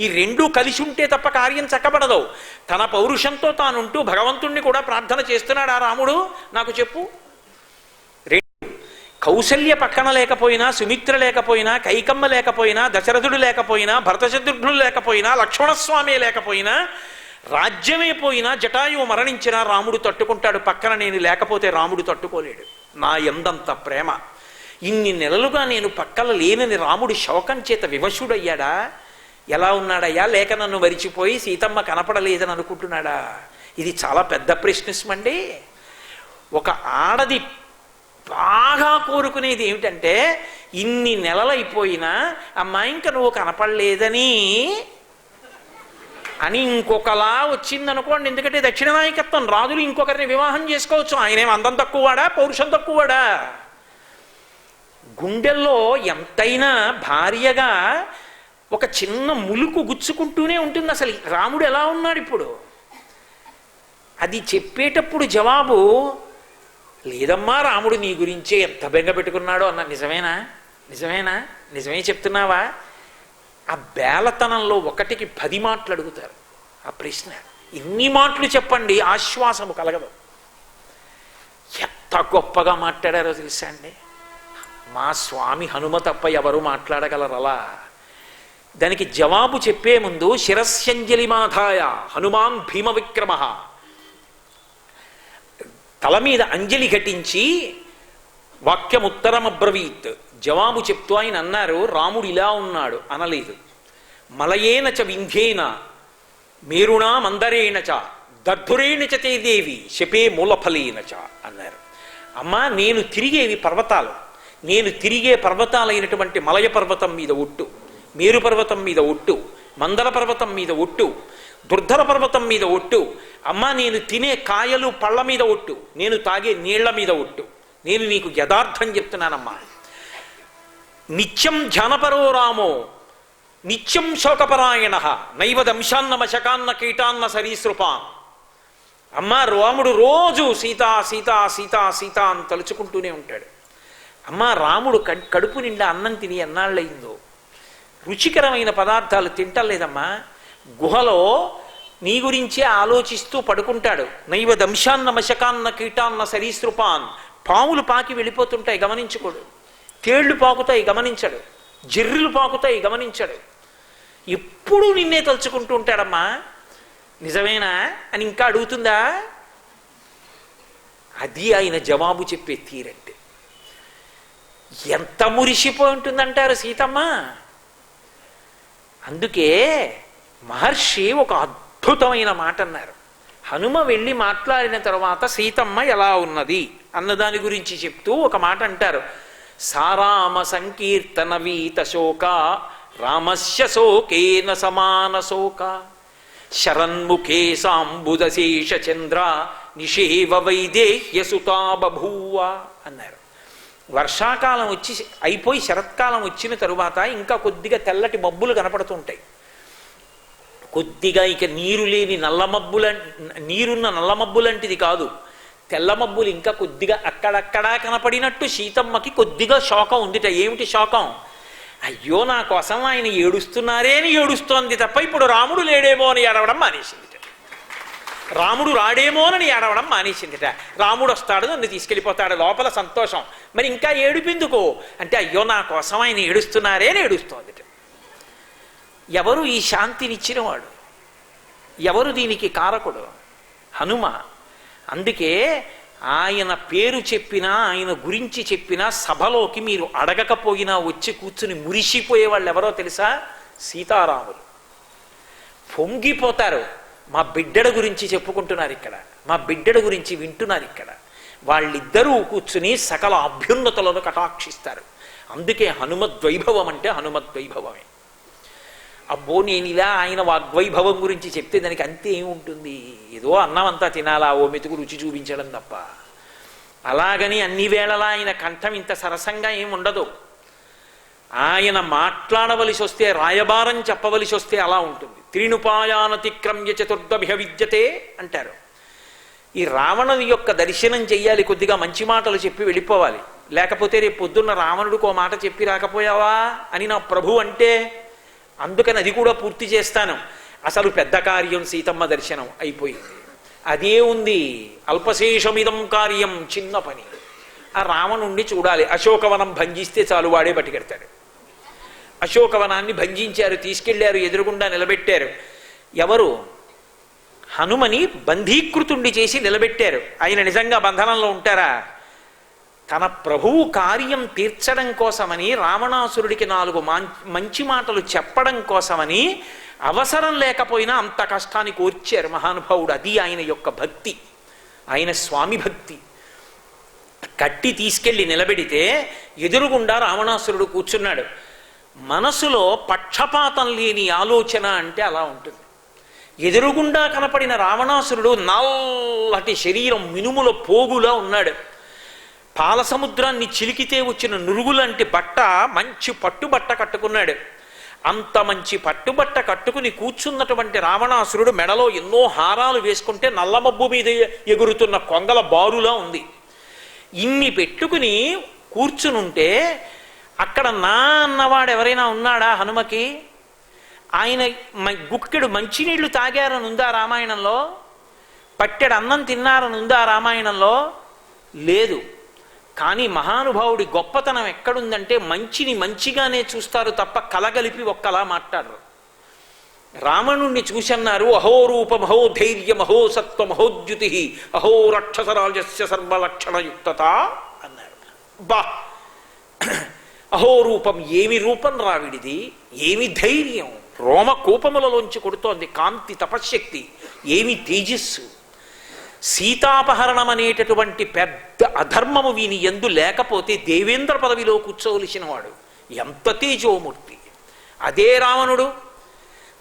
ఈ రెండూ కలిసి ఉంటే తప్ప కార్యం చక్కబడదు. తన పౌరుషంతో తానుంటూ భగవంతుణ్ణి కూడా ప్రార్థన చేస్తున్నాడా రాముడు? నాకు చెప్పు. కౌసల్య పక్కన లేకపోయినా, సుమిత్ర లేకపోయినా, కైకమ్మ లేకపోయినా, దశరథుడు లేకపోయినా, భరతశత్రుఘ్నులు లేకపోయినా, లక్ష్మణస్వామి లేకపోయినా, రాజ్యమే పోయినా, జటాయువు మరణించినా రాముడు తట్టుకుంటాడు. పక్కన నేను లేకపోతే రాముడు తట్టుకోలేడు. నా ఎందంత ప్రేమ. ఇన్ని నెలలుగా నేను పక్కన లేనని రాముడి శోకం చేత వివశుడయ్యాడా? ఎలా ఉన్నాడయ్యా? లేక నన్ను మరిచిపోయి సీతమ్మ కనపడలేదని అనుకుంటున్నాడా? ఇది చాలా పెద్ద ప్రశ్నిస్మండి. ఒక ఆడది బాగా కోరుకునేది ఏమిటంటే, ఇన్ని నెలలైపోయినా అమ్మా ఇంకా నువ్వు కనపడలేదని అని ఇంకొకలా వచ్చిందనుకోండి. ఎందుకంటే దక్షిణ నాయకత్వం, రాజులు ఇంకొకరిని వివాహం చేసుకోవచ్చు. ఆయనేం అందం తక్కువవాడా, పౌరుషం తక్కువవాడా? గుండెల్లో ఎంతైనా భార్యగా ఒక చిన్న ములుకు గుచ్చుకుంటూనే ఉంటుంది. అసలు రాముడు ఎలా ఉన్నాడు ఇప్పుడు? అది చెప్పేటప్పుడు జవాబు లేదమ్మా, రాముడు నీ గురించే ఎంత బెంగ పెట్టుకున్నాడో అన్న. నిజమేనా? నిజమేనా? నిజమే చెప్తున్నావా? ఆ బేలతనంలో ఒకటికి 10 మాటలు అడుగుతారు. ఆ ప్రశ్న ఇన్ని మాటలు చెప్పండి, ఆశ్వాసము కలగదు. ఎంత గొప్పగా మాట్లాడారో తెలుసా అండి? మా స్వామి హనుమ తప్ప ఎవరు మాట్లాడగలరు అలా? దానికి జవాబు చెప్పే ముందు శిరస్యంజలి మాధాయ హనుమాన్ భీమ విక్రమ, తల మీద అంజలి ఘటించి వాక్యముత్తరమబ్రవీత్, జవాబు చెప్తూ ఆయన అన్నారు, రాముడు ఇలా ఉన్నాడు అనలేదు. మలయేన చ వింధ్యేన మేరుణా మందరేణ చ దర్భురేణ చ తే దేవి శపే మూలఫలేన చ అన్నారు. అమ్మా, నేను తిరిగేవి పర్వతాలు. నేను తిరిగే పర్వతాలైనటువంటి మలయ పర్వతం మీద ఒట్టు, మేరు పర్వతం మీద ఒట్టు, మందర పర్వతం మీద ఒట్టు, దుర్ధర పర్వతం మీద ఒట్టు. అమ్మా, నేను తినే కాయలు పళ్ళ మీద ఒట్టు, నేను తాగే నీళ్ల మీద ఒట్టు. నేను నీకు యథార్థం చెప్తున్నానమ్మా. నిత్యం ధ్యానపరో రామో నిత్యం శోకపరాయణ నైవ దంశాన్న మశకాన్న కీటాన్న సరీసృపాన్. అమ్మా, రాముడు రోజు సీతా సీతా సీతా సీతా అని తలుచుకుంటూనే ఉంటాడు. అమ్మా, రాముడు కడుపు నిండా అన్నం తిని ఎన్నాళ్ళయిందో, రుచికరమైన పదార్థాలు తింటలేదమ్మా. గుహలో నీ గురించే ఆలోచిస్తూ పడుకుంటాడు. నైవ దంశాన్న మశకాన్న కీటాన్న సరీసృపాన్. పాములు పాకి వెళ్ళిపోతుంటాయి, గమనించుకోడు. తేళ్లు పాకుతాయి, గమనించడు. జిర్రులు పాకుతాయి, గమనించడు. ఎప్పుడూ నిన్నే తలుచుకుంటూ ఉంటాడమ్మా. నిజమేనా అని ఇంకా అడుగుతుందా? అది ఆయన జవాబు చెప్పే తీరంటే. ఎంత మురిసిపోయి ఉంటుందంటారు సీతమ్మ. అందుకే మహర్షి ఒక అద్భుతమైన మాట అన్నారు. హనుమ వెళ్ళి మాట్లాడిన తర్వాత సీతమ్మ ఎలా ఉన్నది అన్నదాని గురించి చెప్తూ ఒక మాట అంటారు. సారామ సంకీర్తన వీత శోక రామస్య శోకేన సమాన శోక శరన్ముఖే సాంబుదశేష చంద్ర నిషేవ వైదేహ్య సుతా బభూవ అన్నారు. వర్షాకాలం వచ్చి అయిపోయి శరత్కాలం వచ్చిన తరువాత ఇంకా కొద్దిగా తెల్లటి మబ్బులు కనపడుతుంటాయి. కొద్దిగా ఇక నీరు లేని నీరున్న నల్ల మబ్బులంటిది కాదు, తెల్ల మబ్బులు ఇంకా కొద్దిగా అక్కడక్కడా కనపడినట్టు సీతమ్మకి కొద్దిగా శోకం ఉందిట. ఏమిటి శోకం? అయ్యో, నా కోసం ఆయన ఏడుస్తున్నారే అని ఏడుస్తోంది తప్ప ఇప్పుడు రాముడు లేడేమో అని ఏడవడం మానేసిందిట. రాముడు రాడేమోనని ఏడవడం మానేసిందిట. రాముడు వస్తాడు, నన్ను తీసుకెళ్ళిపోతాడు, లోపల సంతోషం. మరి ఇంకా ఏడుపెందుకో అంటే, అయ్యో నా కోసం ఆయన ఏడుస్తున్నారే అని ఏడుస్తోందిట. ఎవరు ఈ శాంతినిచ్చినవాడు? ఎవరు దీనికి కారకుడు? హనుమ. అందుకే ఆయన పేరు చెప్పినా, ఆయన గురించి చెప్పినా సభలోకి మీరు అడగకపోయినా వచ్చి కూర్చుని మురిసిపోయే వాళ్ళు ఎవరో తెలుసా? సీతారాములు. పొంగిపోతారు. మా బిడ్డల గురించి చెప్పుకుంటున్నారు ఇక్కడ, మా బిడ్డల గురించి వింటున్నారు ఇక్కడ. వాళ్ళిద్దరూ కూర్చుని సకల అభ్యున్నతులను కటాక్షిస్తారు. అందుకే హనుమద్వైభవం అంటే హనుమద్వైభవమే. అబ్బో, నేను ఇలా ఆయన వాగ్వైభవం గురించి చెప్తే దానికి అంతే ఏముంటుంది? ఏదో అన్నం అంతా తినాలా, ఓ మెతుకు రుచి చూపించడం తప్ప. అలాగని అన్ని వేళలా ఆయన కంఠం ఇంత సరసంగా ఏముండదు. ఆయన మాట్లాడవలసి వస్తే, రాయబారం చెప్పవలసి వస్తే అలా ఉంటుంది. త్రినుపాయానతిక్రమ్య చతుర్దభిహ విద్యతే అంటారు. ఈ రావణుని యొక్క దర్శనం చెయ్యాలి, కొద్దిగా మంచి మాటలు చెప్పి వెళ్ళిపోవాలి. లేకపోతే రేపు పొద్దున్న రావణుడికి ఓ మాట చెప్పి రాకపోయావా అని నా ప్రభు అంటే, అందుకని అది కూడా పూర్తి చేస్తాను. అసలు పెద్ద కార్యం సీతమ్మ దర్శనం అయిపోయింది. అదే ఉంది. అల్పశేషమిదం కార్యం, చిన్న పని. ఆ రావణుణ్ణి చూడాలి. అశోకవనం భంజిస్తే చాలు, వాడే పట్టుకెడతాడు. అశోకవనాన్ని భంజించారు, తీసుకెళ్లారు, ఎదురుగుండా నిలబెట్టారు. ఎవరు? హనుమని బంధీకృతుండి చేసి నిలబెట్టారు. ఆయన నిజంగా బంధనంలో ఉంటారా? తన ప్రభువు కార్యం తీర్చడం కోసమని, రావణాసురుడికి 4 మంచి మాటలు చెప్పడం కోసమని అవసరం లేకపోయినా అంత కష్టాన్ని కోర్చారు మహానుభావుడు. అది ఆయన యొక్క భక్తి, ఆయన స్వామి భక్తి. కట్టి తీసుకెళ్ళి నిలబెడితే ఎదురుగుండా రావణాసురుడు కూర్చున్నాడు. మనసులో పక్షపాతం లేని ఆలోచన అంటే అలా ఉంటుంది. ఎదురుగుండా కనపడిన రావణాసురుడు నల్లటి శరీరం, మినుముల పోగులా ఉన్నాడు. పాల సముద్రాన్ని చిలికితే వచ్చిన నురుగులాంటి బట్ట, మంచి పట్టుబట్ట కట్టుకున్నాడు. అంత మంచి పట్టుబట్ట కట్టుకుని కూర్చున్నటువంటి రావణాసురుడు మెడలో ఎన్నో హారాలు వేసుకుంటే నల్లమబ్బు మీద ఎగురుతున్న కొంగల బారులా ఉంది. ఇన్ని పెట్టుకుని కూర్చునుంటే అక్కడ నా అన్నవాడు ఎవరైనా ఉన్నాడా హనుమకి? ఆయన గుక్కెడు మంచినీళ్లు తాగారని ఉందా రామాయణంలో? పట్టెడు అన్నం తిన్నారని ఉందా రామాయణంలో? లేదు. కానీ మహానుభావుడి గొప్పతనం ఎక్కడుందంటే మంచిని మంచిగానే చూస్తారు తప్ప కలగలిపి ఒక్కలా మాట్లాడరు. రావణుణ్ణి చూసన్నారు, అహోరూపం అహో ధైర్యం అహో సత్వం అహోద్యుతి అహో రాక్షసరాజస్య సర్వలక్షణయుక్తత అన్నారు. బా, అహోరూపం, ఏమి రూపం రావిడిది, ఏమి ధైర్యం, రోమకూపములలోంచి కొడుతోంది కాంతి, తపశ్శక్తి, ఏమి తేజస్సు. సీతాపహరణం అనేటటువంటి పెద్ద అధర్మము వీని ఎందు లేకపోతే దేవేంద్ర పదవిలో కూర్చోవలసిన వాడు. ఎంత తేజోమూర్తి! అదే రావణుడు.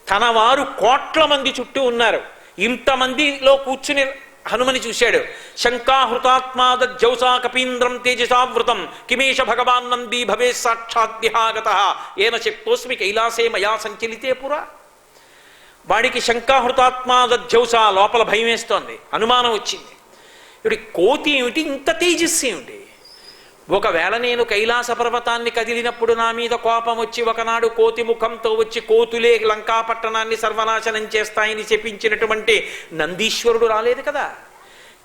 తన వారు 1,00,00,000 మంది చుట్టూ ఉన్నారు. ఇంతమందిలో కూర్చుని హనుమని చూశాడు. శంకాహృతాత్మాదజ్జౌసా కపీంద్రం తేజసావృతం కిమేష భగవాన్ నంది భవే సాక్షాద్యహాగత ఏన శక్తోస్మి కైలాసే మయా సంచలితే పురా. వాడికి శంకాహృతాత్మాదజ్జౌసా, లోపల భయం వేస్తోంది, అనుమానం వచ్చింది. ఇప్పుడు కోతి ఏమిటి, ఇంత తేజస్సు ఏమిటి? ఒకవేళ నేను కైలాస పర్వతాన్ని కదిలినప్పుడు నా మీద కోపం వచ్చి ఒకనాడు కోతి ముఖంతో వచ్చి కోతులే లంకాపట్టణాన్ని సర్వనాశనం చేస్తాయని చెప్పించినటువంటి నందీశ్వరుడు రాలేదు కదా.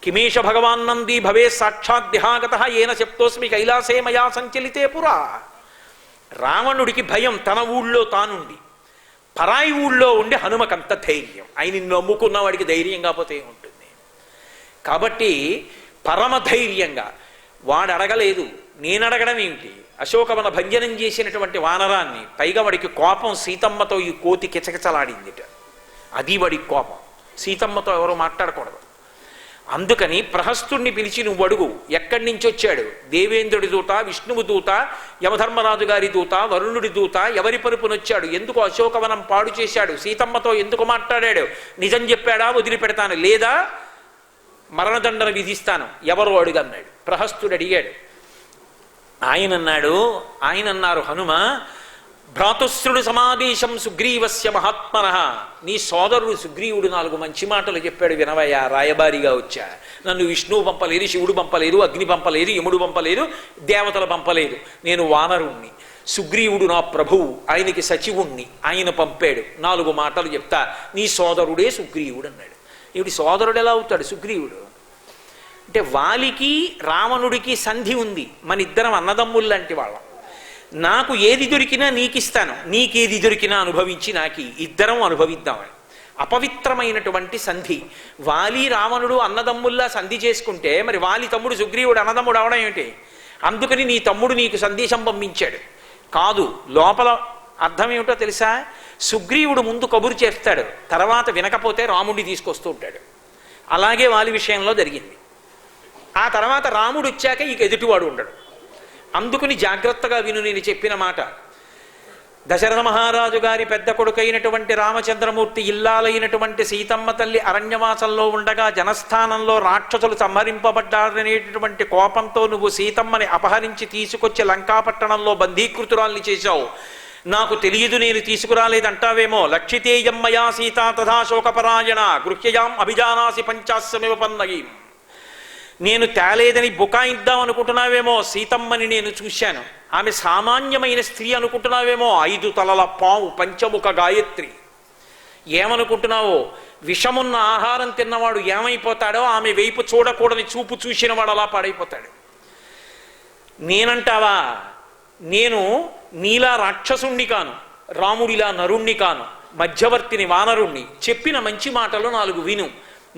కిమేష భగవాన్ నంది భవే సాక్షాద్యహాగత ఏన శప్తోస్మి కైలాసే మయా సంచలితే పురా. రావణుడికి భయం, తన ఊళ్ళో తానుండి. పరాయి ఊళ్ళో ఉండి హనుమకంత ధైర్యం. ఆయన నమ్ముకున్న వాడికి ధైర్యం కాకపోతే ఉంటుంది. కాబట్టి పరమధైర్యంగా వాడు అడగలేదు, నేను అడగడం ఏమిటి? అశోకవన భంజనం చేసినటువంటి వానరాన్ని, పైగా వాడికి కోపం సీతమ్మతో ఈ కోతి కిచకిచలాడిందిట. అది వాడికి కోపం. సీతమ్మతో ఎవరు మాట్లాడకూడదు. అందుకని ప్రహస్తుణ్ణి పిలిచి నువ్వు అడుగు, ఎక్కడి నుంచి వచ్చాడు? దేవేంద్రుడి దూత, విష్ణువు దూత, యమధర్మరాజు గారి దూత, వరుణుడి దూత, ఎవరి పరుపునొచ్చాడు? ఎందుకు అశోకవనం పాడు చేశాడు? సీతమ్మతో ఎందుకు మాట్లాడాడు? నిజం చెప్పాడా? వదిలిపెడతాను, లేదా మరణదండన విధిస్తాను, ఎవరు అడుగన్నాడు. ప్రహస్తుడు అడిగాడు. ఆయన అన్నారు, హనుమ భ్రాతుశ్రుడు సమాదేశం సుగ్రీవస్య మహాత్మనః. నీ సోదరుడు సుగ్రీవుడు 4 మంచి మాటలు చెప్పాడు, వినవయ్యా. రాయబారిగా వచ్చా. నన్ను విష్ణువు పంపలేదు, శివుడు పంపలేదు, అగ్ని పంపలేదు, యముడు పంపలేదు, దేవతలు పంపలేదు. నేను వానరుణ్ణి. సుగ్రీవుడు నా ప్రభువు, ఆయనకి సచివుణ్ణి, ఆయన పంపాడు. 4 మాటలు చెప్తా, నీ సోదరుడే సుగ్రీవుడు అన్నాడు. ఇవి సోదరుడు ఎలా అవుతాడు సుగ్రీవుడు? అంటే వాలికి రావణుడికి సంధి ఉంది. మన ఇద్దరం అన్నదమ్ములు లాంటి వాళ్ళం. నాకు ఏది దొరికినా నీకిస్తాను, నీకేది దొరికినా అనుభవించి నాకి, ఇద్దరం అనుభవిద్దామని. అపవిత్రమైనటువంటి సంధి. వాలి రావణుడు అన్నదమ్ముల్లా సంధి చేసుకుంటే మరి వాలి తమ్ముడు సుగ్రీవుడు అన్నదమ్ముడు అవడం ఏమిటి? అందుకని నీ తమ్ముడు నీకు సందేశం పంపించాడు కాదు. లోపల అర్థం ఏమిటో తెలుసా? సుగ్రీవుడు ముందు కబురు చేస్తాడు, తర్వాత వినకపోతే రాముడిని తీసుకొస్తూ ఉంటాడు. అలాగే వాలి విషయంలో జరిగింది. ఆ తర్వాత రాముడు వచ్చాక ఇక ఎదుటివాడు ఉండడు. అందుకుని జాగ్రత్తగా విను నేను చెప్పిన మాట. దశరథ మహారాజు గారి పెద్ద కొడుకైనటువంటి రామచంద్రమూర్తి ఇల్లాలైనటువంటి సీతమ్మ తల్లి అరణ్యవాసంలో ఉండగా జనస్థానంలో రాక్షసులు సంహరింపబడ్డారనేటటువంటి కోపంతో నువ్వు సీతమ్మని అపహరించి తీసుకొచ్చి లంకాపట్టణంలో బంధీకృతురాల్ని చేశావు. నాకు తెలియదు, నేను తీసుకురాలేదంటావేమో. లక్షితేయమ్మయా సీతా తథా శోకపరాయణ గృహ్యయాం అభిజానాసి పంచాస్యమివ పన్నయీం. నేను తేలేదని బుకాయిద్దాం అనుకుంటున్నావేమో. సీతమ్మని నేను చూశాను, ఆమె సామాన్యమైన స్త్రీ అనుకుంటున్నావేమో. 5 తలల పావు, పంచముఖ గాయత్రి. ఏమనుకుంటున్నావో? విషమున్న ఆహారం తిన్నవాడు ఏమైపోతాడో ఆమె వైపు చూడకూడని చూపు చూసినవాడు అలా పాడైపోతాడు. నేనంటావా? నేను నీలా రాక్షసుణ్ణి కాను, రాముడిలా నరుణ్ణి కాను, మధ్యవర్తిని, వానరుణ్ణి. చెప్పిన మంచి మాటలు 4 విను.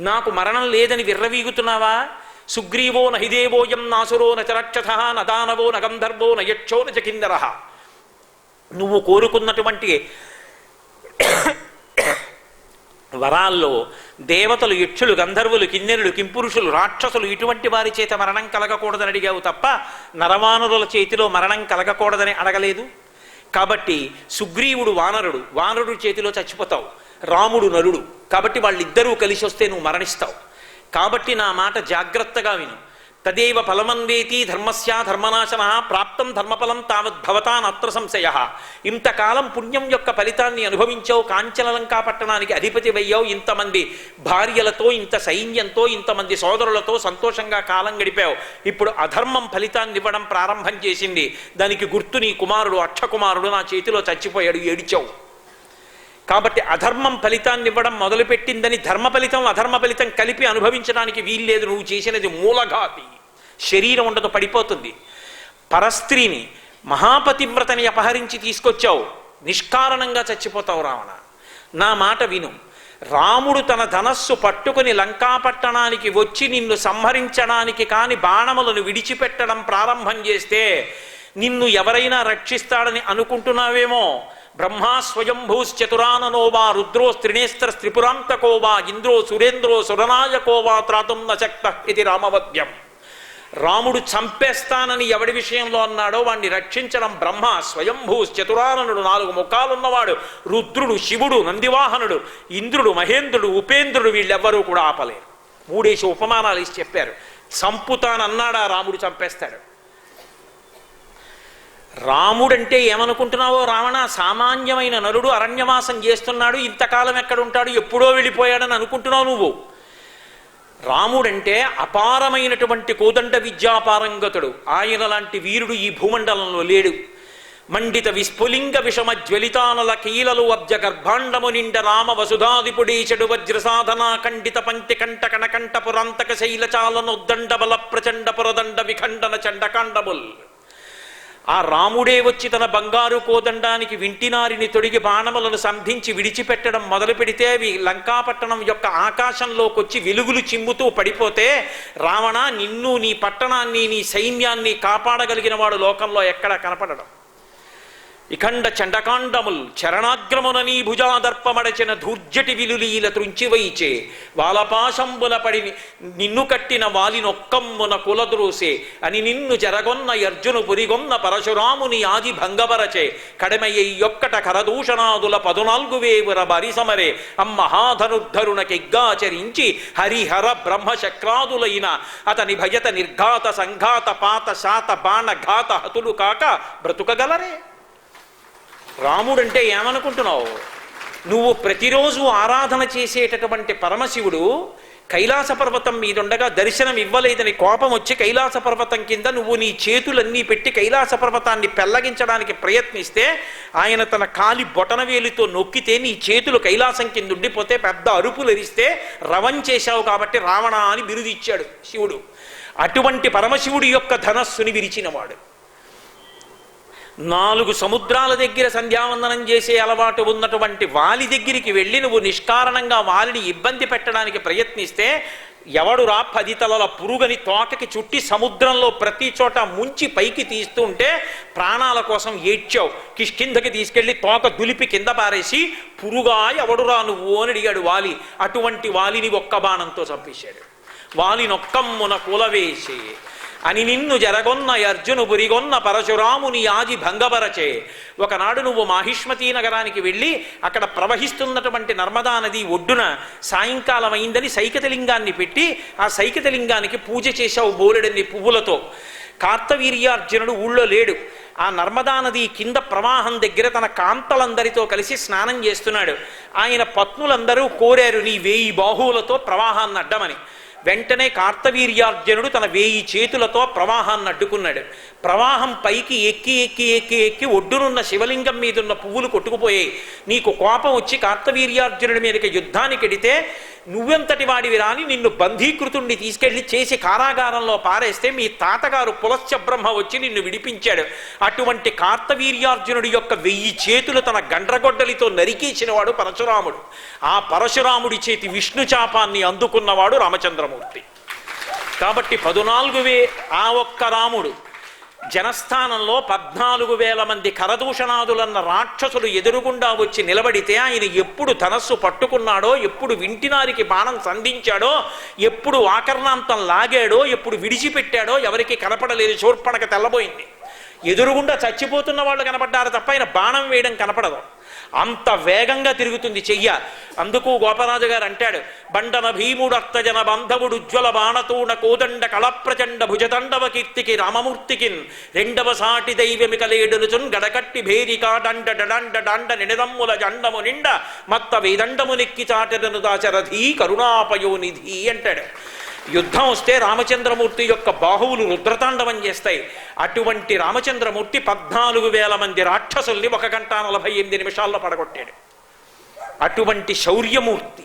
నాకు మరణం లేదని విర్రవీగుతున్నావా? సుగ్రీవో నహిదేవోయం నాసురో నచరక్షథ నదానవో నగంధర్వో నయక్షో నచకిందర. నువ్వు కోరుకున్నటువంటి వరాల్లో దేవతలు, యక్షులు, గంధర్వులు, కిన్నెరులు, కింపురుషులు, రాక్షసులు ఇటువంటి వారి చేత మరణం కలగకూడదని అడిగావు తప్ప నరవానరుల చేతిలో మరణం కలగకూడదని అడగలేదు. కాబట్టి సుగ్రీవుడు వానరుడు, వానరుడు చేతిలో చచ్చిపోతావు. రాముడు నరుడు, కాబట్టి వాళ్ళిద్దరూ కలిసి వస్తే నువ్వు మరణిస్తావు. కాబట్టి నా మాట జాగ్రత్తగా విను. తదేవ ఫలమన్వేతి ధర్మస్యా ధర్మనాశన ప్రాప్తం ధర్మఫలం తావద్భవతా నత్ర సంశయ. ఇంతకాలం పుణ్యం యొక్క ఫలితాన్ని అనుభవించావు, కాంచనలంకా పట్టణానికి అధిపతి అయ్యావు, ఇంతమంది భార్యలతో, ఇంత సైన్యంతో, ఇంతమంది సోదరులతో సంతోషంగా కాలం గడిపావు. ఇప్పుడు అధర్మం ఫలితాన్ని ఇవ్వడం ప్రారంభం చేసింది. దానికి గుర్తు నీ కుమారుడు అక్షకుమారుడు నా చేతిలో చచ్చిపోయాడు, ఏడిచావు. కాబట్టి అధర్మం ఫలితాన్ని ఇవ్వడం మొదలుపెట్టిందని ధర్మ ఫలితం అధర్మ ఫలితం కలిపి అనుభవించడానికి వీల్లేదు. నువ్వు చేసినది మూలఘాతి, శరీరం ఉండదు, పడిపోతుంది. పరస్త్రీని, మహాపతివ్రతని అపహరించి తీసుకొచ్చావు, నిష్కారణంగా చచ్చిపోతావు రావణ. నా మాట విను. రాముడు తన ధనస్సు పట్టుకుని లంకాపట్టణానికి వచ్చి నిన్ను సంహరించడానికి కాని బాణములను విడిచిపెట్టడం ప్రారంభం చేస్తే నిన్ను ఎవరైనా రక్షిస్తాడని అనుకుంటున్నావేమో. బ్రహ్మా స్వయంభూశ్చతురాననో వా రుద్రో స్త్రినేస్త్ర స్త్రిపురాంతకో వా ఇంద్రో సురేంద్రో సురనాయకో వా త్రాతుం న శక్తః ఇది రామవద్యం. రాముడు చంపేస్తానని ఎవడి విషయంలో అన్నాడో వాణ్ణి రక్షించడం బ్రహ్మ స్వయంభూశ్చతురాననుడు, 4 ముఖాలున్నవాడు, రుద్రుడు, శివుడు, నందివాహనుడు, ఇంద్రుడు, మహేంద్రుడు, ఉపేంద్రుడు, వీళ్ళెవ్వరూ కూడా ఆపలేరు. 3 ఉపమానాలు ఇచ్చి చెప్పారు. చంపుతానన్నాడా రాముడు, చంపేస్తాడు. రాముడంటే ఏమనుకుంటున్నావో రావణ? సామాన్యమైన నరుడు, అరణ్యవాసం చేస్తున్నాడు, ఇంతకాలం ఎక్కడుంటాడు, ఎప్పుడో వెళ్ళిపోయాడని అనుకుంటున్నావు నువ్వు. రాముడంటే అపారమైనటువంటి కోదండ విద్యాపారంగతుడు. ఆయన లాంటి వీరుడు ఈ భూమండలంలో లేడు. మండిత విస్ఫులింగ విషమ జ్వలితానల కీలలు అబ్జ గర్భాండము నిండ రామ వసుధాదిపుడేశడు వజ్రసాధనా ఖండిత పంక్తి కంట కణకంఠ పురాంతక శైలచాలనొద్దండ బల ప్రచండ పురదండ విఖండన చండకాండముల్. ఆ రాముడే వచ్చి తన బంగారు కోదండానికి వింటినారిని తొడిగి బాణములను సంధించి విడిచిపెట్టడం మొదలు పెడితే అవి లంకాపట్టణం యొక్క ఆకాశంలోకి వచ్చి వెలుగులు చిమ్ముతూ పడిపోతే రావణ, నిన్ను, నీ పట్టణాన్ని, నీ సైన్యాన్ని కాపాడగలిగిన వాడు లోకంలో ఎక్కడా కనపడడం. ఇఖండ చండకాండముల్ చరణాగ్రమున నీ భుజాదర్పమడచిన ధూర్జటి విలులీల త్రుంచివైచే వాలపాశంబుల పడి నిన్ను కట్టిన వాలినొక్కమ్మున కులద్రోసే అని నిన్ను జరగొన్న అర్జును పురిగొన్న పరశురాముని ఆది భంగపరచే కడమయ్యొక్కట కరదూషణాదుల 14 వేవుర బరిసమరే అమ్మహాధనుద్ధరునకెగ్గాచరించి హరిహర బ్రహ్మశక్రాదులైన అతని భయత నిర్ఘాత సంఘాత పాత శాత బాణ ఘాత హతులు కాక బ్రతుకగలరే. రాముడంటే ఏమనుకుంటున్నావు నువ్వు? ప్రతిరోజు ఆరాధన చేసేటటువంటి పరమశివుడు కైలాస పర్వతం మీదుండగా దర్శనం ఇవ్వలేదని కోపం వచ్చి కైలాస పర్వతం కింద నువ్వు నీ చేతులన్నీ పెట్టి కైలాస పర్వతాన్ని పెల్లగించడానికి ప్రయత్నిస్తే ఆయన తన కాలి బొటనవేలితో నొక్కితే నీ చేతులు కైలాసం కింద ఉండిపోతే పెద్ద అరుపులు ఎరిస్తే రవం చేశావు కాబట్టి రావణ అని బిరుదిచ్చాడు శివుడు. అటువంటి పరమశివుడి యొక్క ధనస్సుని విరిచినవాడు. 4 సముద్రాల దగ్గర సంధ్యావందనం చేసే అలవాటు ఉన్నటువంటి వాలి దగ్గరికి వెళ్ళి నువ్వు నిష్కారణంగా వాలిని ఇబ్బంది పెట్టడానికి ప్రయత్నిస్తే ఎవడురా 10 తలల పురుగని తోకకి చుట్టి సముద్రంలో ప్రతి చోట ముంచి పైకి తీస్తుంటే ప్రాణాల కోసం ఏడ్చావు. కిష్కింధకి తీసుకెళ్లి తోక దులిపి కింద పారేసి పురుగా ఎవడురా నువ్వు అని అడిగాడు వాలి. అటువంటి వాలిని ఒక్క బాణంతో చంపేశాడు. వాలినొక్కమ్మున కులవేసే అని నిన్ను జరగొన్న అర్జును బురిగొన్న పరశురాముని ఆది భంగపరచే. ఒకనాడు నువ్వు మాహిష్మతీ నగరానికి వెళ్ళి అక్కడ ప్రవహిస్తున్నటువంటి నర్మదా నది ఒడ్డున సాయంకాలం అయిందని సైకతలింగాన్ని పెట్టి ఆ సైకతలింగానికి పూజ చేశావు బోలెడన్ని పువ్వులతో. కార్తవీర్యార్జునుడు ఊళ్ళో లేడు. ఆ నర్మదా నది కింద ప్రవాహం దగ్గర తన కాంతలందరితో కలిసి స్నానం చేస్తున్నాడు. ఆయన పత్నులందరూ కోరారు నీ 1000 బాహువులతో ప్రవాహాన్ని అడ్డమని. వెంటనే కార్తవీర్యార్జునుడు తన 1000 చేతులతో ప్రవాహాన్ని అడ్డుకున్నాడు. ప్రవాహం పైకి ఎక్కి ఎక్కి ఎక్కి ఎక్కి ఒడ్డునున్న శివలింగం మీదున్న పువ్వులు కొట్టుకుపోయాయి. నీకు కోపం వచ్చి కార్తవీర్యార్జునుడి మీదకి యుద్ధానికి ఎడితే నువ్వెంతటి వాడివి రాని నిన్ను బంధీకృతుణ్ణి తీసుకెళ్లి చేసి కారాగారంలో పారేస్తే మీ తాతగారు పులశ్చ బ్రహ్మ వచ్చి నిన్ను విడిపించాడు. అటువంటి కార్తవీర్యార్జునుడి యొక్క 1000 చేతులు తన గండ్రగొడ్డలితో నరికేసినవాడు పరశురాముడు. ఆ పరశురాముడి చేతి విష్ణు చాపాన్ని అందుకున్నవాడు రామచంద్రమూర్తి. కాబట్టి 14 ఆ ఒక్క రాముడు జనస్థానంలో 14,000 మంది కరదూషణాదులన్న రాక్షసులు ఎదురుగుండా వచ్చి నిలబడితే ఆయన ఎప్పుడు ధనస్సు పట్టుకున్నాడో, ఎప్పుడు వింటినారికి బాణం సంధించాడో, ఎప్పుడు ఆకర్ణాంతం లాగాడో, ఎప్పుడు విడిచిపెట్టాడో ఎవరికి కనపడలేదు. శూర్పణఖ తెల్లబోయింది. ఎదురుగుండా చచ్చిపోతున్న వాళ్ళు కనపడ్డారు తప్ప ఆయన బాణం వేయడం కనపడదు. అంత వేగంగా తిరుగుతుంది చెయ్య. అందుకు గోపరాజు గారు అంటాడు, బండన భీముడర్తజన బంధవుడు ఉజ్వల బాణతూణ కోదండ కళప్రచండ భుజదండవ కీర్తికి రామమూర్తికిన్ రెండవ సాటి దైవమికలేడునుచున్ గడకట్టి భేరికా దండ డండ దండ నిడదమ్ముల జండము నిండ మత్త వేదండము నెక్కి చాటను దాచరథీ కరుణాపయోనిధి అంటాడు. యుద్ధం వస్తే రామచంద్రమూర్తి యొక్క బాహువులు రుద్రతాండవం చేస్తాయి. అటువంటి రామచంద్రమూర్తి 14,000 మంది రాక్షసుల్ని 1 గంట 48 నిమిషాల్లో పడగొట్టాడు. అటువంటి శౌర్యమూర్తి.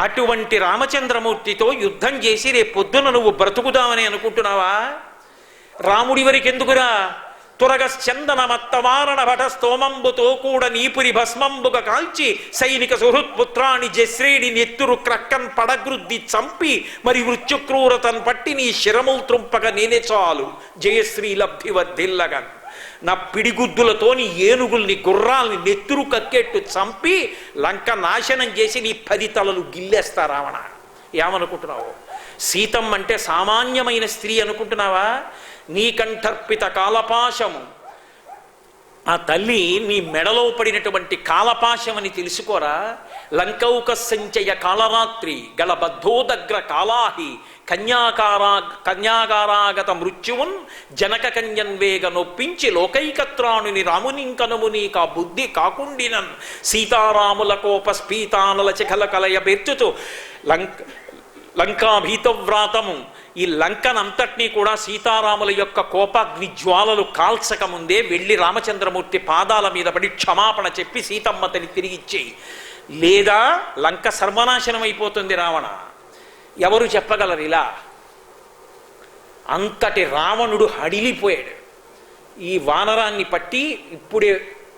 అటువంటి రామచంద్రమూర్తితో యుద్ధం చేసి రేపు పొద్దున నువ్వు బ్రతుకుదామని అనుకుంటున్నావా? రాముడి వరకు ఎందుకురా? తురగశ్చందన మత్తవారణ భట స్తోమంబుతో కూడా నీపురి భస్మంబుగ కాల్చి సైనిక సుహృత్పుత్రాన్ని జశ్రేడి నెత్తురు క్రక్కన్ పడగృద్ది చంపి మరి మృత్యుక్రూరతన్ పట్టి నీ శిరములు త్రుంపక నేనే చాలు జయశ్రీ లబ్ధి వర్ధిల్లగన్. నా పిడిగుద్దులతోని ఏనుగుల్ని గుర్రాల్ని నెత్తురు కక్కెట్టు చంపి లంక నాశనం చేసి నీ 10 తలలు గిల్లేస్తా రావణ. ఏమనుకుంటున్నావు? సీతమ్మ అంటే సామాన్యమైన స్త్రీ అనుకుంటున్నావా? నీకంఠర్పిత కాలపాశము. ఆ తల్లి నీ మెడలో పడినటువంటి కాలపాశమని తెలుసుకోరా? లంకౌక సంచయ కాళరాత్రి గళబద్ధోదగ్ర కాళాహి కన్యాగారాగత మృత్యువున్ జనక కన్యన్వేగ నొప్పించి లోకైకత్రాణుని రామునింకనుముని కా బుద్ధి కాకుండినన్ సీతారాముల కోపస్ఫీతానల చిఖల కలయ బెర్చుతూ లంకాభీతవ్రాతము. ఈ లంకనంతటినీ కూడా సీతారాముల యొక్క కోపాగ్ని జ్వాలలు కాల్చకముందే వెళ్ళి రామచంద్రమూర్తి పాదాల మీద పడి క్షమాపణ చెప్పి సీతమ్మతని తిరిగిచ్చేయి, లేదా లంక సర్వనాశనం అయిపోతుంది రావణ. ఎవరు చెప్పగలరు ఇలా? అంతటి రావణుడు హడిలిపోయాడు. ఈ వానరాన్ని పట్టి ఇప్పుడే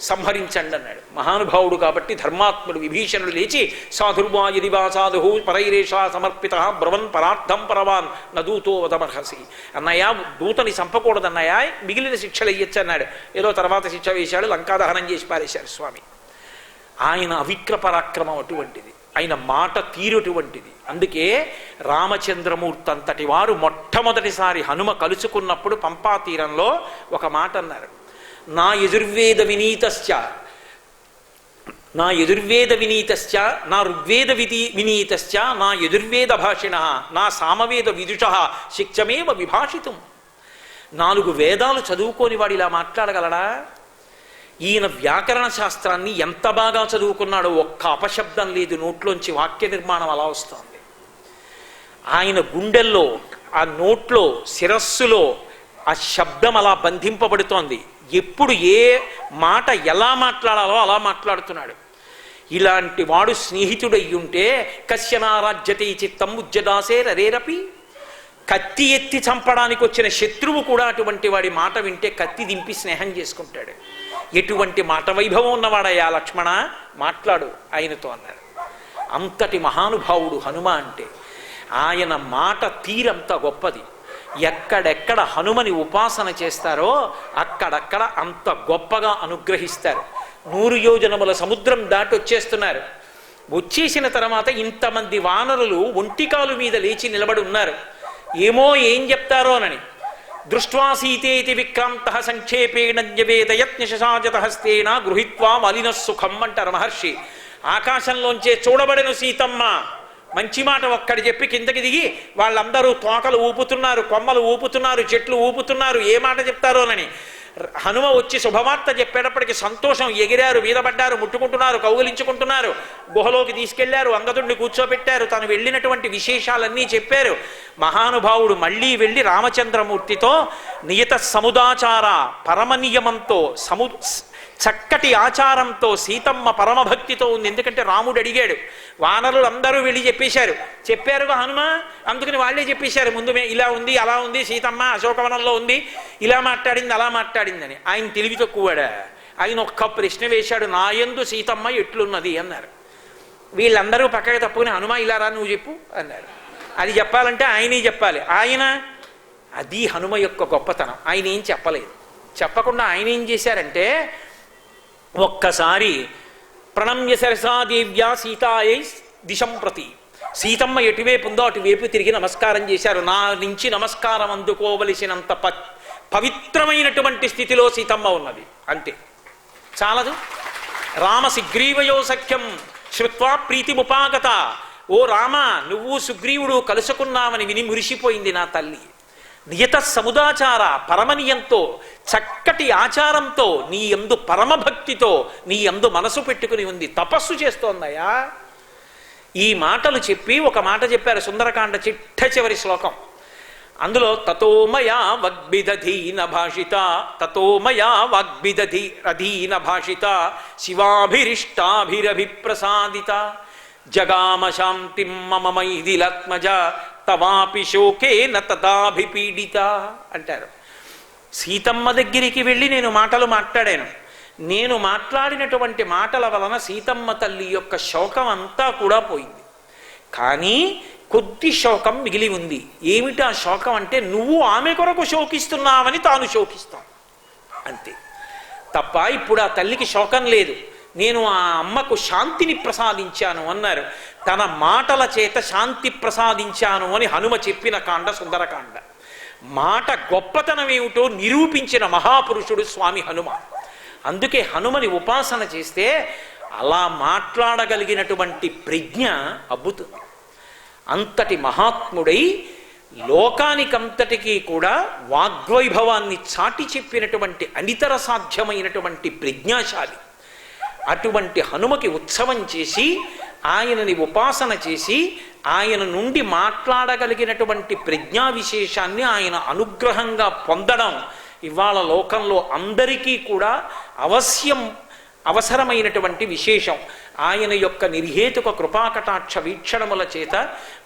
సంహరించండి అన్నాడు. మహానుభావుడు కాబట్టి ధర్మాత్ముడు విభీషణుడు లేచి సాధుర్వా యదివా సాధు పరైరేషా సమర్పిత బ్రవన్ పరార్థం పరవాన్ నదూతో వదమర్హసి. అన్నయ్య, దూతని చంపకూడదన్నయ్య, మిగిలిన శిక్షలు ఇయ్యచ్చు అన్నాడు. ఏదో తర్వాత శిక్ష వేశాడు, లంకాదహనం చేసి పారేశారు స్వామి. ఆయన అవిక్ర పరాక్రమం అటువంటిది, ఆయన మాట తీరుటువంటిది. అందుకే రామచంద్రమూర్తి అంతటి వారు మొట్టమొదటిసారి హనుమ కలుసుకున్నప్పుడు పంపా తీరంలో ఒక మాట అన్నారు, నా యజుర్వేద వినీతశ్చ నా ఋగ్వేద వినీతశ్చ నా యజుర్వేద భాషిణ నా సామవేద విదుష శిక్షమేవ విభాషితం. 4 వేదాలు చదువుకోని వాడు ఇలా మాట్లాడగలడా? ఈయన వ్యాకరణ శాస్త్రాన్ని ఎంత బాగా చదువుకున్నాడో, ఒక్క అపశబ్దం లేదు నోట్లోంచి, వాక్య నిర్మాణం అలా వస్తుంది. ఆయన గుండెల్లో, ఆ నోట్లో, శిరస్సులో ఆ శబ్దం అలా బంధింపబడుతోంది. ఎప్పుడు ఏ మాట ఎలా మాట్లాడాలో అలా మాట్లాడుతున్నాడు. ఇలాంటి వాడు స్నేహితుడయ్యుంటే కశ్యనారాజ్యతే చిత్తం ఉజ్జదాసే రరేరపి. కత్తి ఎత్తి చంపడానికి వచ్చిన శత్రువు కూడా అటువంటి వాడి మాట వింటే కత్తి దింపి స్నేహం చేసుకుంటాడు. ఎటువంటి మాట వైభవం ఉన్నవాడయ్యా లక్ష్మణ, మాట్లాడు ఆయనతో అన్నాడు. అంతటి మహానుభావుడు హనుమ అంటే. ఆయన మాట తీరంత గొప్పది. ఎక్కడెక్కడ హనుమని ఉపాసన చేస్తారో అక్కడక్కడ అంత గొప్పగా అనుగ్రహిస్తారు. 100 యోజనముల సముద్రం దాటి వచ్చేస్తున్నారు. వచ్చేసిన తర్వాత ఇంతమంది వానరులు ఒంటికాలు మీద లేచి నిలబడి ఉన్నారు. ఏమో ఏం చెప్తారోనని. దృష్ట్వా సీతేతి విక్రాంత సంక్షేపేణ న్యవేదయత్నిషాజత హస్తేన గృహీత్వా మలినస్సుఖం అంటారు మహర్షి. ఆకాశంలోంచే చూడబడను సీతమ్మ. మంచి మాట ఒక్కడి చెప్పి కిందకి దిగి వాళ్ళందరూ తోకలు ఊపుతున్నారు, కొమ్మలు ఊపుతున్నారు, చెట్లు ఊపుతున్నారు. ఏ మాట చెప్తారోనని హనుమ వచ్చి శుభవార్త చెప్పేటప్పటికి సంతోషం, ఎగిరారు, మీదపడ్డారు, ముట్టుకుంటున్నారు, కౌగిలించుకుంటున్నారు. గుహలోకి తీసుకెళ్లారు, అంగదుడిని కూర్చోబెట్టారు, తను వెళ్ళినటువంటి విశేషాలన్నీ చెప్పారు. మహానుభావుడు మళ్ళీ వెళ్ళి రామచంద్రమూర్తితో నియత సముదాచార పరమ నియమంతో చక్కటి ఆచారంతో సీతమ్మ పరమభక్తితో ఉంది. ఎందుకంటే రాముడు అడిగాడు, వానరులు అందరూ వెళ్ళి చెప్పారుగా హనుమ, అందుకని వాళ్ళే చెప్పేశారు ముందు, ఇలా ఉంది అలా ఉంది, సీతమ్మ అశోకవనంలో ఉంది, ఇలా మాట్లాడింది అలా మాట్లాడిందని. ఆయన తెలివి తక్కువడా? ఆయన ఒక్క ప్రశ్న వేశాడు, నా యందు సీతమ్మ ఎట్లున్నది అన్నారు. వీళ్ళందరూ పక్కకి తప్పుకుని హనుమ ఇలా రా నువ్వు చెప్పు అన్నారు. అది చెప్పాలంటే ఆయనే చెప్పాలి. ఆయన అది హనుమ యొక్క గొప్పతనం. ఆయన ఏం చెప్పలేదు. చెప్పకుండా ఆయన ఏం చేశారంటే, ఒక్కసారి ప్రణమ్య సరసాదేవ్యా సీతాయై దిశం ప్రతి, సీతమ్మ ఎటువైపు ఉందో అటువైపు తిరిగి నమస్కారం చేశారు. నా నుంచి నమస్కారం అందుకోవలసినంత పవిత్రమైనటువంటి స్థితిలో సీతమ్మ ఉన్నది. అంతే, చాలదు. రామ సుగ్రీవయో సఖ్యం శ్రుత్వా ప్రీతిముపాగత, ఓ రామ, నువ్వు సుగ్రీవుడు కలుసుకున్నామని విని మురిసిపోయింది నా తల్లి. నియత సముదాచార, పరమనియంతో, చక్కటి ఆచారంతో, నీ యందు పరమభక్తితో, నీ యందు మనసు పెట్టుకుని ఉంది, తపస్సు చేస్తోందయ్యా. ఈ మాటలు చెప్పి ఒక మాట చెప్పారు సుందరకాండ చిట్ట శ్లోకం. అందులో తతోమయా వగ్బిదధీన భాషిత, తతోమయా వాగ్బిదధీన భాషిత, శివాభిరిష్టాభిరభిప్రసాదిత, జగామ శాంతిం మమ మైథిలాత్మజ, తవాపి శోకేన తదాభిపీడిత అంటారు. సీతమ్మ దగ్గరికి వెళ్ళి నేను మాటలు మాట్లాడాను. నేను మాట్లాడినటువంటి మాటల వలన సీతమ్మ తల్లి యొక్క శోకం అంతా కూడా పోయింది. కానీ కొద్ది శోకం మిగిలి ఉంది. ఏమిటి ఆ శోకం అంటే, నువ్వు ఆమె కొరకు శోకిస్తున్నావని తాను శోకిస్తాం అంతే తప్ప ఇప్పుడు ఆ తల్లికి శోకం లేదు. నేను ఆ అమ్మకు శాంతిని ప్రసాదించాను అన్నారు. తన మాటల చేత శాంతి ప్రసాదించాను అని హనుమ చెప్పిన కాండ సుందరకాండ. మాట గొప్పతనం ఏమిటో నిరూపించిన మహాపురుషుడు స్వామి హనుమ. అందుకే హనుమని ఉపాసన చేస్తే అలా మాట్లాడగలిగినటువంటి ప్రజ్ఞ అబ్బుతుంది. అంతటి మహాత్ముడై లోకానికంతటికీ కూడా వాగ్వైభవాన్ని చాటి చెప్పినటువంటి అనితర సాధ్యమైనటువంటి ప్రజ్ఞాశాలి. అటువంటి హనుమకి ఉత్సవం చేసి ఆయనని ఉపాసన చేసి ఆయన నుండి మాట్లాడగలిగినటువంటి ప్రజ్ఞా విశేషాన్ని ఆయన అనుగ్రహంగా పొందడం ఇవాళ లోకంలో అందరికీ కూడా అవసరమైనటువంటి విశేషం. ఆయన యొక్క నిర్హేతుక కృపాకటాక్ష వీక్షణముల చేత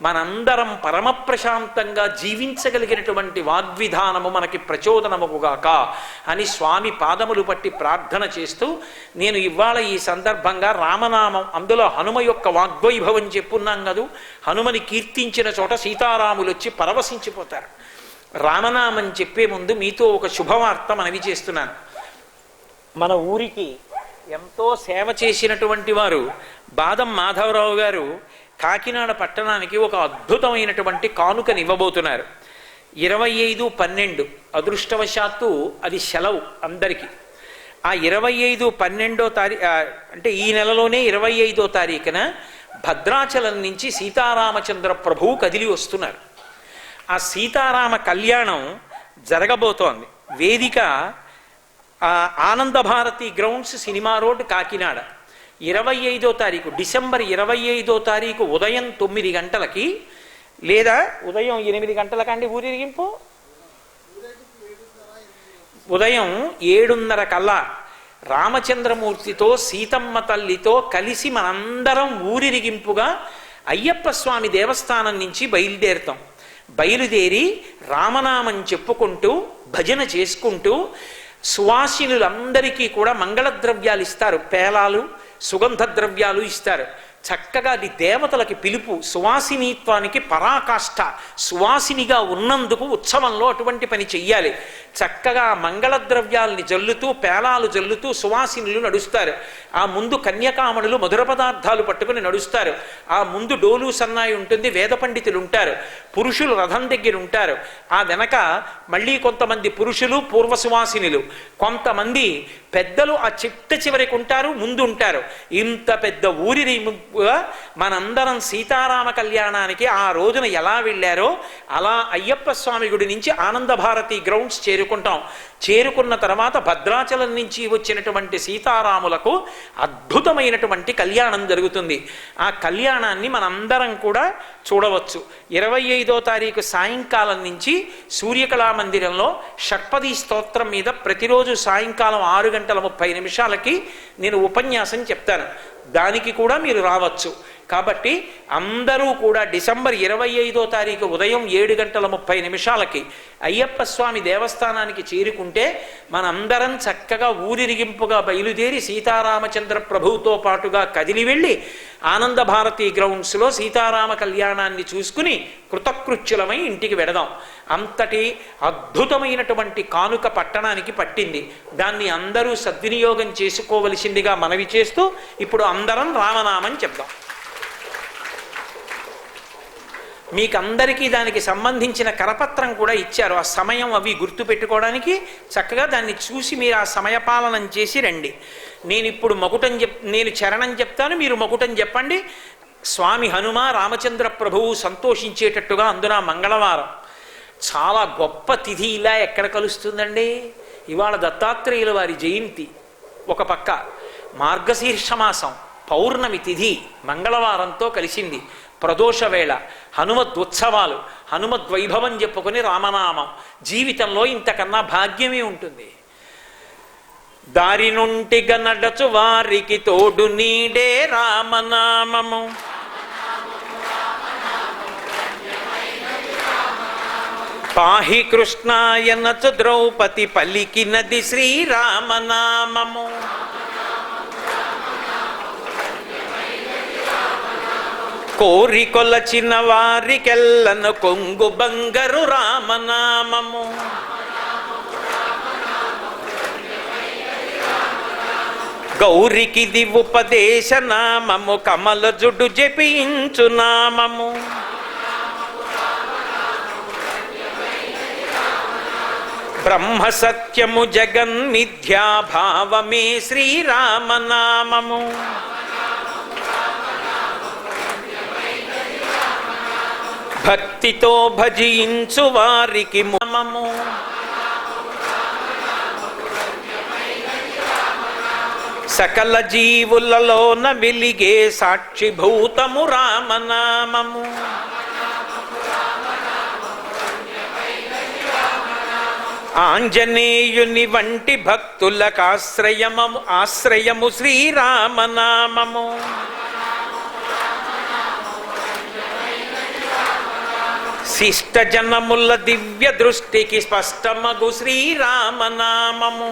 మనందరం పరమ ప్రశాంతంగా జీవించగలిగినటువంటి వాగ్విధానము మనకి ప్రచోదనముగాక అని స్వామి పాదములు పట్టి ప్రార్థన చేస్తూ, నేను ఇవాళ ఈ సందర్భంగా రామనామం, అందులో హనుమ యొక్క వాగ్వైభవం చెప్పున్నాం కదూ. హనుమని కీర్తించిన చోట సీతారాములు వచ్చి పరవశించిపోతారు. రామనామం చెప్పే ముందు మీతో ఒక శుభవార్త మనవి చేస్తున్నాను. మన ఊరికి ఎంతో సేవ చేసినటువంటి వారు బాదం మాధవరావు గారు కాకినాడ పట్టణానికి ఒక అద్భుతమైనటువంటి కానుకనివ్వబోతున్నారు. 25/12 అదృష్టవశాత్తు అది సెలవు అందరికీ. ఆ 25/12 తారీఖు అంటే ఈ నెలలోనే 25వ తారీఖున భద్రాచలం నుంచి సీతారామచంద్ర ప్రభువు కదిలి వస్తున్నారు. ఆ సీతారామ కళ్యాణం జరగబోతోంది. వేదిక Anandabharati grounds, cinema road, Kakinada. 25వ తారీఖు డిసెంబర్ 25వ తారీఖు ఉదయం 9 గంటలకి లేదా ఉదయం 8 గంటలకండి ఊరేగింపు. ఉదయం 7:30 కల్లా రామచంద్రమూర్తితో సీతమ్మ తల్లితో కలిసి మనందరం ఊరిరిగింపుగా అయ్యప్ప స్వామి దేవస్థానం నుంచి బయలుదేరుతాం. బయలుదేరి రామనామం చెప్పుకుంటూ భజన చేసుకుంటూ సువాసినులందరికీ కూడా మంగళద్రవ్యాలు ఇస్తారు. పేలాలు, సుగంధ ద్రవ్యాలు ఇస్తారు. చక్కగా అది దేవతలకి పిలుపు, సువాసినిత్వానికి పరాకాష్ఠ. సువాసినిగా ఉన్నందుకు ఉత్సవంలో అటువంటి పని చెయ్యాలి. చక్కగా మంగళద్రవ్యాల్ని జల్లుతూ, పేలాలు జల్లుతూ సువాసినులు నడుస్తారు. ఆ ముందు కన్యకామణులు మధుర పదార్థాలు పట్టుకుని నడుస్తారు. ఆ ముందు డోలు సన్నాయి ఉంటుంది, వేద పండితులు ఉంటారు, పురుషులు రథం దగ్గర ఉంటారు. ఆ వెనక మళ్ళీ కొంతమంది పురుషులు పూర్వ సువాసినులు, కొంతమంది పెద్దలు ఆ చిట్ట చివరికి ఉంటారు, ముందు ఉంటారు. ఇంత పెద్ద ఊరిరిముగా మనందరం సీతారామ కళ్యాణానికి ఆ రోజున ఎలా వెళ్ళారో అలా అయ్యప్ప స్వామి గుడి నుంచి ఆనందభారతి గ్రౌండ్స్ చేరుకుంటాం. చేరుకున్న తర్వాత భద్రాచలం నుంచి వచ్చినటువంటి సీతారాములకు అద్భుతమైనటువంటి కళ్యాణం జరుగుతుంది. ఆ కళ్యాణాన్ని మనందరం కూడా చూడవచ్చు. 25వ తారీఖు సాయంకాలం నుంచి సూర్యకళా మందిరంలో షట్పది స్తోత్రం మీద ప్రతిరోజు సాయంకాలం 6:30 నేను ఉపన్యాసం చెప్తాను. దానికి కూడా మీరు రావచ్చు. కాబట్టి అందరూ కూడా డిసెంబర్ 25వ తారీఖు ఉదయం 7:30 అయ్యప్ప స్వామి దేవస్థానానికి చేరుకుంటే మనందరం చక్కగా ఊరిరిగింపుగా బయలుదేరి సీతారామచంద్ర ప్రభువుతో పాటుగా కదిలి వెళ్ళి ఆనంద భారతి గ్రౌండ్స్లో సీతారామ కళ్యాణాన్ని చూసుకుని కృతకృత్యులమై ఇంటికి వెడదాం. అంతటి అద్భుతమైనటువంటి కానుక పట్టణానికి పట్టింది. దాన్ని అందరూ సద్వినియోగం చేసుకోవలసిందిగా మనవి చేస్తూ ఇప్పుడు అందరం రామనామం చెప్దాం. మీకందరికీ దానికి సంబంధించిన కరపత్రం కూడా ఇచ్చారు. ఆ సమయం అవి గుర్తు పెట్టుకోవడానికి చక్కగా దాన్ని చూసి మీరు ఆ సమయపాలనం చేసి రండి. నేను ఇప్పుడు నేను చరణం చెప్తాను, మీరు మకుటం చెప్పండి. స్వామి హనుమ రామచంద్ర ప్రభువు సంతోషించేటట్టుగా అందున మంగళవారం చాలా గొప్ప తిథి ఇలా ఎక్కడ కలుస్తుందండి. ఇవాళ దత్తాత్రేయుల వారి జయంతి ఒక పక్క, మార్గశీర్షమాసం పౌర్ణమి తిథి మంగళవారంతో కలిసింది. ప్రదోష వేళ హనుమద్వుత్సవాలు, హనుమద్వైభవం చెప్పుకొని రామనామం. జీవితంలో ఇంతకన్నా భాగ్యమే ఉంటుంది. దారి నుంటిగా నడచు వారికి తోడు నీడే రామనామము, పాహి కృష్ణాయనచు ద్రౌపది పలికినది శ్రీరామనామము, కోరి కొలచిన వారికెల్లను కొంగు బంగరు రామనామము, గౌరికిది ఉపదేశ నామము, కమల జుడు జపించు నామము, బ్రహ్మ సత్యము జగన్మిథ్యాభావమే శ్రీరామనామము, భక్తితో భజించు వారికి మమము, సకల జీవులలోన వెలిగే సాక్షిభూతము రామనామము, ఆంజనేయుని వంటి భక్తులకు ఆశ్రయము శ్రీరామనామము, శిష్ట జనముల దివ్య దృష్టికి స్పష్టమగు శ్రీరామనామము,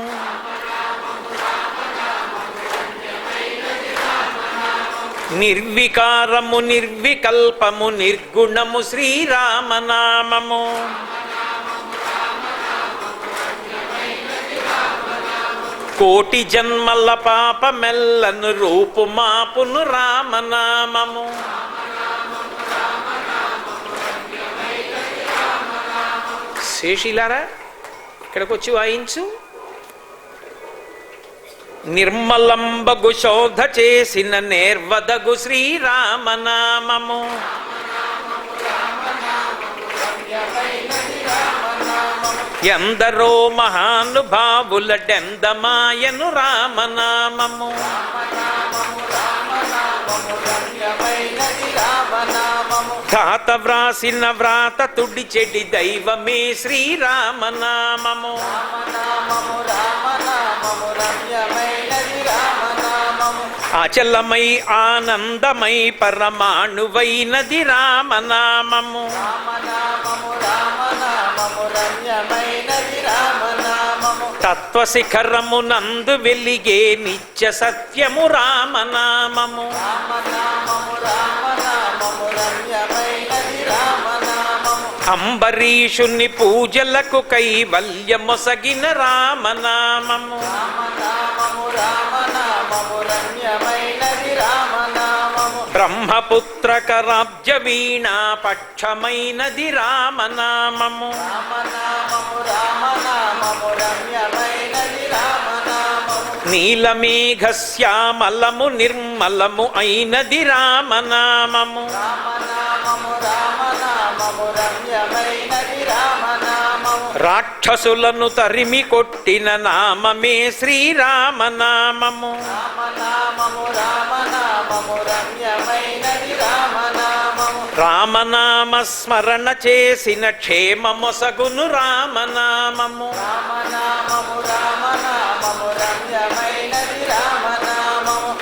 నిర్వికారము నిర్వికల్పము నిర్గుణము శ్రీరామనామము, కోటి జన్మల పాపమెల్లను రూపుమాపును రామనామము, శేషిలారా ఇక్కడికి వచ్చి వాయించు. నిర్మలంబగు శోధ చేసిన నేర్వదగు శ్రీరామనామము, ఎందరో మహానుభావుల డెందమాయను రామనామము, తాత వ్రాసిన వ్రాత తుడి చెడి దైవమే శ్రీరామనామము, అచలమై ఆనందమై పరమాణువైనది రామనామము, తత్వశిఖరమునందు వెలిగే నిత్య సత్యము రామనామము, అంబరీషుని పూజలకు కైవల్యమొసగిన రామనామము, బ్రహ్మపుత్రకరాబ్జ వీణా పక్షమైనది రామనామము, నీలమేఘశ్యామలము నిర్మలము అయినది రామనామము, రాక్షసులను తరిమి కొట్టిన నామమే శ్రీరామనామము, రామనామ స్మరణ చేసిన క్షేమమొసగును రామనామము,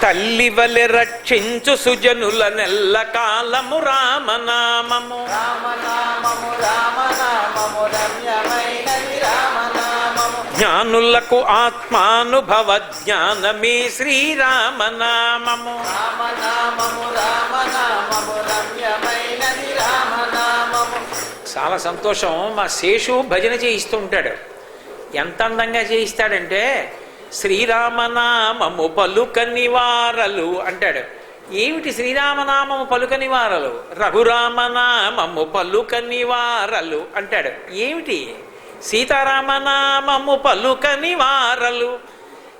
తల్లి వలె రక్షించు సుజనుల నెల్ల కాలము రామనామము. జ్ఞానులకు ఆత్మానుభవ జ్ఞానమే శ్రీరామనామము. చాలా సంతోషం. మా శేషు భజన చేయిస్తూ ఉంటాడు. ఎంత అందంగా చేయిస్తాడంటే, శ్రీరామనామము పలుకని వారలు అంటాడు. ఏమిటి శ్రీరామనామము పలుకని వారలు? రఘురామనామము పలుకని వారలు అంటాడు. ఏమిటి సీతారామనామము పలుకని వారలు?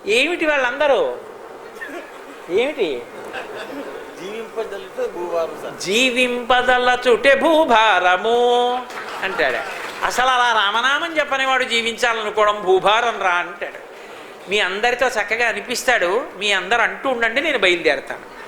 ఏమిటి వాళ్ళందరూ? ఏమిటి? జీవింపదలచుటే భూభారము అంటాడు. అసలు అలా రామనామం చెప్పనివాడు జీవించాలనుకోవడం భూభారం రా అంటాడు. మీ అందరితో చక్కగా అనిపిస్తాడు. మీ అందరు అంటూ ఉండండి, నేను బయలుదేరుతాను.